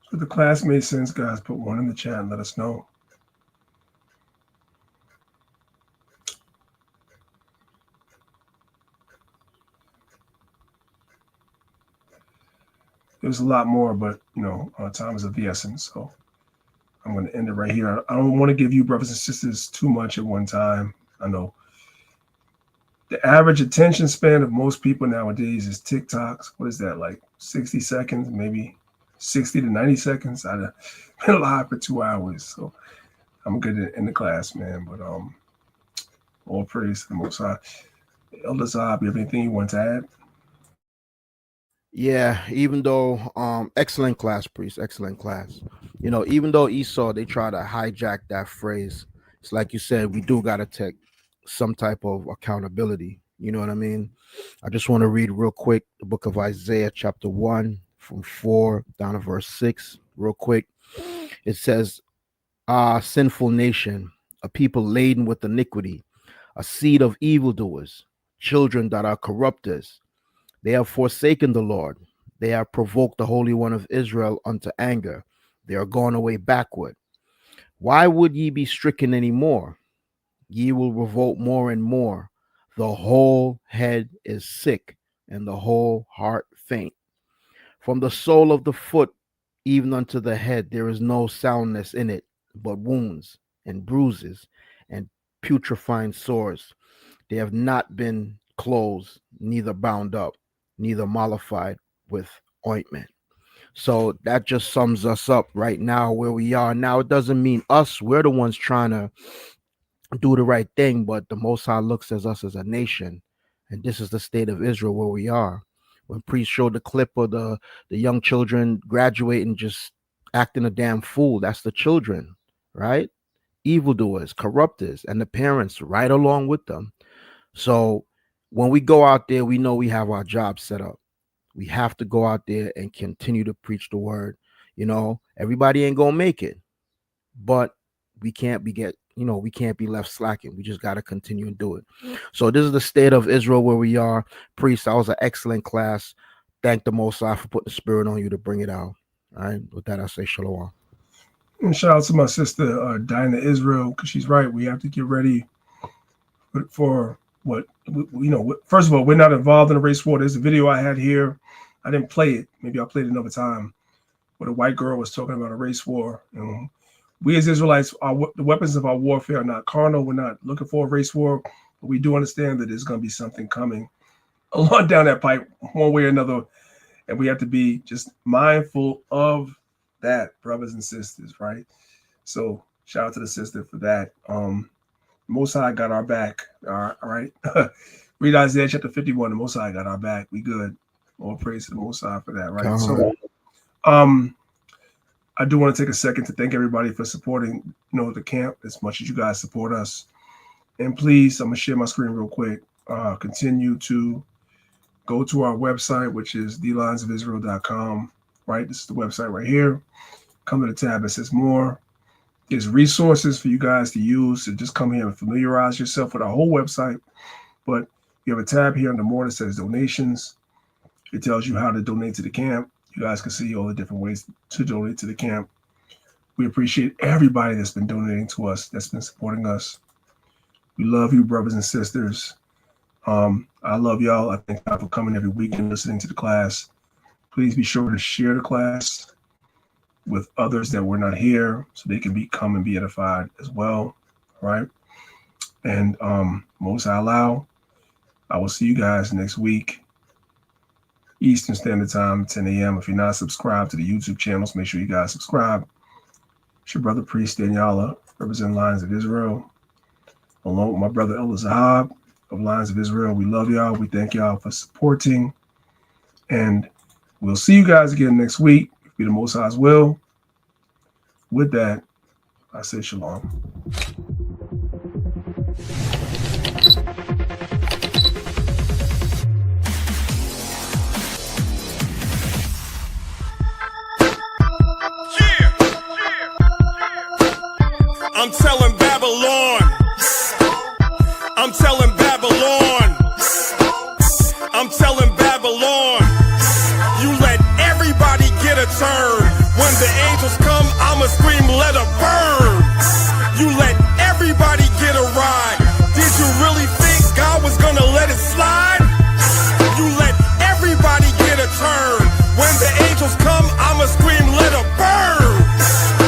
So the classmate sends guys, put one in the chat and let us know. There's a lot more, but time is of the essence. So I'm going to end it right here. I don't want to give you brothers and sisters too much at one time. I know the average attention span of most people nowadays is TikToks. What is that, like 60 seconds, maybe 60 to 90 seconds? I've been live for 2 hours, so I'm good in the class, man. But all praise to the Most High. Elder Zab, you have anything you want to add? Yeah, even though excellent class, Priest, excellent class. Even though Esau, they try to hijack that phrase, it's like you said, we do gotta take some type of accountability. You know what I mean? I just want to read real quick the book of Isaiah, chapter 1, from 4 down to verse 6, real quick. It says, sinful nation, a people laden with iniquity, a seed of evildoers, children that are corrupters. They have forsaken the Lord. They have provoked the Holy One of Israel unto anger. They are gone away backward. Why would ye be stricken any more? Ye will revolt more and more. The whole head is sick, and the whole heart faint. From the sole of the foot even unto the head, there is no soundness in it, but wounds and bruises and putrefying sores. They have not been closed, neither bound up, neither mollified with ointment. So that just sums us up right now where we are. Now, it doesn't mean we're the ones trying to do the right thing, but the Most High looks at us as a nation. And this is the state of Israel where we are. When Priest showed the clip of the young children graduating, just acting a damn fool, that's the children, right? Evildoers, corrupters, and the parents right along with them. So when we go out there, we know we have our job set up. We have to go out there and continue to preach the word. You know, everybody ain't gonna make it, but we can't be left slacking. We just got to continue and do it. So this is the state of Israel where we are. Priest, that was an excellent class. Thank the Most High for putting the spirit on you to bring it out. All right, with that, I say shalom. And shout out to my sister Dinah Israel, because she's right. We have to get ready for what, you know. First of all, we're not involved in a race war. There's a video I had here. I didn't play it. Maybe I'll play it another time. Where the white girl was talking about a race war. And we as Israelites, the weapons of our warfare are not carnal. We're not looking for a race war, but we do understand that there's going to be something coming along down that pipe, one way or another, and we have to be just mindful of that, brothers and sisters, right? So shout out to the sister for that. Most High got our back. All right. Read Isaiah chapter 51. The Most High got our back. We good. All praise to the Most High for that, right? So, I do want to take a second to thank everybody for supporting, you know, the camp as much as you guys support us. And please, I'm gonna share my screen real quick. Continue to go to our website, which is thelionsofisrael.com. Right, this is the website right here. Come to the tab that says more. There's resources for you guys to use. So just come here and familiarize yourself with our whole website. But you have a tab here under more that says donations. It tells you how to donate to the camp. You guys can see all the different ways to donate to the camp. We appreciate everybody that's been donating to us, that's been supporting us. We love you, brothers and sisters. I love y'all. I thank God for coming every week and listening to the class. Please be sure to share the class with others that were not here so they can come and be edified as well. All right. And most I allow, I will see you guys next week. Eastern Standard Time, 10 a.m. If you're not subscribed to the YouTube channels, make sure you guys subscribe. It's your brother Priest Daniela, representing Lions of Israel, along with my brother Elder Zahab of Lions of Israel. We love y'all. We thank y'all for supporting. And we'll see you guys again next week, if be the Most High's will. With that, I say shalom. I'm telling Babylon. I'm telling Babylon. I'm telling Babylon. You let everybody get a turn. When the angels come, I'ma scream, let her burn. You let everybody get a ride. Did you really think God was gonna let it slide? You let everybody get a turn. When the angels come, I'ma scream, let her burn.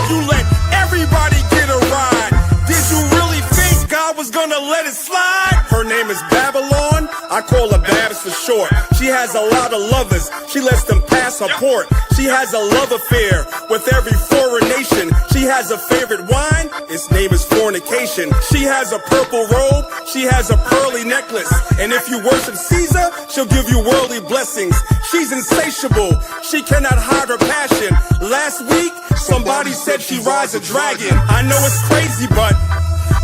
You let everybody get a ride. Did you really think God was gonna let it slide? Her name is Babylon. I call her Babs for short. She has a lot of lovers. She lets them pass her port. She has a love affair with every foreign nation. She has a favorite wine. Its name is fornication. She has a purple robe. She has a pearly necklace. And if you worship Caesar, she'll give you worldly blessings. She's insatiable. She cannot hide her passion. Last week, somebody said she rides a dragon. I know it's crazy, but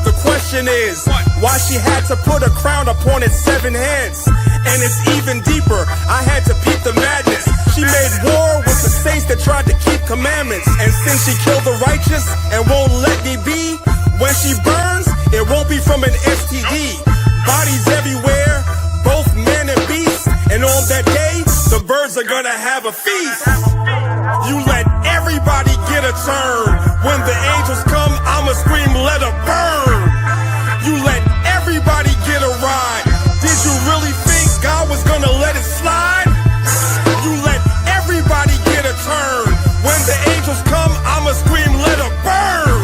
the question is why she had to put a crown upon its 7 heads. And it's even deeper. I had to peep the madness. She made war with the saints that tried to keep commandments. And since she killed the righteous and won't let me be, when she burns, it won't be from an STD. Bodies everywhere, both man and beast. And on that day, the birds are gonna have a feast. You let everybody get a turn. When the angels come, I'ma scream, let her burn. You let everybody get a ride. Did you really think God was gonna let it slide? You let everybody get a turn. When the angels come, I'ma scream, let her burn.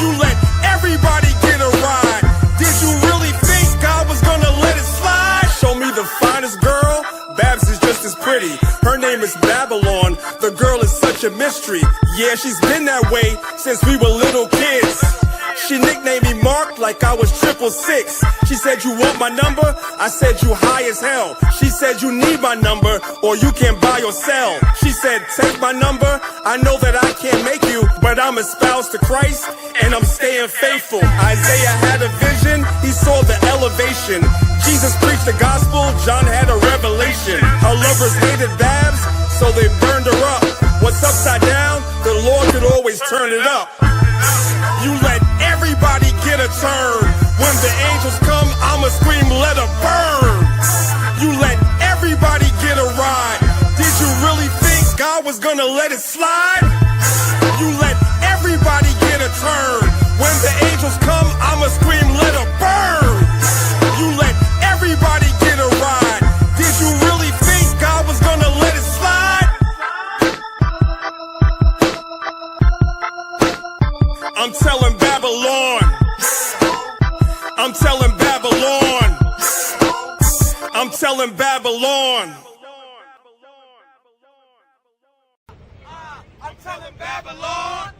You let everybody get a ride. Did you really think God was gonna let it slide? Show me the finest girl. Babs is just as pretty. Her name is Babylon. The girl is such a mystery. Yeah, she's been that way since we were little kids. She nicknamed me Mark like I was 666. She said, you want my number? I said, you high as hell. She said, you need my number or you can buy or sell. She said, take my number. I know that I can't make you, but I'm espoused to Christ and I'm staying faithful. Isaiah had a vision. He saw the elevation. Jesus preached the gospel, John had a revelation. Her lovers hated Babs, so they burned her up. What's upside down, the Lord could always turn it up. You let everybody get a turn. When the angels come, I'ma scream, let her burn. You let everybody get a ride. Did you really think God was gonna let it slide? You let everybody get a turn. When the angels come, I'ma scream, let her burn. You let everybody get a ride. Did you really think God was gonna let it slide? I'm telling Babylon. I'm telling Babylon. I'm telling Babylon. I'm telling Babylon.